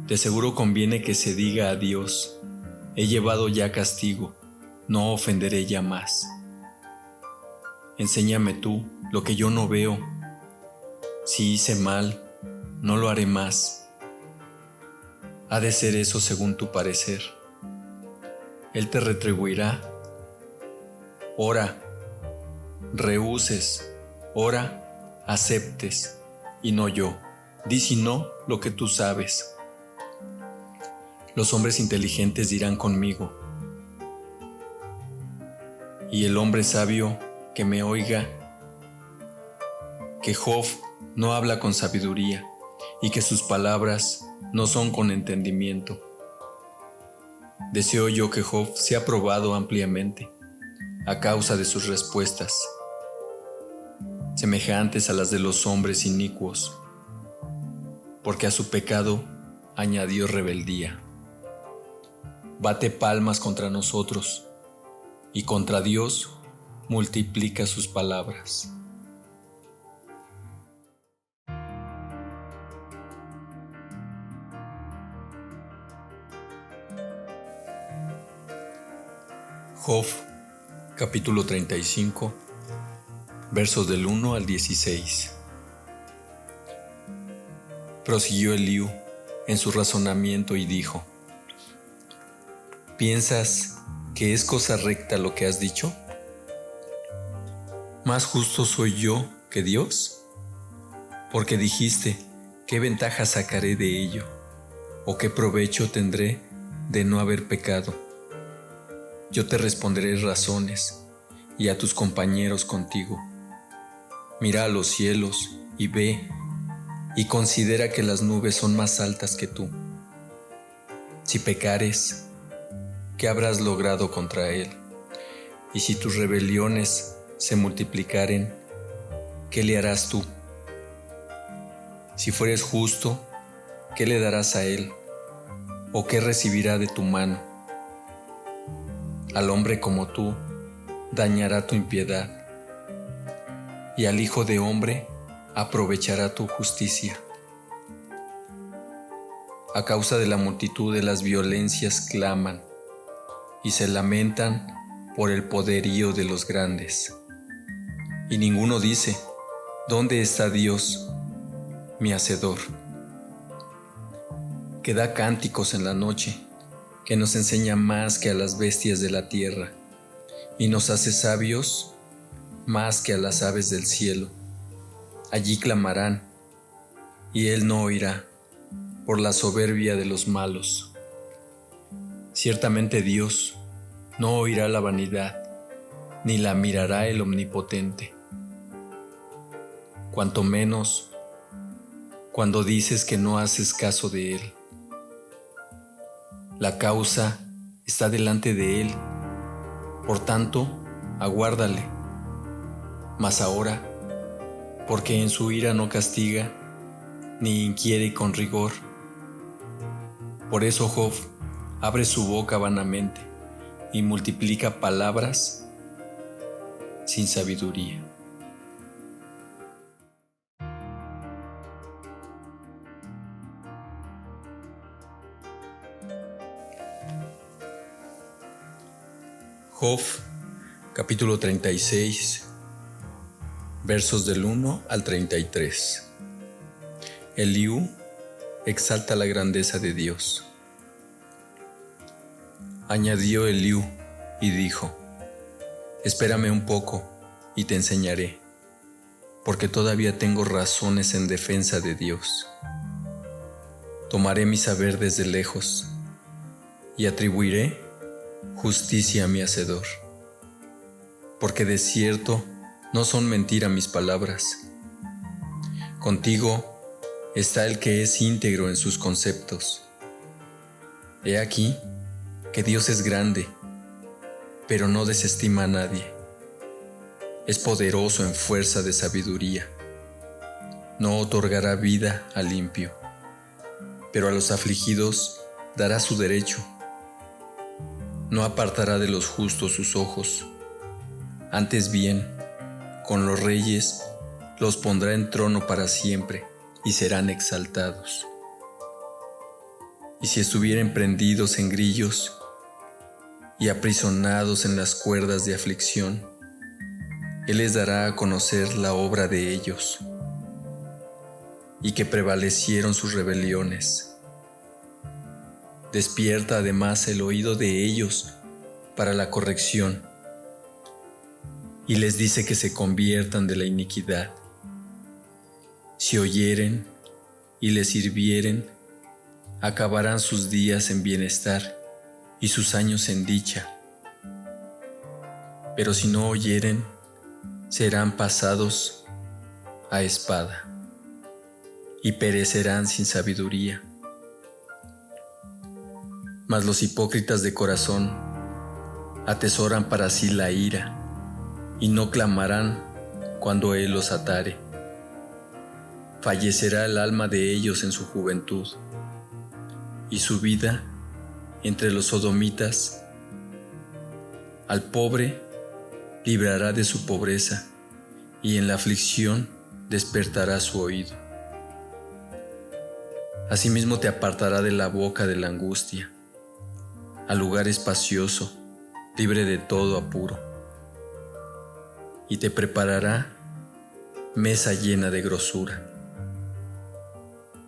De seguro conviene que se diga a Dios: he llevado ya castigo, no ofenderé ya más. Enséñame tú lo que yo no veo. Si hice mal, no lo haré más. Ha de ser eso según tu parecer. Él te retribuirá. Ora, rehuses, ora, aceptes, y no yo. Di si no lo que tú sabes. Los hombres inteligentes dirán conmigo, y el hombre sabio que me oiga, que Job no habla con sabiduría, y que sus palabras no son con entendimiento. Deseo yo que Job sea probado ampliamente, a causa de sus respuestas, semejantes a las de los hombres inicuos, porque a su pecado añadió rebeldía. Bate palmas contra nosotros, y contra Dios multiplica sus palabras. Job, capítulo 35, versos del 1 al 16. Prosiguió Eliú en su razonamiento y dijo: ¿piensas que es cosa recta lo que has dicho? ¿Más justo soy yo que Dios? Porque dijiste: ¿qué ventaja sacaré de ello? ¿O qué provecho tendré de no haber pecado? Yo te responderé razones, y a tus compañeros contigo. Mira a los cielos y ve, y considera que las nubes son más altas que tú. Si pecares, ¿qué habrás logrado contra él? Y si tus rebeliones se multiplicaren, ¿qué le harás tú? Si fueres justo, ¿qué le darás a él? ¿O qué recibirá de tu mano? Al hombre como tú dañará tu impiedad, y al hijo de hombre aprovechará tu justicia. A causa de la multitud de las violencias claman, y se lamentan por el poderío de los grandes. Y ninguno dice: ¿dónde está Dios, mi hacedor? Que da cánticos en la noche, que nos enseña más que a las bestias de la tierra, y nos hace sabios más que a las aves del cielo. Allí clamarán, y él no oirá, por la soberbia de los malos. Ciertamente Dios no oirá la vanidad, ni la mirará el omnipotente. Cuanto menos cuando dices que no haces caso de él. La causa está delante de él, Por tanto, aguárdale. Mas ahora, porque en su ira no castiga, ni inquiere con rigor. Por eso Job abre su boca vanamente y multiplica palabras sin sabiduría. Job, capítulo 36, versos del 1 al 33. Eliú exalta la grandeza de Dios. Añadió Eliú y dijo: Espérame un poco y te enseñaré, porque todavía tengo razones en defensa de Dios. Tomaré mi saber desde lejos y atribuiré justicia a mi Hacedor, porque de cierto no son mentira mis palabras. Contigo está el que es íntegro en sus conceptos. He aquí que Dios es grande, pero no desestima a nadie. Es poderoso en fuerza de sabiduría. No otorgará vida al limpio, pero a los afligidos dará su derecho. No apartará de los justos sus ojos. Antes bien, con los reyes los pondrá en trono para siempre y serán exaltados. Y si estuvieren prendidos en grillos y aprisionados en las cuerdas de aflicción, Él les dará a conocer la obra de ellos, y que prevalecieron sus rebeliones. Despierta además el oído de ellos para la corrección, y les dice que se conviertan de la iniquidad. Si oyeren y les sirvieren, acabarán sus días en bienestar y sus años en dicha. Pero si no oyeren, serán pasados a espada y perecerán sin sabiduría. Mas los hipócritas de corazón atesoran para sí la ira y no clamarán cuando Él los atare. Fallecerá el alma de ellos en su juventud, y su vida entre los sodomitas. Al pobre librará de su pobreza, y en la aflicción despertará su oído. Asimismo te apartará de la boca de la angustia, al lugar espacioso, libre de todo apuro, y te preparará mesa llena de grosura.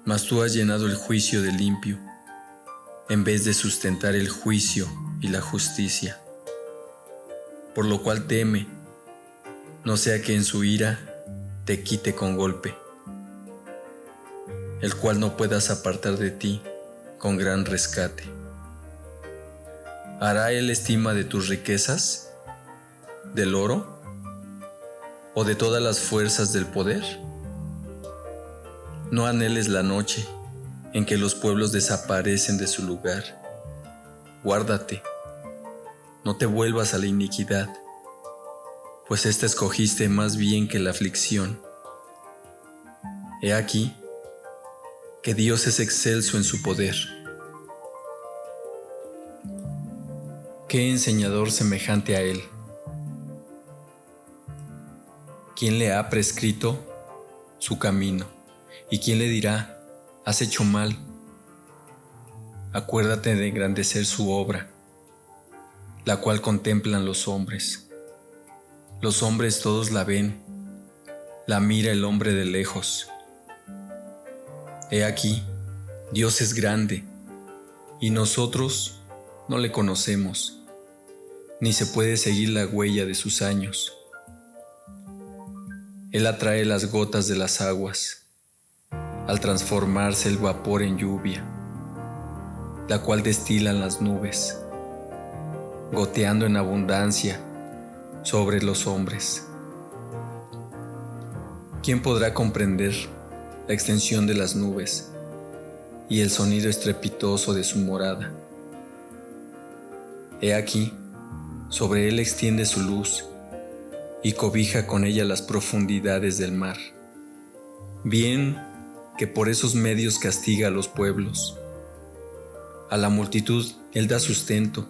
Mas tú has llenado el juicio del limpio, en vez de sustentar el juicio y la justicia. Por lo cual teme, no sea que en su ira te quite con golpe, el cual no puedas apartar de ti con gran rescate. ¿Hará Él estima de tus riquezas, del oro, o de todas las fuerzas del poder? No anheles la noche en que los pueblos desaparecen de su lugar. Guárdate, no te vuelvas a la iniquidad, pues ésta escogiste más bien que la aflicción. He aquí que Dios es excelso en su poder. ¿Qué enseñador semejante a Él? ¿Quién le ha prescrito su camino? ¿Y quién le dirá: has hecho mal? Acuérdate de engrandecer su obra, la cual contemplan los hombres. Los hombres todos la ven, la mira el hombre de lejos. He aquí, Dios es grande, y nosotros no le conocemos, ni se puede seguir la huella de sus años. Él atrae las gotas de las aguas, al transformarse el vapor en lluvia, la cual destilan las nubes, goteando en abundancia sobre los hombres. ¿Quién podrá comprender la extensión de las nubes y el sonido estrepitoso de su morada? He aquí Sobre él extiende su luz y cobija con ella las profundidades del mar. Bien que por esos medios castiga a los pueblos. A la multitud él da sustento.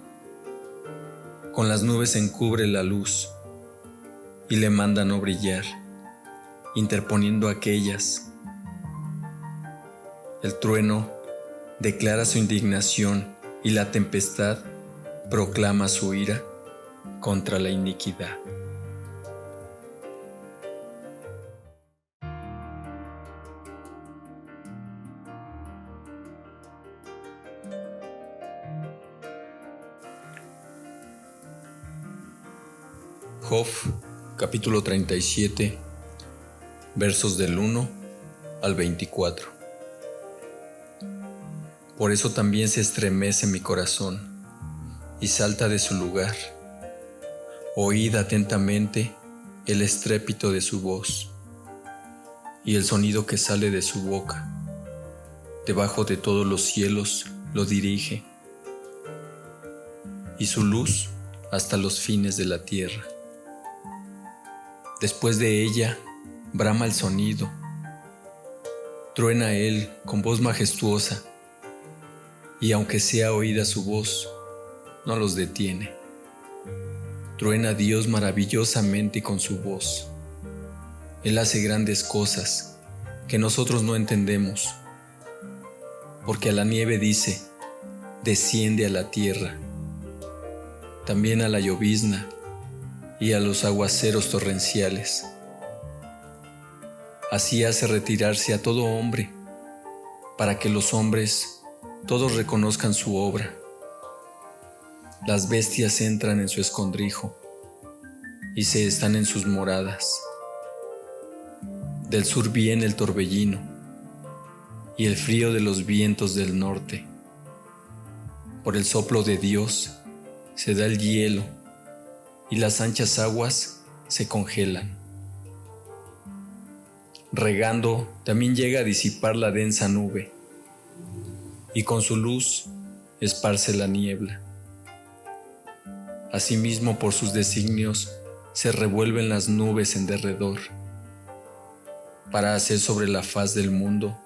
Con las nubes encubre la luz y le manda no brillar, interponiendo aquellas. El trueno declara su indignación y la tempestad proclama su ira contra la iniquidad. Job, capítulo 37, versos del 1 al 24. Por eso también se estremece mi corazón y salta de su lugar. Oíd atentamente el estrépito de su voz y el sonido que sale de su boca. Debajo de todos los cielos lo dirige, y su luz hasta los fines de la tierra. Después de ella brama el sonido, truena él con voz majestuosa, y aunque sea oída su voz, no los detiene. Truena Dios maravillosamente con su voz. Él hace grandes cosas que nosotros no entendemos, porque a la nieve dice, desciende a la tierra, también a la llovizna y a los aguaceros torrenciales. Así hace retirarse a todo hombre, para que los hombres todos reconozcan su obra. Las bestias entran en su escondrijo y se están en sus moradas. Del sur viene el torbellino y el frío de los vientos del norte. Por el soplo de Dios se da el hielo y las anchas aguas se congelan. Regando también llega a disipar la densa nube, y con su luz esparce la niebla. Asimismo, por sus designios se revuelven las nubes en derredor, para hacer sobre la faz del mundo,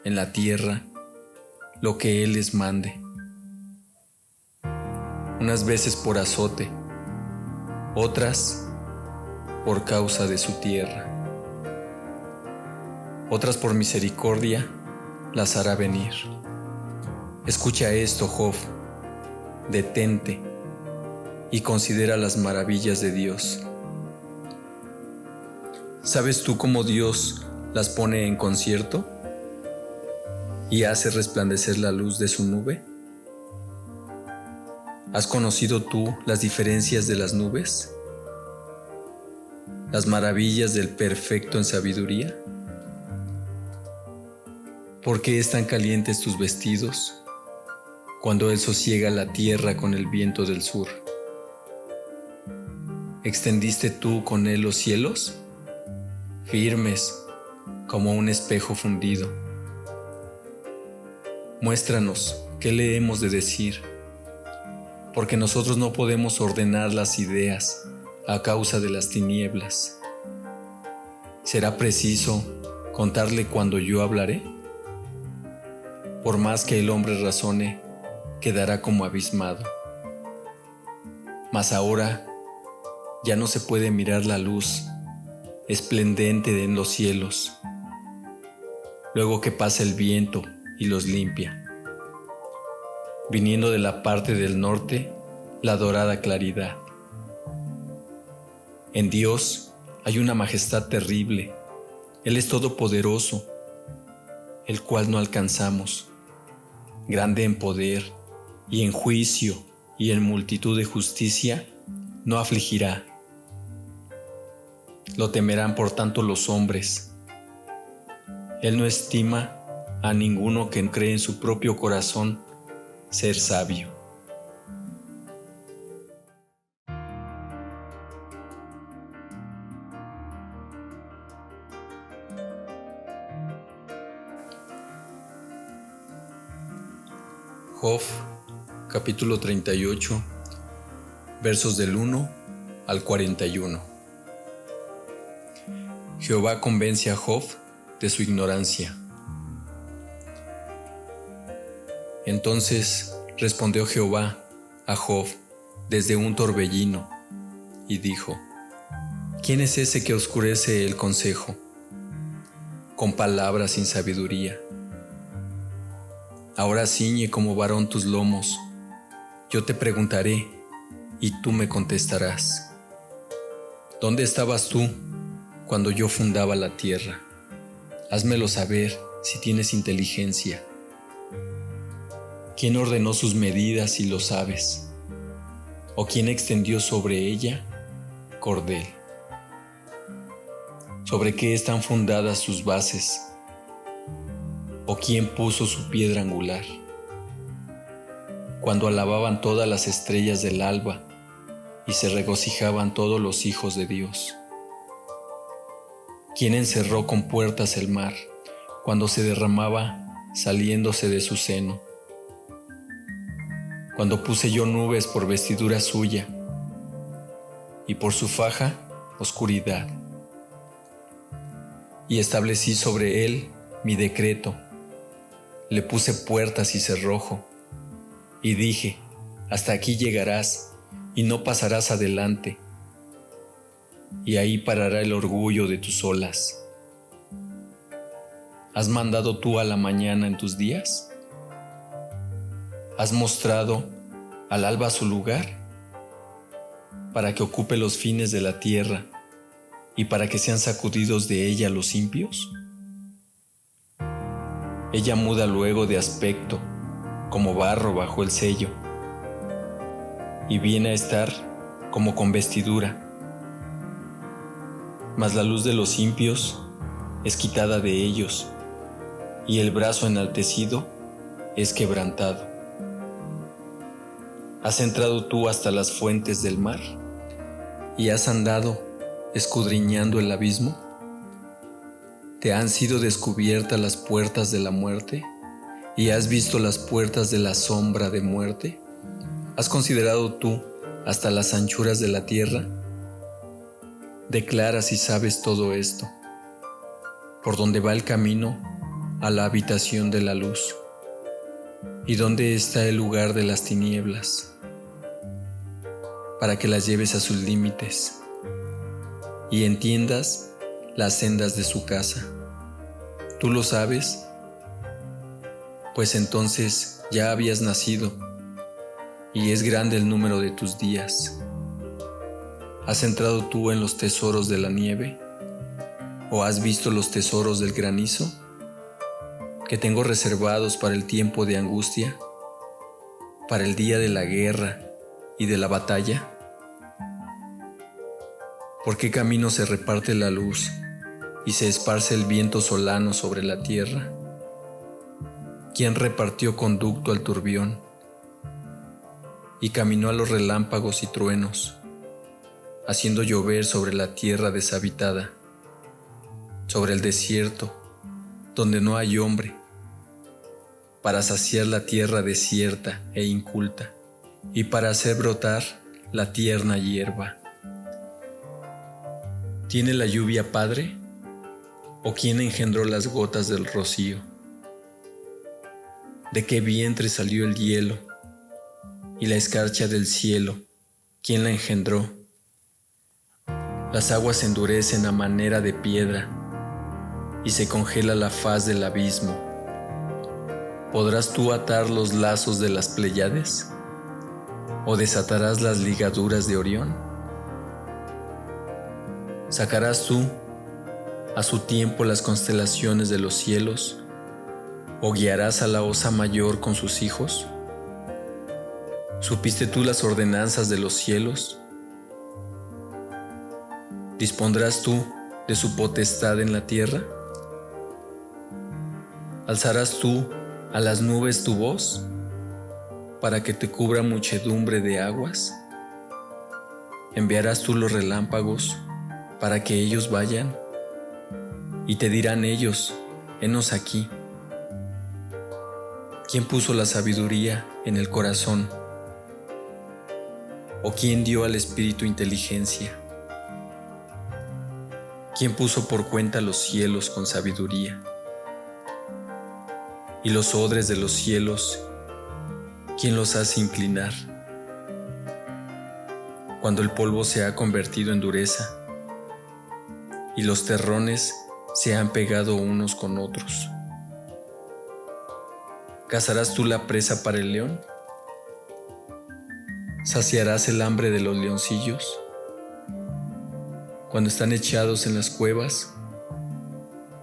en la tierra, lo que Él les mande. Unas veces por azote, otras por causa de su tierra, otras por misericordia las hará venir. Escucha esto, Job, detente y considera las maravillas de Dios. ¿Sabes tú cómo Dios las pone en concierto y hace resplandecer la luz de su nube? ¿Has conocido tú las diferencias de las nubes? ¿Las maravillas del perfecto en sabiduría? ¿Por qué están calientes tus vestidos cuando Él sosiega la tierra con el viento del sur? ¿Extendiste tú con Él los cielos? Firmes como un espejo fundido. Muéstranos qué le hemos de decir, porque nosotros no podemos ordenar las ideas a causa de las tinieblas. ¿Será preciso contarle cuando yo hablaré? Por más que el hombre razone, quedará como abismado. Mas ahora ya no se puede mirar la luz esplendente en los cielos, luego que pasa el viento y los limpia. Viniendo de la parte del norte, la dorada claridad. En Dios hay una majestad terrible. Él es todopoderoso, el cual no alcanzamos, grande en poder y en juicio y en multitud de justicia, no afligirá. Lo temerán por tanto los hombres. Él no estima a ninguno que cree en su propio corazón ser sabio. Job, capítulo 38, versos del 1 al 41. Jehová convence a Job de su ignorancia. Entonces respondió Jehová a Job desde un torbellino y dijo: ¿Quién es ese que oscurece el consejo con palabras sin sabiduría? Ahora ciñe como varón tus lomos, yo te preguntaré y tú me contestarás. ¿Dónde estabas tú cuando yo fundaba la tierra? Házmelo saber si tienes inteligencia. ¿Quién ordenó sus medidas si lo sabes? ¿O quién extendió sobre ella cordel? ¿Sobre qué están fundadas sus bases? ¿O quién puso su piedra angular? Cuando alababan todas las estrellas del alba y se regocijaban todos los hijos de Dios. ¿Quién encerró con puertas el mar cuando se derramaba saliéndose de su seno? Cuando puse yo nubes por vestidura suya y por su faja oscuridad. Y establecí sobre él mi decreto. Le puse puertas y cerrojo, y dije: hasta aquí llegarás, y no pasarás adelante, y ahí parará el orgullo de tus olas. ¿Has mandado tú a la mañana en tus días? ¿Has mostrado al alba su lugar? Para que ocupe los fines de la tierra, y para que sean sacudidos de ella los impios. Ella muda luego de aspecto, como barro bajo el sello, y viene a estar como con vestidura. Mas la luz de los impios es quitada de ellos, y el brazo enaltecido es quebrantado. ¿Has entrado tú hasta las fuentes del mar, y has andado escudriñando el abismo? ¿Te han sido descubiertas las puertas de la muerte? ¿Y has visto las puertas de la sombra de muerte? ¿Has considerado tú hasta las anchuras de la tierra? Declara si sabes todo esto. ¿Por dónde va el camino a la habitación de la luz? ¿Y dónde está el lugar de las tinieblas? Para que las lleves a sus límites y entiendas las sendas de su casa. ¿Tú lo sabes? Pues entonces ya habías nacido, y es grande el número de tus días. ¿Has entrado tú en los tesoros de la nieve? ¿O has visto los tesoros del granizo, que tengo reservados para el tiempo de angustia, para el día de la guerra y de la batalla? ¿Por qué camino se reparte la luz y se esparce el viento solano sobre la tierra? ¿Quién repartió conducto al turbión y caminó a los relámpagos y truenos, haciendo llover sobre la tierra deshabitada, sobre el desierto donde no hay hombre, para saciar la tierra desierta e inculta y para hacer brotar la tierna hierba? ¿Tiene la lluvia padre? ¿O quién engendró las gotas del rocío? ¿De qué vientre salió el hielo? Y la escarcha del cielo, ¿quién la engendró? Las aguas se endurecen a manera de piedra, y se congela la faz del abismo. ¿Podrás tú atar los lazos de las Pléyades? ¿O desatarás las ligaduras de Orión? ¿Sacarás tú a su tiempo las constelaciones de los cielos? ¿O guiarás a la osa mayor con sus hijos? ¿Supiste tú las ordenanzas de los cielos? ¿Dispondrás tú de su potestad en la tierra? ¿Alzarás tú a las nubes tu voz para que te cubra muchedumbre de aguas? ¿Enviarás tú los relámpagos para que ellos vayan? Y te dirán ellos: henos aquí. ¿Quién puso la sabiduría en el corazón? ¿O quién dio al espíritu inteligencia? ¿Quién puso por cuenta los cielos con sabiduría? Y los odres de los cielos, ¿quién los hace inclinar? Cuando el polvo se ha convertido en dureza y los terrones se han pegado unos con otros. ¿Cazarás tú la presa para el león? ¿Saciarás el hambre de los leoncillos? Cuando están echados en las cuevas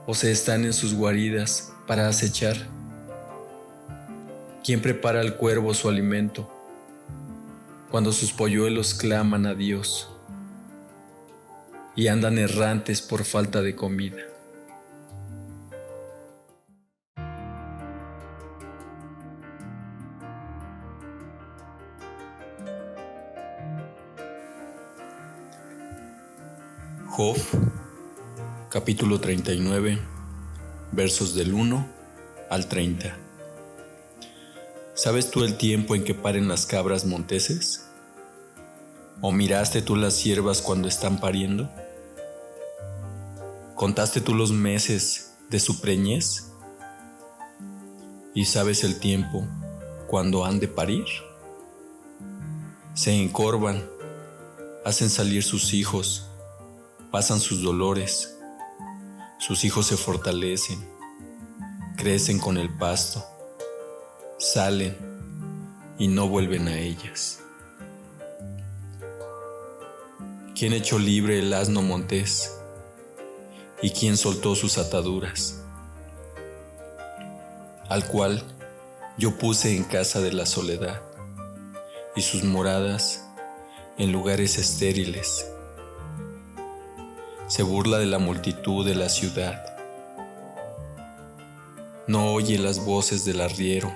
o se están en sus guaridas para acechar. ¿Quién prepara al cuervo su alimento cuando sus polluelos claman a Dios y andan errantes por falta de comida? Job, capítulo 39, versos del 1 al 30. ¿Sabes tú el tiempo en que paren las cabras monteses? ¿O miraste tú las ciervas cuando están pariendo? ¿Contaste tú los meses de su preñez? ¿Y sabes el tiempo cuando han de parir? Se encorvan, hacen salir sus hijos, pasan sus dolores, sus hijos se fortalecen, crecen con el pasto, salen y no vuelven a ellas. ¿Quién echó libre el asno montés? ¿Y quién soltó sus ataduras? Al cual yo puse en casa de la soledad, y sus moradas en lugares estériles. Se burla de la multitud de la ciudad. No oye las voces del arriero.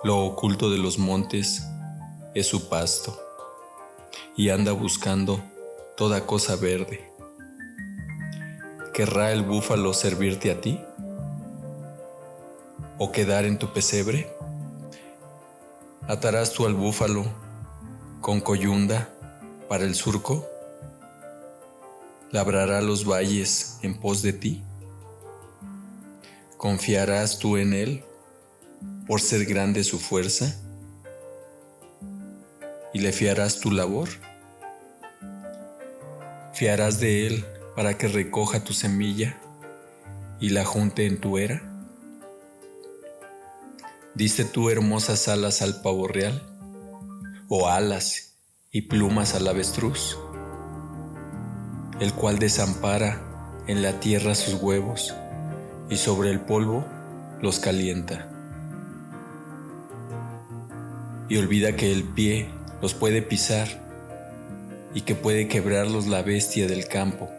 Lo oculto de los montes es su pasto, y anda buscando toda cosa verde. ¿Querrá el búfalo servirte a ti? ¿O quedar en tu pesebre? ¿Atarás tú al búfalo con coyunda para el surco? ¿Labrará los valles en pos de ti? ¿Confiarás tú en él por ser grande su fuerza? ¿Y le fiarás tu labor? ¿Fiarás de él para que recoja tu semilla y la junte en tu era? ¿Diste tú hermosas alas al pavo real? ¿O alas y plumas al avestruz? El cual desampara en la tierra sus huevos y sobre el polvo los calienta. Y olvida que el pie los puede pisar y que puede quebrarlos la bestia del campo.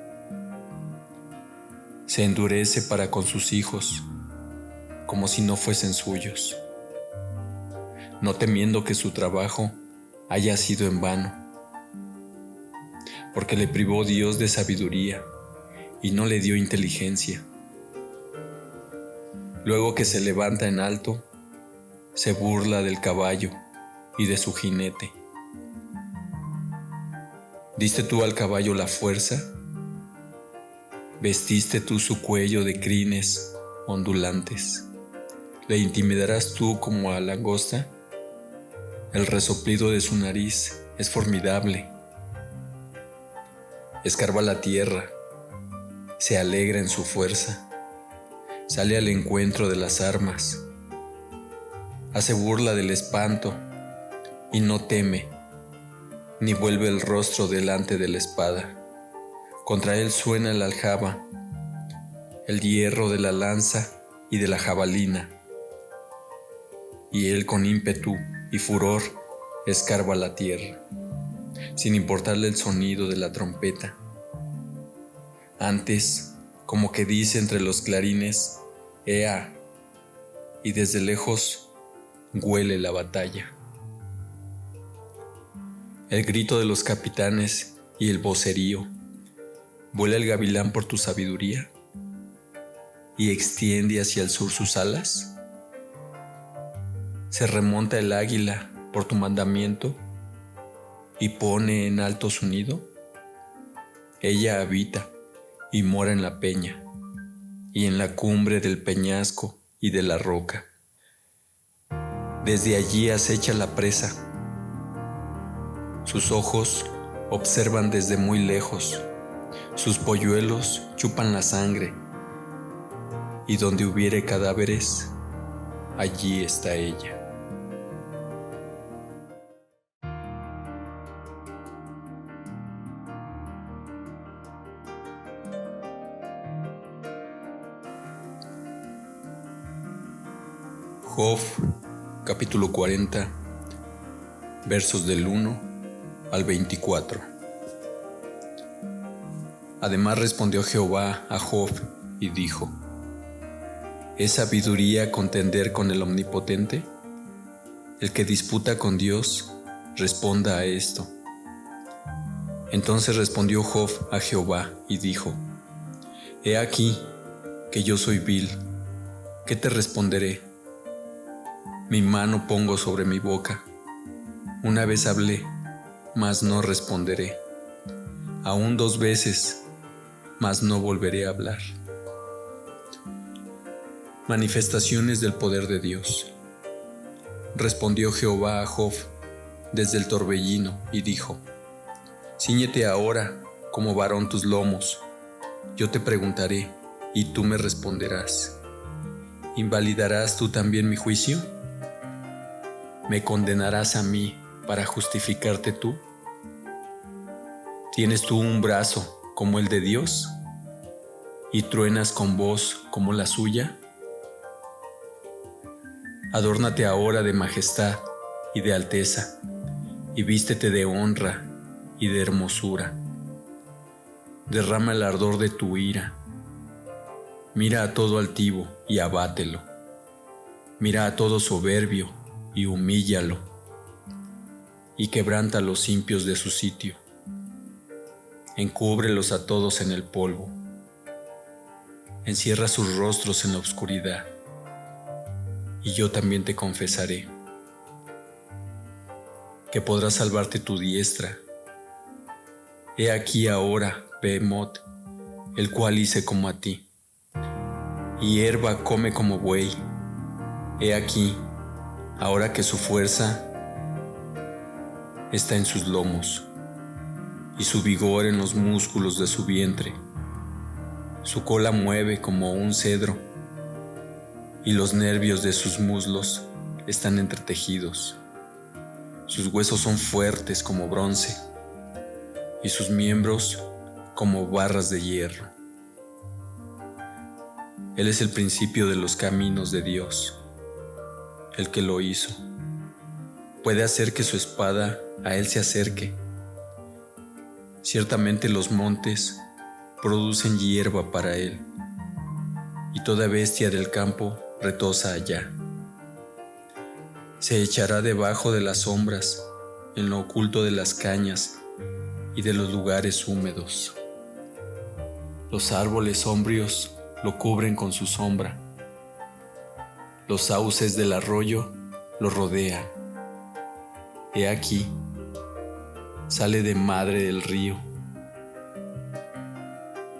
Se endurece para con sus hijos, como si no fuesen suyos, no temiendo que su trabajo haya sido en vano, porque le privó Dios de sabiduría y no le dio inteligencia. Luego que se levanta en alto, se burla del caballo y de su jinete. ¿Diste tú al caballo la fuerza? ¿Vestiste tú su cuello de crines ondulantes? ¿Le intimidarás tú como a langosta? El resoplido de su nariz es formidable. Escarba la tierra, se alegra en su fuerza, sale al encuentro de las armas, hace burla del espanto y no teme, ni vuelve el rostro delante de la espada. Contra él suena la aljaba, el hierro de la lanza y de la jabalina, y él con ímpetu y furor escarba la tierra, sin importarle el sonido de la trompeta. Antes, como que dice entre los clarines, ¡Ea! Y desde lejos huele la batalla. El grito de los capitanes y el vocerío. ¿Vuela el gavilán por tu sabiduría? ¿Y extiende hacia el sur sus alas? ¿Se remonta el águila por tu mandamiento y pone en alto su nido? Ella habita y mora en la peña, y en la cumbre del peñasco y de la roca. Desde allí acecha la presa. Sus ojos observan desde muy lejos. Sus polluelos chupan la sangre. Y donde hubiere cadáveres, allí está ella. Job, capítulo 40, versos del 1 al 24. Además respondió Jehová a Job y dijo: ¿Es sabiduría contender con el Omnipotente? El que disputa con Dios, responda a esto. Entonces respondió Job a Jehová y dijo: He aquí que yo soy vil, ¿qué te responderé? Mi mano pongo sobre mi boca. Una vez hablé, mas no responderé. Aún 2 veces, mas no volveré a hablar. Manifestaciones del poder de Dios. Respondió Jehová a Job desde el torbellino y dijo: Cíñete ahora como varón tus lomos. Yo te preguntaré y tú me responderás. ¿Invalidarás tú también mi juicio? ¿Me condenarás a mí para justificarte tú? ¿Tienes tú un brazo como el de Dios y truenas con voz como la suya? Adórnate ahora de majestad y de alteza, y vístete de honra y de hermosura. Derrama el ardor de tu ira. Mira a todo altivo y abátelo. Mira a todo soberbio y humíllalo, y quebranta a los impios de su sitio. Encúbrelos a todos en el polvo. Encierra sus rostros en la oscuridad, y yo también te confesaré que podrás salvarte tu diestra. He aquí ahora Behemoth, el cual hice como a ti, y hierba come como buey. He aquí, ahora que su fuerza está en sus lomos, y su vigor en los músculos de su vientre. Su cola mueve como un cedro, y los nervios de sus muslos están entretejidos. Sus huesos son fuertes como bronce, y sus miembros como barras de hierro. Él es el principio de los caminos de Dios, el que lo hizo. Puede hacer que su espada a él se acerque. Ciertamente los montes producen hierba para él, y toda bestia del campo retosa allá. Se echará debajo de las sombras, en lo oculto de las cañas y de los lugares húmedos. Los árboles sombríos lo cubren con su sombra. Los sauces del arroyo lo rodean. He aquí, sale de madre del río.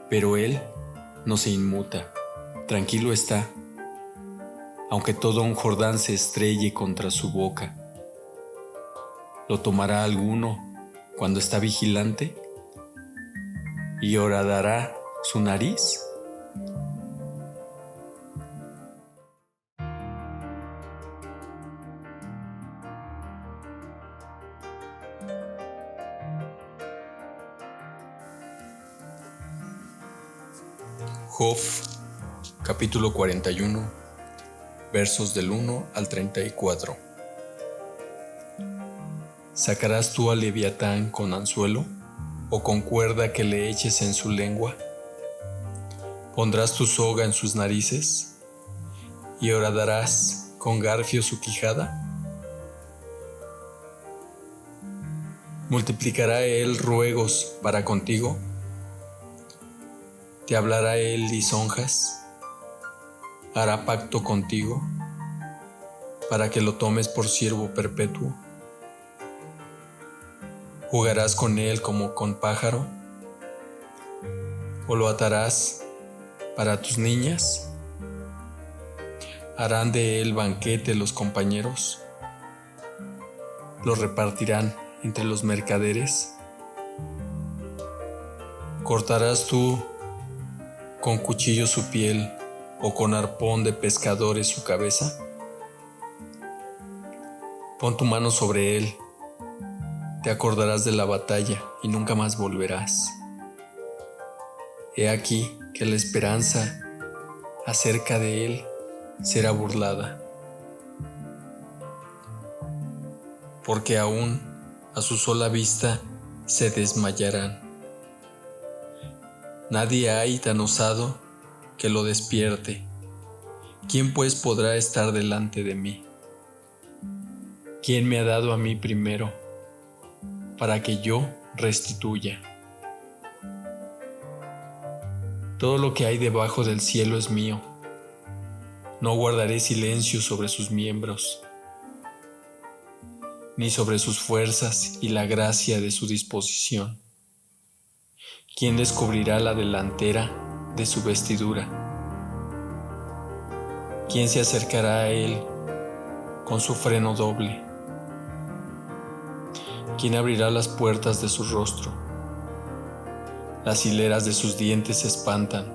Pero él no se inmuta, tranquilo está, aunque todo un Jordán se estrelle contra su boca. ¿Lo tomará alguno cuando está vigilante? ¿Y horadará su nariz? Job, capítulo 41, versos del 1 al 34. ¿Sacarás tú al Leviatán con anzuelo o con cuerda que le eches en su lengua? ¿Pondrás tu soga en sus narices y horadarás con garfio su quijada? ¿Multiplicará él ruegos para contigo? ¿Te hablará él lisonjas? ¿Hará pacto contigo para que lo tomes por siervo perpetuo? ¿Jugarás con él como con pájaro? ¿O lo atarás para tus niñas? ¿Harán de él banquete los compañeros? ¿Lo repartirán entre los mercaderes? ¿Cortarás tú con cuchillo su piel o con arpón de pescadores su cabeza? Pon tu mano sobre él, te acordarás de la batalla y nunca más volverás. He aquí que la esperanza acerca de él será burlada, porque aún a su sola vista se desmayarán. Nadie hay tan osado que lo despierte. ¿Quién pues podrá estar delante de mí? ¿Quién me ha dado a mí primero para que yo restituya? Todo lo que hay debajo del cielo es mío. No guardaré silencio sobre sus miembros, ni sobre sus fuerzas y la gracia de su disposición. ¿Quién descubrirá la delantera de su vestidura? ¿Quién se acercará a él con su freno doble? ¿Quién abrirá las puertas de su rostro? Las hileras de sus dientes se espantan.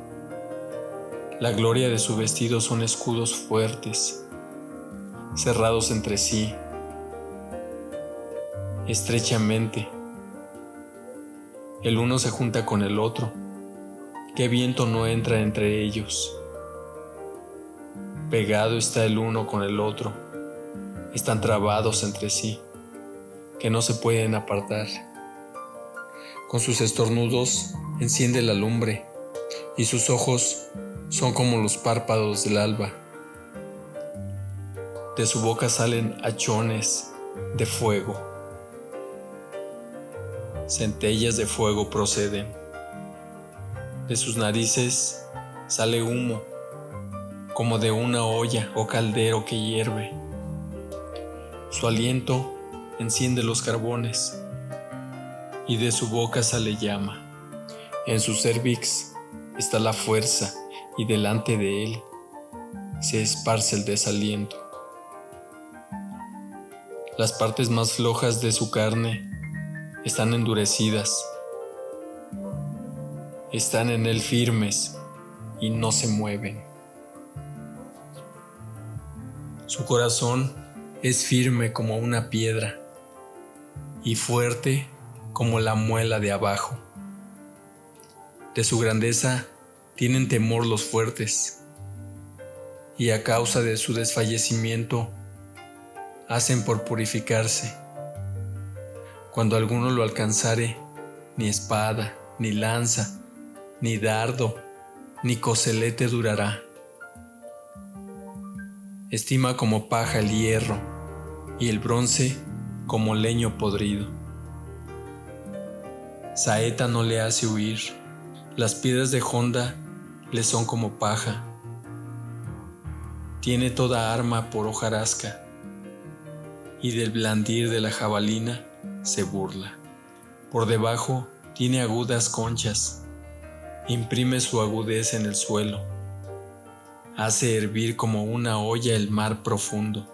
La gloria de su vestido son escudos fuertes, cerrados entre sí, estrechamente. El uno se junta con el otro. ¿Qué viento no entra entre ellos? Pegado está el uno con el otro. Están trabados entre sí, que no se pueden apartar. Con sus estornudos enciende la lumbre, y sus ojos son como los párpados del alba. De su boca salen hachones de fuego. Centellas de fuego proceden. De sus narices sale humo, como de una olla o caldero que hierve. Su aliento enciende los carbones, y de su boca sale llama. En su cérvix está la fuerza, y delante de él se esparce el desaliento. Las partes más flojas de su carne están endurecidas, están en él firmes y no se mueven. Su corazón es firme como una piedra y fuerte como la muela de abajo. De su grandeza tienen temor los fuertes, y a causa de su desfallecimiento hacen por purificarse. Cuando alguno lo alcanzare, ni espada, ni lanza, ni dardo, ni coselete durará. Estima como paja el hierro, y el bronce como leño podrido. Saeta no le hace huir, las piedras de honda le son como paja. Tiene toda arma por hojarasca, y del blandir de la jabalina se burla. Por debajo tiene agudas conchas, imprime su agudeza en el suelo, hace hervir como una olla el mar profundo,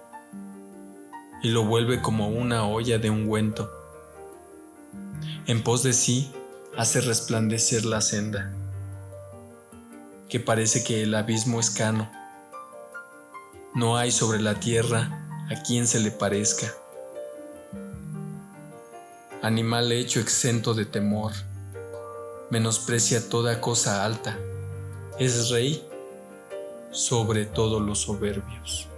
y lo vuelve como una olla de ungüento. En pos de sí hace resplandecer la senda, que parece que el abismo es cano. No hay sobre la tierra a quien se le parezca. Animal hecho exento de temor, menosprecia toda cosa alta, es rey sobre todos los soberbios.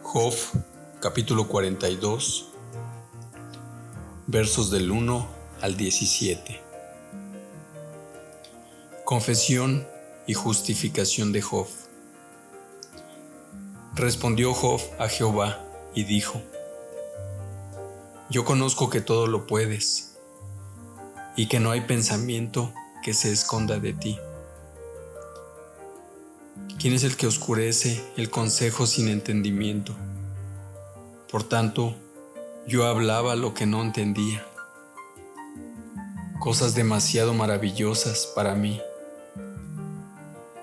Job, capítulo 42, versos del 1 al 17. Confesión y justificación de Job. Respondió Job a Jehová y dijo: Yo conozco que todo lo puedes, y que no hay pensamiento que se esconda de ti. ¿Quién es el que oscurece el consejo sin entendimiento? Por tanto, yo hablaba lo que no entendía, cosas demasiado maravillosas para mí,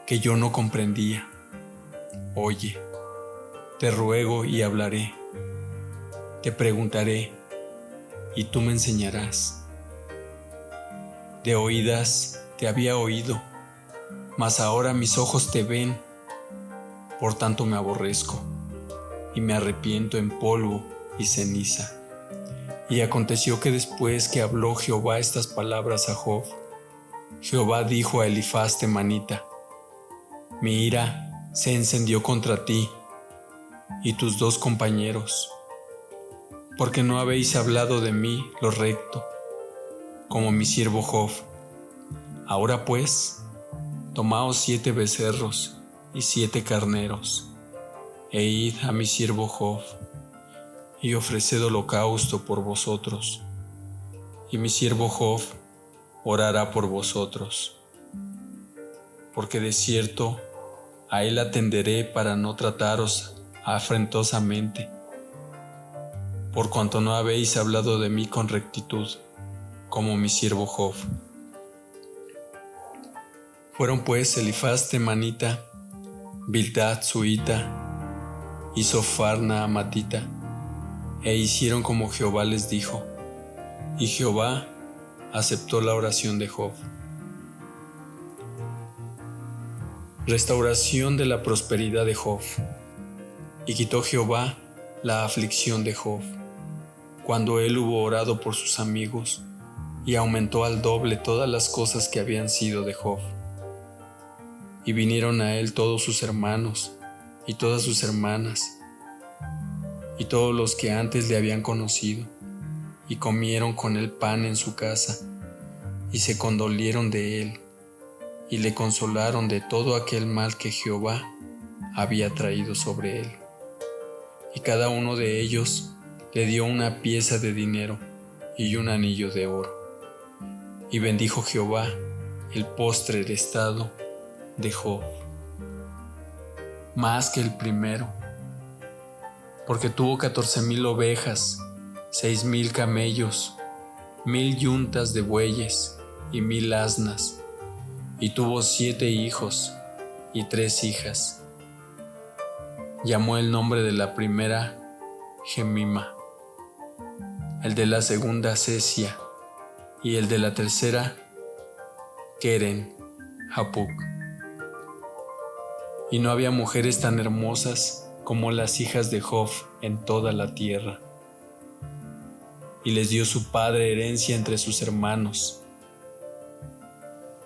que yo no comprendía. Oye, te ruego y hablaré, te preguntaré y tú me enseñarás. De oídas te había oído, mas ahora mis ojos te ven, por tanto me aborrezco y me arrepiento en polvo y ceniza. Y aconteció que después que habló Jehová estas palabras a Job, Jehová dijo a Elifaz temanita: mi ira se encendió contra ti y tus dos compañeros, porque no habéis hablado de mí lo recto, como mi siervo Job. Ahora pues, tomaos 7 becerros y 7 carneros, e id a mi siervo Job, y ofreced holocausto por vosotros, y mi siervo Job orará por vosotros, porque de cierto a él atenderé para no trataros afrentosamente, por cuanto no habéis hablado de mí con rectitud, como mi siervo Job. Fueron pues Elifaz temanita, Bildad suita y Zofar naamatita, e hicieron como Jehová les dijo, y Jehová aceptó la oración de Job. Restauración de la prosperidad de Job. Y quitó Jehová la aflicción de Job, cuando él hubo orado por sus amigos, y aumentó al doble todas las cosas que habían sido de Job. Y vinieron a él todos sus hermanos, y todas sus hermanas, y todos los que antes le habían conocido, y comieron con él pan en su casa, y se condolieron de él, y le consolaron de todo aquel mal que Jehová había traído sobre él. Y cada uno de ellos le dio una pieza de dinero y un anillo de oro. Y bendijo Jehová el postrer estado de Job, más que el primero, porque tuvo 14,000 ovejas, 6,000 camellos, 1,000 yuntas de bueyes y 1,000 asnas, y tuvo 7 hijos y 3 hijas. Llamó el nombre de la primera Jemima, el de la segunda Sesia, y el de la tercera Keren Hapuc. Y no había mujeres tan hermosas como las hijas de Job en toda la tierra. Y les dio su padre herencia entre sus hermanos.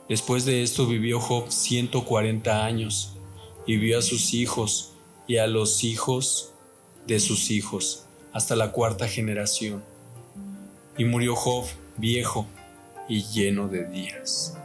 Después de esto vivió Job 140 años, y vio a sus hijos y a los hijos de sus hijos, hasta la 4ª generación. Y murió Job viejo y lleno de días.